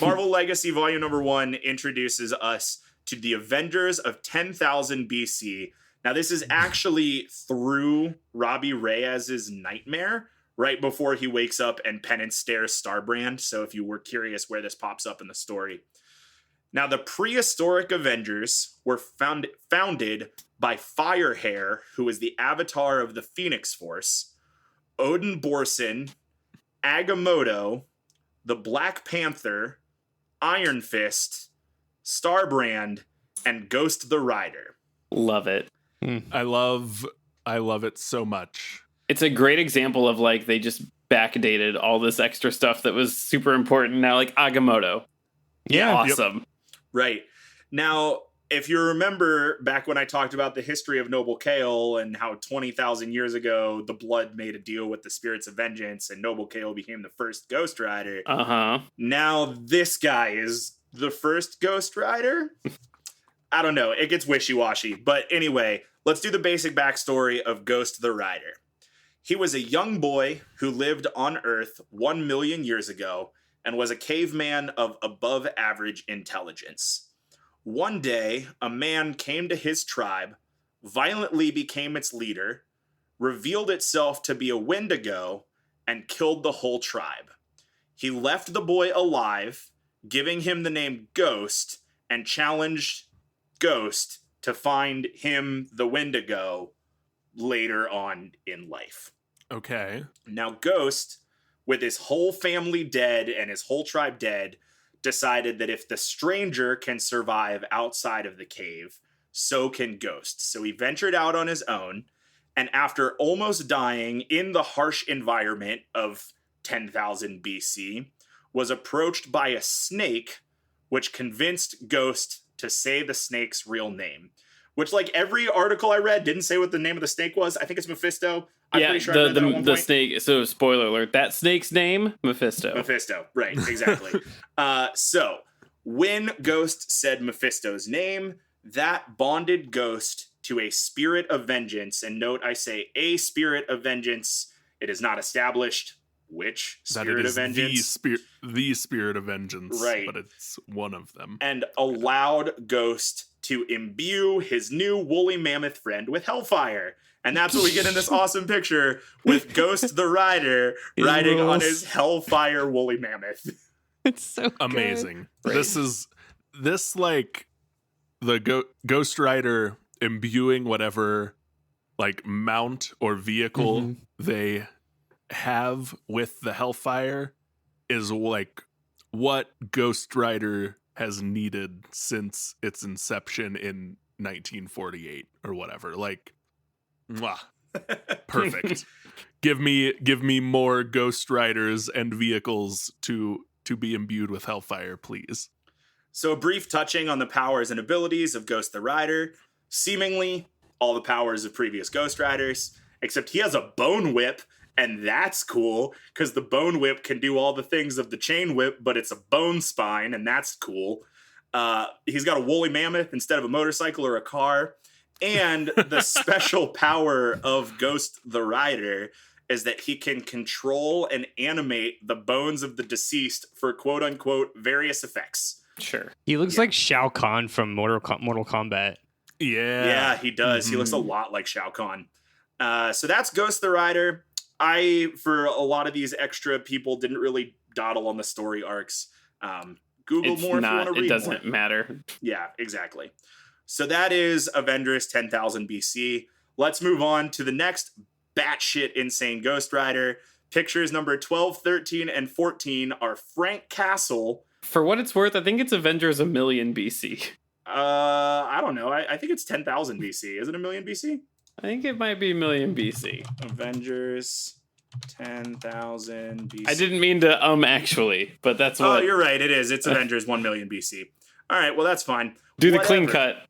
Marvel Legacy, volume number 1, introduces us to the Avengers of 10,000 BC. Now, this is actually through Robbie Reyes' nightmare, right before he wakes up and Penance stares Starbrand. So if you were curious where this pops up in the story. Now, the prehistoric Avengers were founded by Firehair, who is the avatar of the Phoenix Force, Odin Borson, Agamotto, the Black Panther, Iron Fist, Starbrand, and Ghost the Rider. Love it. I love it so much. It's a great example of like they just backdated all this extra stuff that was super important. Now, like Agamotto. Yeah. Awesome. Right. Now, if you remember back when I talked about the history of Noble Kale and how 20,000 years ago, the Blood made a deal with the Spirits of Vengeance and Noble Kale became the first Ghost Rider. Uh-huh. Now this guy is the first Ghost Rider? I don't know. It gets wishy-washy. But anyway, let's do the basic backstory of Ghost the Rider. He was a young boy who lived on Earth 1 million years ago and was a caveman of above average intelligence. One day, a man came to his tribe, violently became its leader, revealed itself to be a Wendigo, and killed the whole tribe. He left the boy alive, giving him the name Ghost, and challenged Ghost to find him, the Wendigo, later on in life. Okay. Now, Ghost, with his whole family dead and his whole tribe dead, decided that if the stranger can survive outside of the cave, so can Ghost. So he ventured out on his own, and after almost dying in the harsh environment of 10,000 BC, was approached by a snake, which convinced Ghost to say the snake's real name. Which, like, every article I read didn't say what the name of the snake was. I think it's Mephisto. I'm pretty sure I read that at one the point. snake. So, spoiler alert: that snake's name, Mephisto. Mephisto, right? Exactly. So when Ghost said Mephisto's name, that bonded Ghost to a spirit of vengeance. And note, I say a spirit of vengeance. It is not established which spirit of vengeance. The spirit of vengeance, right? But it's one of them. And allowed Ghost to imbue his new woolly mammoth friend with hellfire. And that's what we get in this awesome picture with Ghost the Rider riding on his hellfire woolly mammoth. It's so amazing. Good. This like the Ghost Rider imbuing whatever like mount or vehicle they have with the hellfire is like what Ghost Rider has needed since its inception in 1948 or whatever. Like, mwah, perfect. Give me more Ghost Riders and vehicles to be imbued with hellfire, please. So a brief touching on the powers and abilities of Ghost the Rider. Seemingly all the powers of previous Ghost Riders, except he has a bone whip, and that's cool, because the bone whip can do all the things of the chain whip, but it's a bone spine, and that's cool. He's got a woolly mammoth instead of a motorcycle or a car. And the special power of Ghost the Rider is that he can control and animate the bones of the deceased for quote-unquote various effects. Sure. He looks like Shao Kahn from Mortal Kombat. Yeah, he does. He looks a lot like Shao Kahn. So that's Ghost the Rider. For a lot of these extra people, didn't really dawdle on the story arcs. Google It's more not, if you want to read it doesn't more. matter. Yeah, exactly. So that is Avengers 10,000 BC. Let's move on to the next batshit insane Ghost Rider. Pictures number 12, 13, and 14 are Frank Castle. For what it's worth, I think it's Avengers 1,000,000 BC. I don't know. I think it's 10,000 BC. Is it 1,000,000 BC? I think it might be 1,000,000 BC. Avengers 10,000 BC. I didn't mean to actually, but that's Oh, what. you're right. It is. It's Avengers 1,000,000 BC. All right. Well, that's fine. Do the Whatever. clean cut.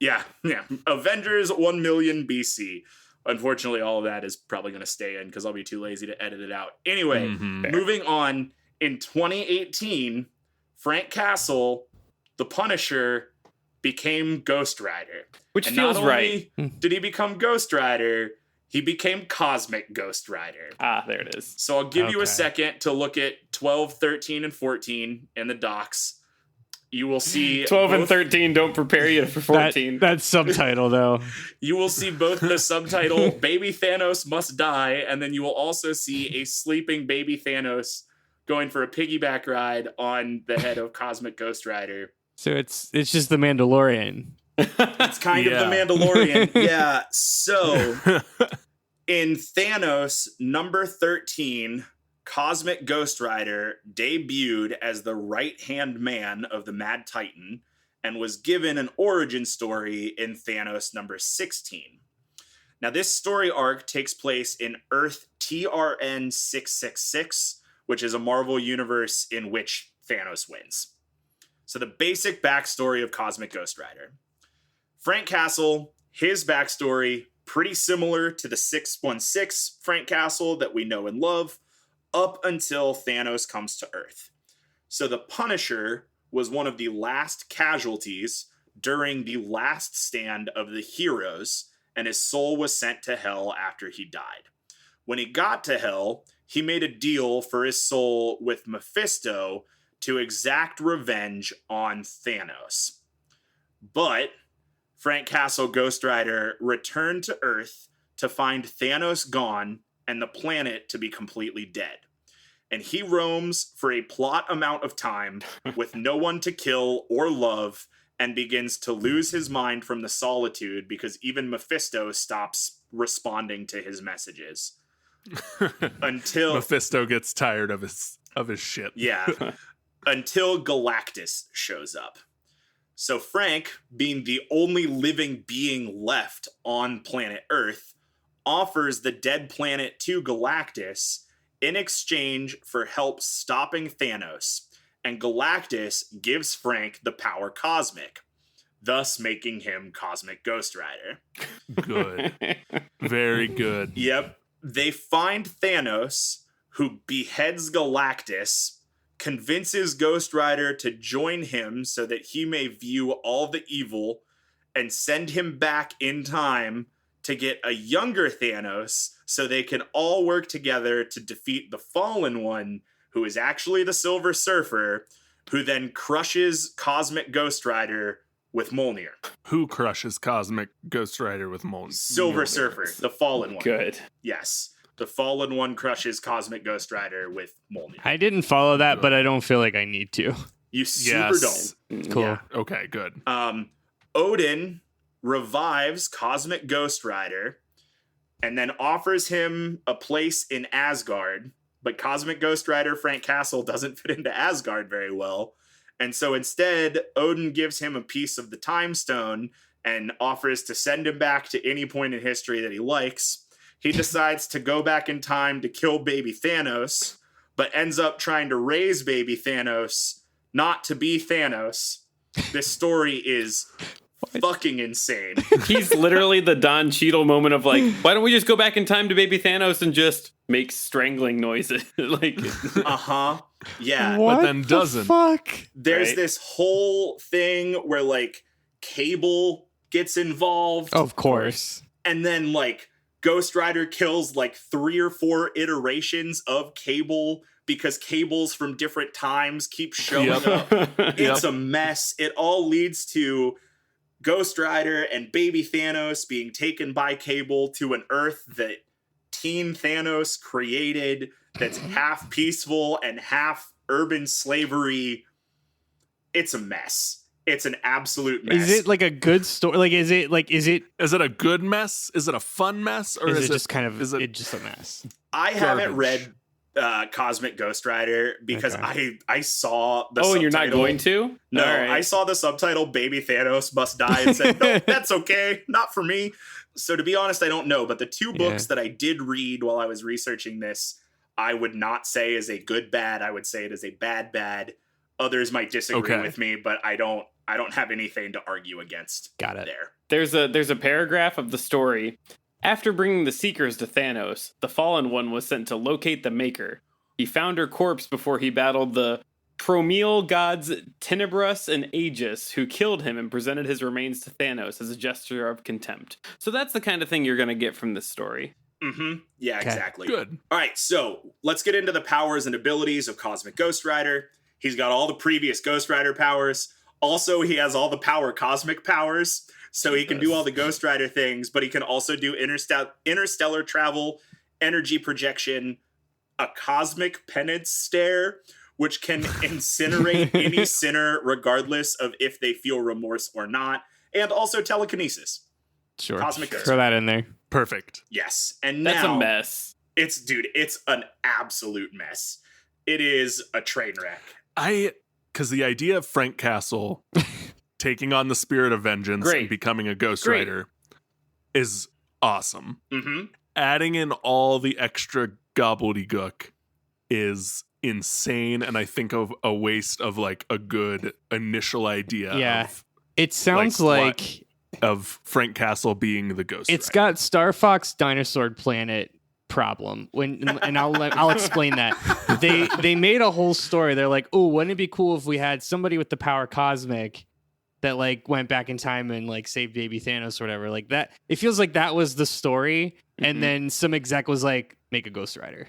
Yeah. Avengers 1,000,000 BC. Unfortunately, all of that is probably going to stay in because I'll be too lazy to edit it out. Anyway, moving on. In 2018, Frank Castle, the Punisher, became Ghost Rider. Which And feels not right. only did he become Ghost Rider, he became Cosmic Ghost Rider. Ah, there it is. So I'll give you a Okay. second to look at 12, 13, and 14 in the docs. You will see 12 and both- 13 don't prepare you for 14. That subtitle, though. You will see both the subtitle "Baby Thanos Must Die," and then you will also see a sleeping baby Thanos going for a piggyback ride on the head of Cosmic Ghost Rider. So it's just the Mandalorian. It's kind of the Mandalorian. Yeah. So in Thanos number 13, Cosmic Ghost Rider debuted as the right-hand man of the Mad Titan and was given an origin story in Thanos number 16. Now, this story arc takes place in Earth TRN 666, which is a Marvel universe in which Thanos wins. So the basic backstory of Cosmic Ghost Rider. Frank Castle, his backstory, pretty similar to the 616 Frank Castle that we know and love, up until Thanos comes to Earth. So the Punisher was one of the last casualties during the last stand of the heroes, and his soul was sent to hell after he died. When he got to hell, he made a deal for his soul with Mephisto to exact revenge on Thanos. But Frank Castle Ghost Rider returned to Earth to find Thanos gone and the planet to be completely dead. And he roams for a plot amount of time with no one to kill or love and begins to lose his mind from the solitude because even Mephisto stops responding to his messages. Until Mephisto gets tired of his shit. Yeah. Until Galactus shows up. So Frank, being the only living being left on planet Earth, offers the dead planet to Galactus in exchange for help stopping Thanos, and Galactus gives Frank the power cosmic, thus making him Cosmic Ghost Rider. Good. Very good. Yep. They find Thanos, who beheads Galactus, convinces Ghost Rider to join him so that he may view all the evil, and send him back in time to get a younger Thanos so they can all work together to defeat the Fallen One, who is actually the Silver Surfer, who then crushes Cosmic Ghost Rider with Mjolnir. Who crushes Cosmic Ghost Rider with Mjolnir? Silver Surfer, the Fallen One. Good. Yes. The Fallen One crushes Cosmic Ghost Rider with Mjolnir. I didn't follow that, but I don't feel like I need to. You super Yes. don't. Cool. Yeah. Okay, good. Odin revives Cosmic Ghost Rider and then offers him a place in Asgard, but Cosmic Ghost Rider Frank Castle doesn't fit into Asgard very well. And so instead, Odin gives him a piece of the Time Stone and offers to send him back to any point in history that he likes. He decides to go back in time to kill baby Thanos, but ends up trying to raise baby Thanos not to be Thanos. This story is fucking insane. He's literally the Don Cheadle moment of like, why don't we just go back in time to baby Thanos and just make strangling noises? Like, Yeah. What then the doesn't. fuck? There's Right. this whole thing where like Cable gets involved. Of course. And then like Ghost Rider kills like 3 or 4 iterations of Cable because cables from different times keep showing Yep. up. It's a mess. It all leads to Ghost Rider and baby Thanos being taken by Cable to an Earth that teen Thanos created that's half peaceful and half urban slavery. It's a mess. It's an absolute mess. Is it like a good story? Like, is it Is it a good mess? Is it a fun mess? Or is it just kind of is it it's just a mess? I haven't garbage? read Cosmic Ghost Rider because Okay. I saw the Oh, subtitle. and you're not going to? No, All right. I saw the subtitle Baby Thanos Must Die and said, no, that's okay. Not for me. So to be honest, I don't know. But the two books that I did read while I was researching this, I would not say is a good bad. I would say it is a bad bad. Others might disagree with me, but I don't have anything to argue against. Got it. There. There's a paragraph of the story. After bringing the Seekers to Thanos, the Fallen One was sent to locate the Maker. He found her corpse before he battled the Promeal gods Tenebrus and Aegis, who killed him and presented his remains to Thanos as a gesture of contempt. So that's the kind of thing you're going to get from this story. Mm-hmm. Yeah, Okay. exactly. good? All right, so let's get into the powers and abilities of Cosmic Ghost Rider. He's got all the previous Ghost Rider powers. Also, he has all the cosmic powers. So he can do all the Ghost Rider things, but he can also do interstellar travel, energy projection, a cosmic penance stare, which can incinerate any sinner regardless of if they feel remorse or not, and also telekinesis. Sure. Cosmic Ghost Throw that in there. Perfect. Yes. And That's now a mess. it's an absolute mess. It is a train wreck. Because the idea of Frank Castle taking on the spirit of vengeance Great. and becoming a Ghost Great. Rider is awesome. Mm-hmm. Adding in all the extra gobbledygook is insane, and I think of a waste of like a good initial idea. Yeah. It sounds like like of Frank Castle being the Ghost it's Rider. got Star Fox Dinosaur Planet problem and I'll explain that. They made a whole story. They're like, oh, wouldn't it be cool if we had somebody with the power cosmic that like went back in time and like saved baby Thanos or whatever, like that. It feels like that was the story, and then some exec was like, make a Ghost Rider.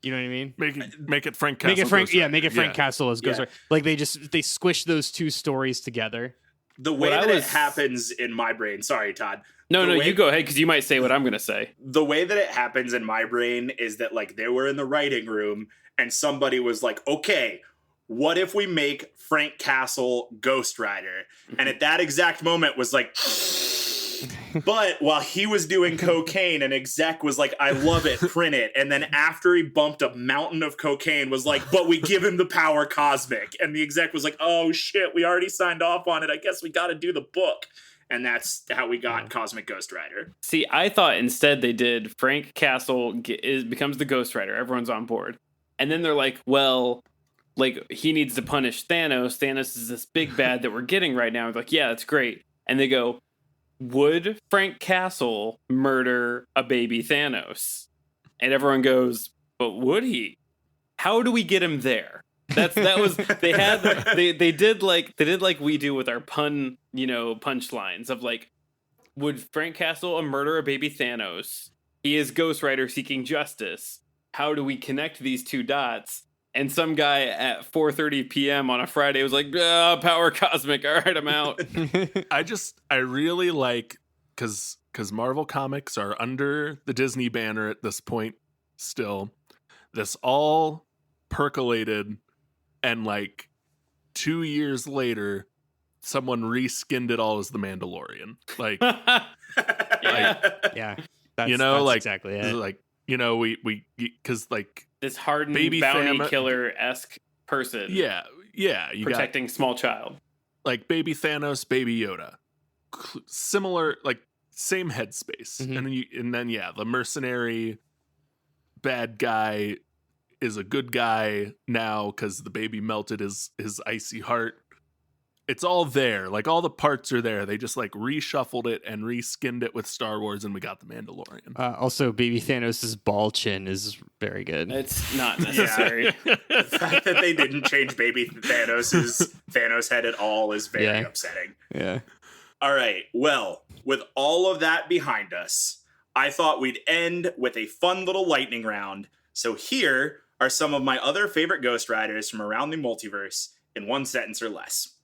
You know what I mean? Make it Frank Castle. Make it Frank, Ghost Rider. make it Frank Castle as Ghost Yeah. Rider. Like they squish those two stories together. The way What I that it was- happens in my brain, sorry, Todd. No, The way- you go ahead because you might say what I'm going to say. The way that it happens in my brain is that like they were in the writing room and somebody was like, okay, what if we make Frank Castle Ghost Rider? And at that exact moment was like, but while he was doing cocaine, an exec was like, I love it, print it. And then after he bumped a mountain of cocaine was like, but we give him the power cosmic. And the exec was like, oh shit, we already signed off on it. I guess we got to do the book. And that's how we got Cosmic Ghost Rider. See, I thought instead they did Frank Castle becomes the Ghost Rider. Everyone's on board. And then they're like, well, like he needs to punish Thanos. Thanos is this big bad that we're getting right now. They're like, yeah, that's great. And they go, would Frank Castle murder a baby Thanos? And everyone goes, but would he? How do we get him there? That was they did like we do with our punchlines of like, would Frank Castle murder a baby Thanos? He is Ghost Rider seeking justice. How do we connect these two dots? And some guy at 4:30 p.m. on a Friday was like, power cosmic. All right, I'm out. I really like because Marvel Comics are under the Disney banner at this point still. This all percolated, and like 2 years later, someone reskinned it all as the Mandalorian. Like, Yeah. That's like exactly it. like we because like This hardened Baby bounty Tham- killer-esque person. yeah you got Protecting small child. like baby Thanos, baby Yoda, similar, like same headspace. Mhm. And then the mercenary bad guy is a good guy now because the baby melted his icy heart. It's all there, like all the parts are there. They just like reshuffled it and reskinned it with Star Wars, and we got the Mandalorian. Also, baby Thanos' ball chin is very good. It's not necessary. The fact that they didn't change baby Thanos head at all is very Yeah. upsetting. Yeah. All right. Well, with all of that behind us, I thought we'd end with a fun little lightning round. So here are some of my other favorite Ghost Riders from around the multiverse in one sentence or less.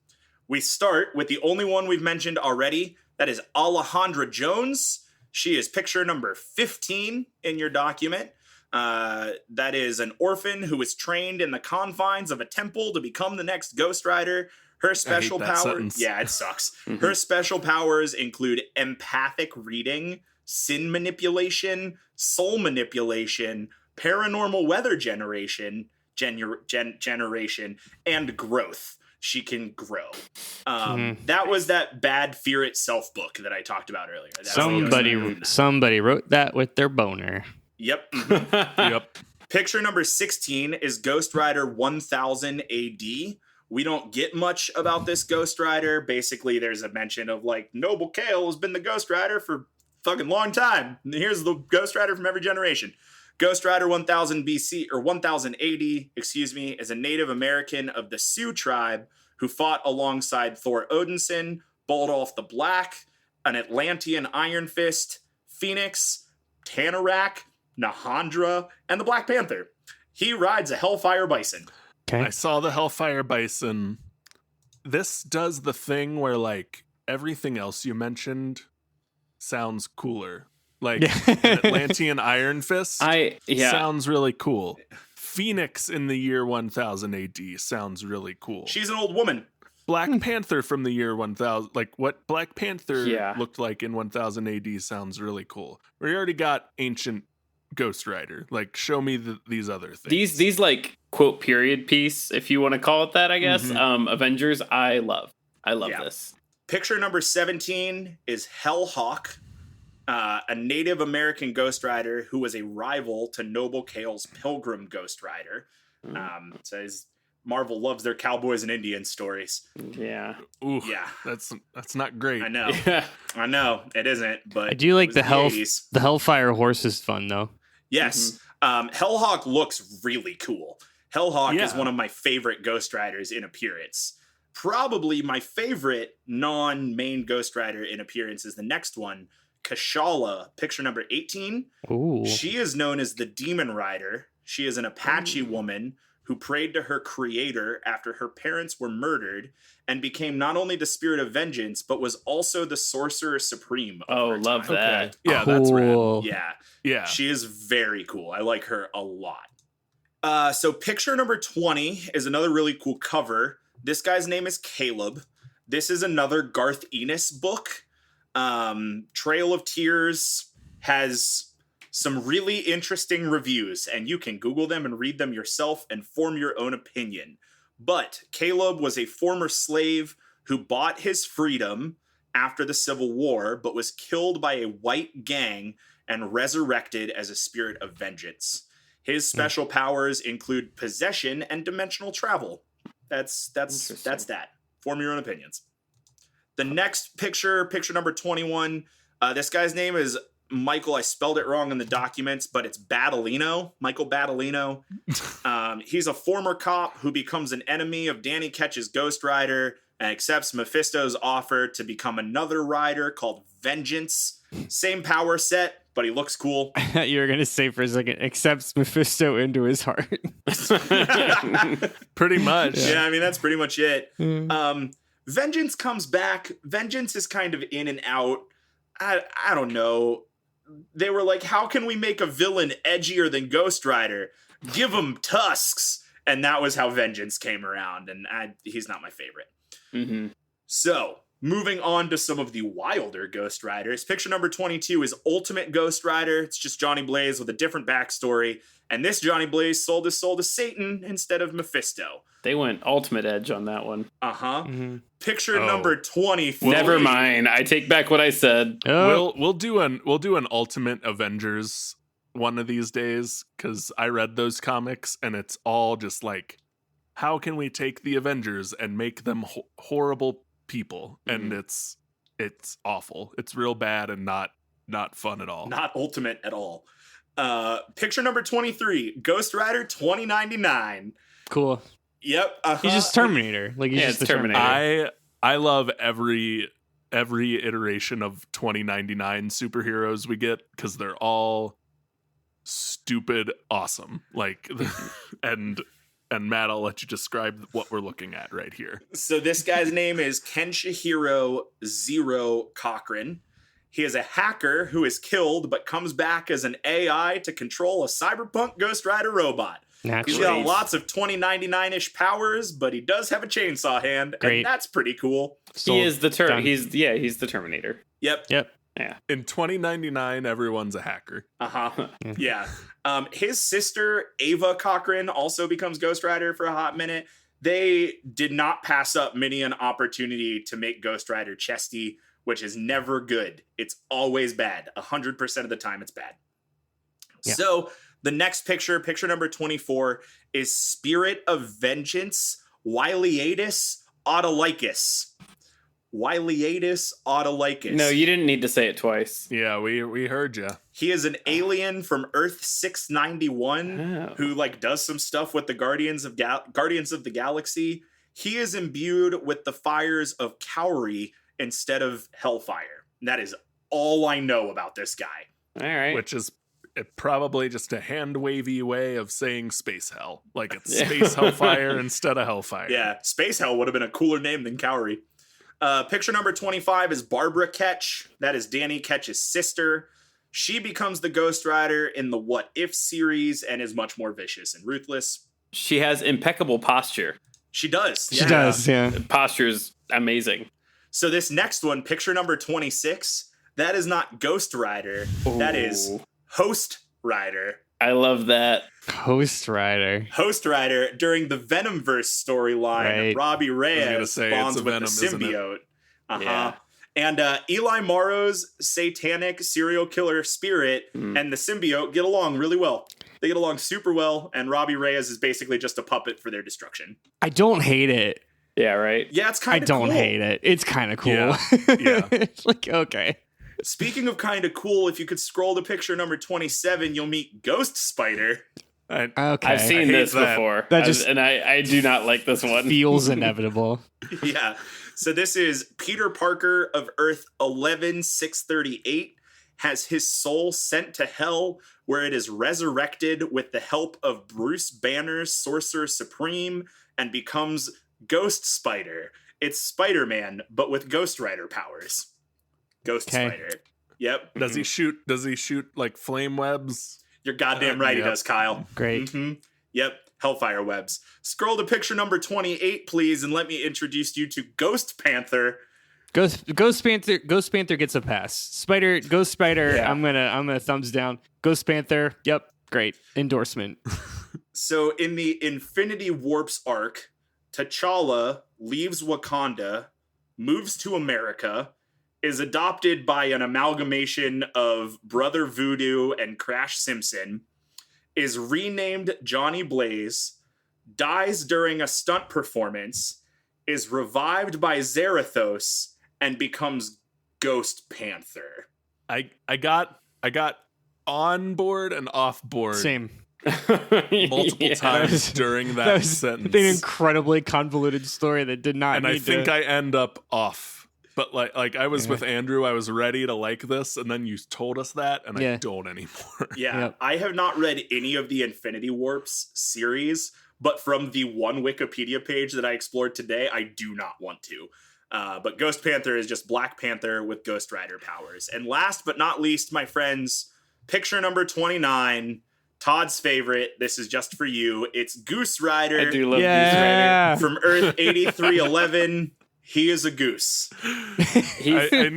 We start with the only one we've mentioned already. That is Alejandra Jones. She is picture number 15 in your document. That is an orphan who was trained in the confines of a temple to become the next Ghost Rider. Her special powers, yeah, it sucks. Her special powers include empathic reading, sin manipulation, soul manipulation, paranormal weather generation, and growth. She can grow. That was that Bad Fear Itself book that I talked about earlier. Somebody wrote that with their boner. Yep. Yep. Picture number 16 is Ghost Rider 1000 AD. We don't get much about this Ghost Rider. Basically, there's a mention of like, Noble Kale has been the Ghost Rider for fucking long time. And here's the Ghost Rider from every generation. Ghost Rider 1000 BC or 1000 AD, is a Native American of the Sioux tribe who fought alongside Thor Odinson, Baldolph the Black, an Atlantean Iron Fist, Phoenix, Tanarak, Nahandra, and the Black Panther. He rides a Hellfire Bison. Okay. I saw the Hellfire Bison. This does the thing where like everything else you mentioned sounds cooler. Like an Atlantean Iron Fist sounds really cool. Phoenix in the year 1000 AD sounds really cool. She's an old woman. Black Panther from the year 1000, like what Black Panther looked like in 1000 AD sounds really cool. We already got ancient Ghost Rider. Like, show me these other things. These like quote period piece, if you want to call it that, I guess. Avengers, I love this. Picture number 17 is Hellhawk. A Native American Ghost Rider who was a rival to Noble Kale's Pilgrim Ghost Rider. Says Marvel loves their cowboys and Indian stories. Yeah. Ooh, yeah. That's not great. I know. I know it isn't. But I do like the Hellfire horse is fun though. Yes. Hellhawk looks really cool. Hellhawk is one of my favorite Ghost Riders in appearance. Probably my favorite non-main Ghost Rider in appearance is the next one. Kashala, picture number 18. Ooh. She is known as the Demon Rider. She is an Apache woman who prayed to her creator after her parents were murdered and became not only the spirit of vengeance, but was also the sorcerer supreme. Love that. Okay. Yeah, that's rad. Yeah. She is very cool. I like her a lot. So picture number 20 is another really cool cover. This guy's name is Caleb. This is another Garth Ennis book. Trail of Tears has some really interesting reviews, and you can Google them and read them yourself and form your own opinion. But Caleb was a former slave who bought his freedom after the Civil War, but was killed by a white gang and resurrected as a spirit of vengeance. His special powers include possession and dimensional travel. That's that. Form your own opinions. The next picture number 21, this guy's name is Michael. I spelled it wrong in the documents, but it's Battolino, Michael Battolino. He's a former cop who becomes an enemy of Danny Ketch's Ghost Rider and accepts Mephisto's offer to become another rider called Vengeance. Same power set, but he looks cool. I thought you were going to say for a second, accepts Mephisto into his heart. Pretty much. Yeah, I mean, that's pretty much it. Vengeance comes back. Vengeance is kind of in and out. I don't know. They were like, how can we make a villain edgier than Ghost Rider? Give him tusks. And that was how Vengeance came around. And he's not my favorite. So, moving on to some of the wilder Ghost Riders. Picture number 22 is Ultimate Ghost Rider. It's just Jonny Blaze with a different backstory. And this Jonny Blaze sold his soul to Satan instead of Mephisto. They went ultimate edge on that one. Picture number 23. Never mind. I take back what I said. We'll do an Ultimate Avengers one of these days, because I read those comics and it's all just like, how can we take the Avengers and make them horrible people? And it's awful. It's real bad and not fun at all. Not ultimate at all. Picture number 23, Ghost Rider 2099. Cool. Yep. He's just Terminator. Like he's just the Terminator. I love every iteration of 2099 superheroes we get, because they're all stupid awesome. Like, and Matt, I'll let you describe what we're looking at right here. So this guy's name is Kenshihiro Zero Cochran. He is a hacker who is killed but comes back as an AI to control a cyberpunk Ghost Rider robot. He's got lots of 2099-ish powers, but he does have a chainsaw hand, and that's pretty cool. He is the he's the Terminator. Yep. Yeah. In 2099, everyone's a hacker. Yeah. His sister, Ava Cochran, also becomes Ghost Rider for a hot minute. They did not pass up many an opportunity to make Ghost Rider chesty, which is never good. It's always bad. 100% of the time, it's bad. Yeah. So the next picture number 24, is Spirit of Vengeance, Wiliatus Autolycus. Wiliatus Autolycus. No, you didn't need to say it twice. Yeah, we heard you. He is an alien from Earth 691 who does some stuff with the Guardians of the Galaxy. He is imbued with the fires of Cowrie instead of Hellfire. And that is all I know about this guy. All right. Which is probably just a hand-wavy way of saying Space Hell. Like, it's Space Hellfire instead of Hellfire. Yeah, Space Hell would have been a cooler name than Cowrie. Picture number 25 is Barbara Ketch. That is Danny Ketch's sister. She becomes the Ghost Rider in the What If series and is much more vicious and ruthless. She has impeccable posture. She does. She does, yeah. Posture's amazing. So this next one, picture number 26, that is not Ghost Rider. Ooh. That is Host Rider. I love that. Host Rider during the Venomverse storyline. Robbie Reyes bonds with the symbiote. Yeah. And Eli Morrow's satanic serial killer spirit and the symbiote get along really well. They get along super well, and Robbie Reyes is basically just a puppet for their destruction. I don't hate it. Yeah, right? Yeah, it's kind of cool. I don't hate it. It's kind of cool. Yeah. It's like, okay. Speaking of kind of cool, if you could scroll to picture number 27, you'll meet Ghost Spider. Okay. I've seen this before. I do not like this one. Feels inevitable. Yeah. So this is Peter Parker of Earth 11638 has his soul sent to hell, where it is resurrected with the help of Bruce Banner's Sorcerer Supreme and becomes Ghost Spider. It's Spider-Man, but with Ghost Rider powers. Ghost Spider. Yep. Does he shoot like flame webs? You're goddamn right he does, Kyle. Great. Yep. Hellfire webs. Scroll to picture number 28, please, and let me introduce you to Ghost Panther. Ghost Panther gets a pass. Ghost Spider, yeah. I'm gonna thumbs down. Ghost Panther, yep, great. Endorsement. So in the Infinity Warps arc, T'Challa leaves Wakanda, moves to America, is adopted by an amalgamation of Brother Voodoo and Crash Simpson, is renamed Jonny Blaze, dies during a stunt performance, is revived by Zarathos, and becomes Ghost Panther. I got on board and off board. Same. Multiple times during that sentence. An incredibly convoluted story that did not. And I think I end up off. But like I was with Andrew, I was ready to like this, and then you told us that, and I don't anymore. Yeah, yep. I have not read any of the Infinity Warps series, but from the one Wikipedia page that I explored today, I do not want to. But Ghost Panther is just Black Panther with Ghost Rider powers. And last but not least, my friends, picture number 29, Todd's favorite. This is just for you. It's Goose Rider. I do love Goose Rider. From Earth 8311. He is a goose. I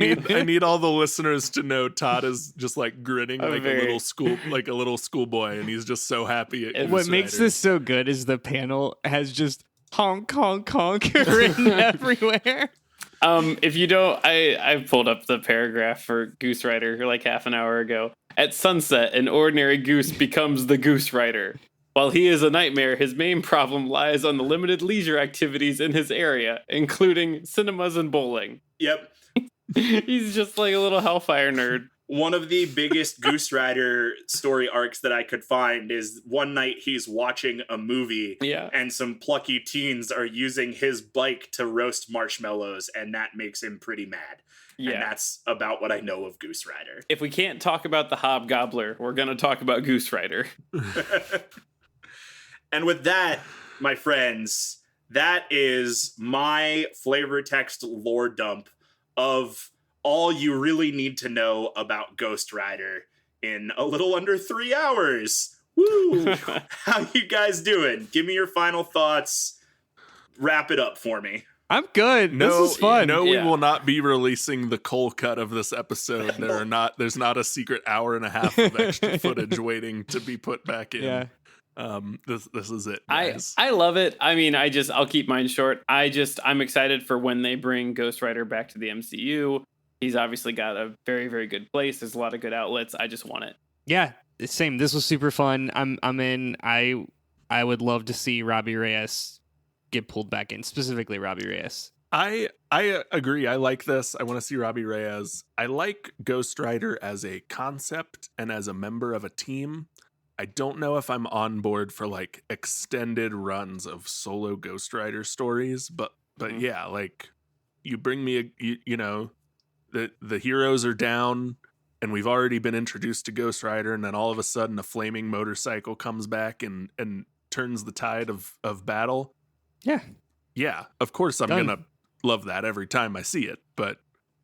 need all the listeners to know Todd is just like grinning a little schoolboy, and he's just so happy. What makes this so good is the panel has just honk honk honk written everywhere. If you don't, I pulled up the paragraph for Goose Rider like half an hour ago. At sunset, an ordinary goose becomes the Goose Rider. While he is a nightmare, his main problem lies on the limited leisure activities in his area, including cinemas and bowling. Yep. He's just like a little Hellfire nerd. One of the biggest Goose Rider story arcs that I could find is one night he's watching a movie and some plucky teens are using his bike to roast marshmallows, and that makes him pretty mad. Yeah. And that's about what I know of Goose Rider. If we can't talk about the Hobgobbler, we're going to talk about Goose Rider. And with that, my friends, that is my flavor text lore dump of all you really need to know about Ghost Rider in a little under 3 hours. Woo! How you guys doing? Give me your final thoughts. Wrap it up for me. I'm good. This is fun. No, we will not be releasing the Cole cut of this episode. There's not a secret hour and a half of extra footage waiting to be put back in. Yeah. This is it, guys. I love it. I mean, I'll keep mine short. I'm excited for when they bring Ghost Rider back to the MCU. He's obviously got a very, very good place. There's a lot of good outlets. I just want it. Yeah, same. This was super fun. I'm in. I would love to see Robbie Reyes get pulled back in, specifically Robbie Reyes. I agree. I like this. I want to see Robbie Reyes. I like Ghost Rider as a concept and as a member of a team. I don't know if I'm on board for like extended runs of solo Ghost Rider stories, but yeah, like you bring me the heroes are down and we've already been introduced to Ghost Rider, and then all of a sudden a flaming motorcycle comes back and turns the tide of battle. Yeah, of course I'm gonna love that every time I see it, but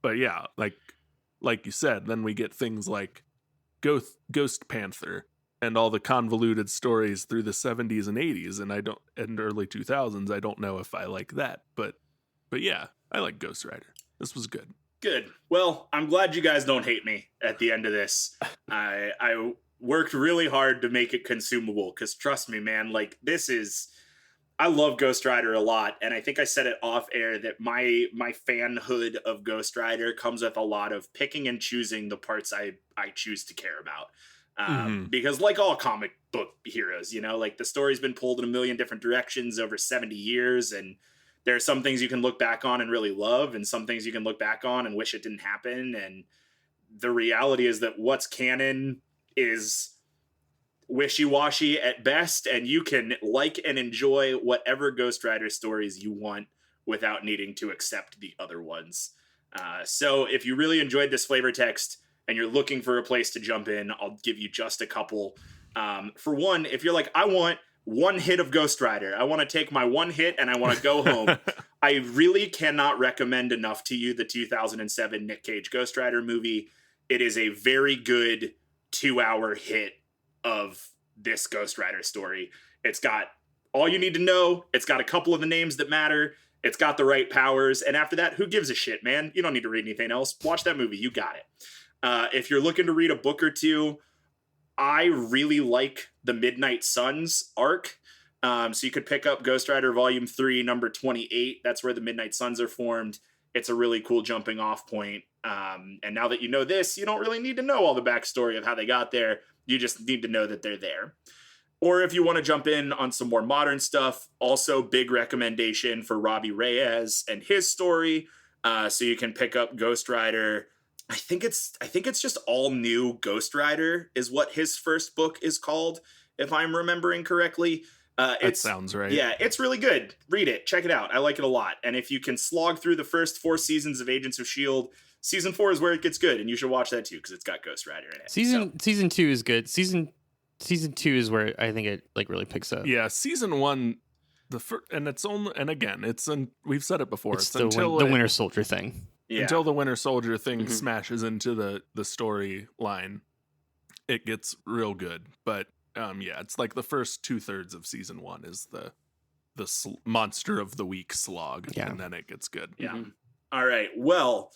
yeah, like you said, then we get things like Ghost Panther and all the convoluted stories through the 70s and 80s and early 2000s. I don't know if I like that, but yeah, I like Ghost Rider. This was good. Good. Well, I'm glad you guys don't hate me at the end of this. I worked really hard to make it consumable, because trust me, man, like I love Ghost Rider a lot, and I think I said it off air that my fanhood of Ghost Rider comes with a lot of picking and choosing the parts I choose to care about. Because like all comic book heroes, like the story's been pulled in a million different directions over 70 years, and there are some things you can look back on and really love, and some things you can look back on and wish it didn't happen. And the reality is that what's canon is wishy-washy at best, and you can like and enjoy whatever Ghost Rider stories you want without needing to accept the other ones. So if you really enjoyed this flavor text and you're looking for a place to jump in, I'll give you just a couple. For one, if you're like, I want one hit of Ghost Rider, I want to take my one hit and I want to go home, I really cannot recommend enough to you the 2007 Nic Cage Ghost Rider movie. It is a very good 2-hour hit of this Ghost Rider story. It's got all you need to know. It's got a couple of the names that matter. It's got the right powers. And after that, who gives a shit, man? You don't need to read anything else. Watch that movie. You got it. If you're looking to read a book or two, I really like the Midnight Suns arc. So you could pick up Ghost Rider Volume 3, number 28. That's where the Midnight Suns are formed. It's a really cool jumping off point. And now that you know this, you don't really need to know all the backstory of how they got there. You just need to know that they're there. Or if you want to jump in on some more modern stuff, also big recommendation for Robbie Reyes and his story. So you can pick up Ghost Rider. I think it's just All New Ghost Rider is what his first book is called, if I'm remembering correctly. That sounds right. Yeah, it's really good. Read it. Check it out. I like it a lot. And if you can slog through the first 4 seasons of Agents of S.H.I.E.L.D., Season 4 is where it gets good, and you should watch that too, because it's got Ghost Rider in it. Season 2 is good. Season 2 is where I think it like really picks up. Yeah, Season 1, we've said it before. It's until the Winter Soldier thing. Yeah. Until the Winter Soldier thing smashes into the storyline, it gets real good. But yeah, it's like the first 2/3 of Season 1 is the monster of the week slog, and then it gets good. Yeah. All right. Well,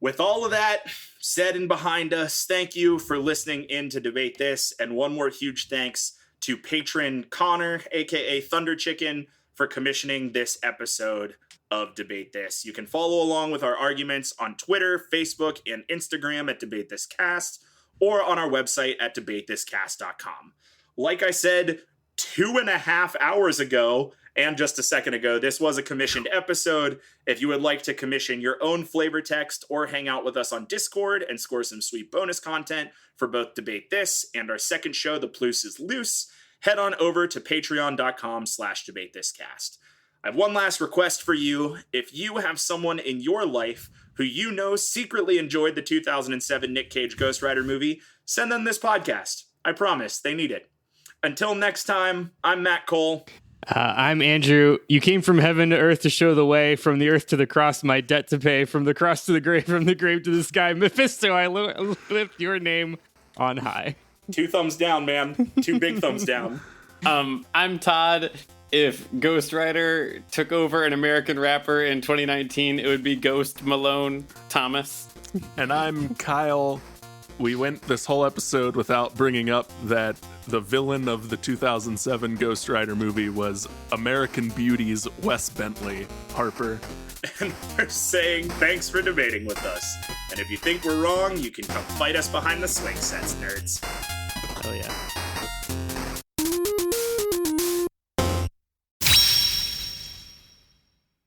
with all of that said and behind us, thank you for listening in to Debate This. And one more huge thanks to patron Connor, aka Thunder Chicken, for commissioning this episode of Debate This. You can follow along with our arguments on Twitter, Facebook, and Instagram at Debate This Cast, or on our website at debatethiscast.com. Like I said 2.5 hours ago, And just a second ago, this was a commissioned episode. If you would like to commission your own flavor text or hang out with us on Discord and score some sweet bonus content for both Debate This and our second show, The Plus is Loose, head on over to patreon.com/debatethiscast. I have one last request for you. If you have someone in your life who you know secretly enjoyed the 2007 Nic Cage Ghost Rider movie, send them this podcast. I promise, they need it. Until next time, I'm Matt Cole. I'm Andrew. You came from heaven to earth to show the way, from the earth to the cross, my debt to pay, from the cross to the grave, from the grave to the sky. Mephisto, I lift your name on high. 2 thumbs down, man. 2 big thumbs down. I'm Todd. If Ghost Rider took over an American rapper in 2019, it would be Ghost Malone Thomas. And I'm Kyle. We went this whole episode without bringing up that the villain of the 2007 Ghost Rider movie was American Beauty's Wes Bentley, Harper. And we're saying thanks for debating with us. And if you think we're wrong, you can come fight us behind the swing sets, nerds. Oh yeah.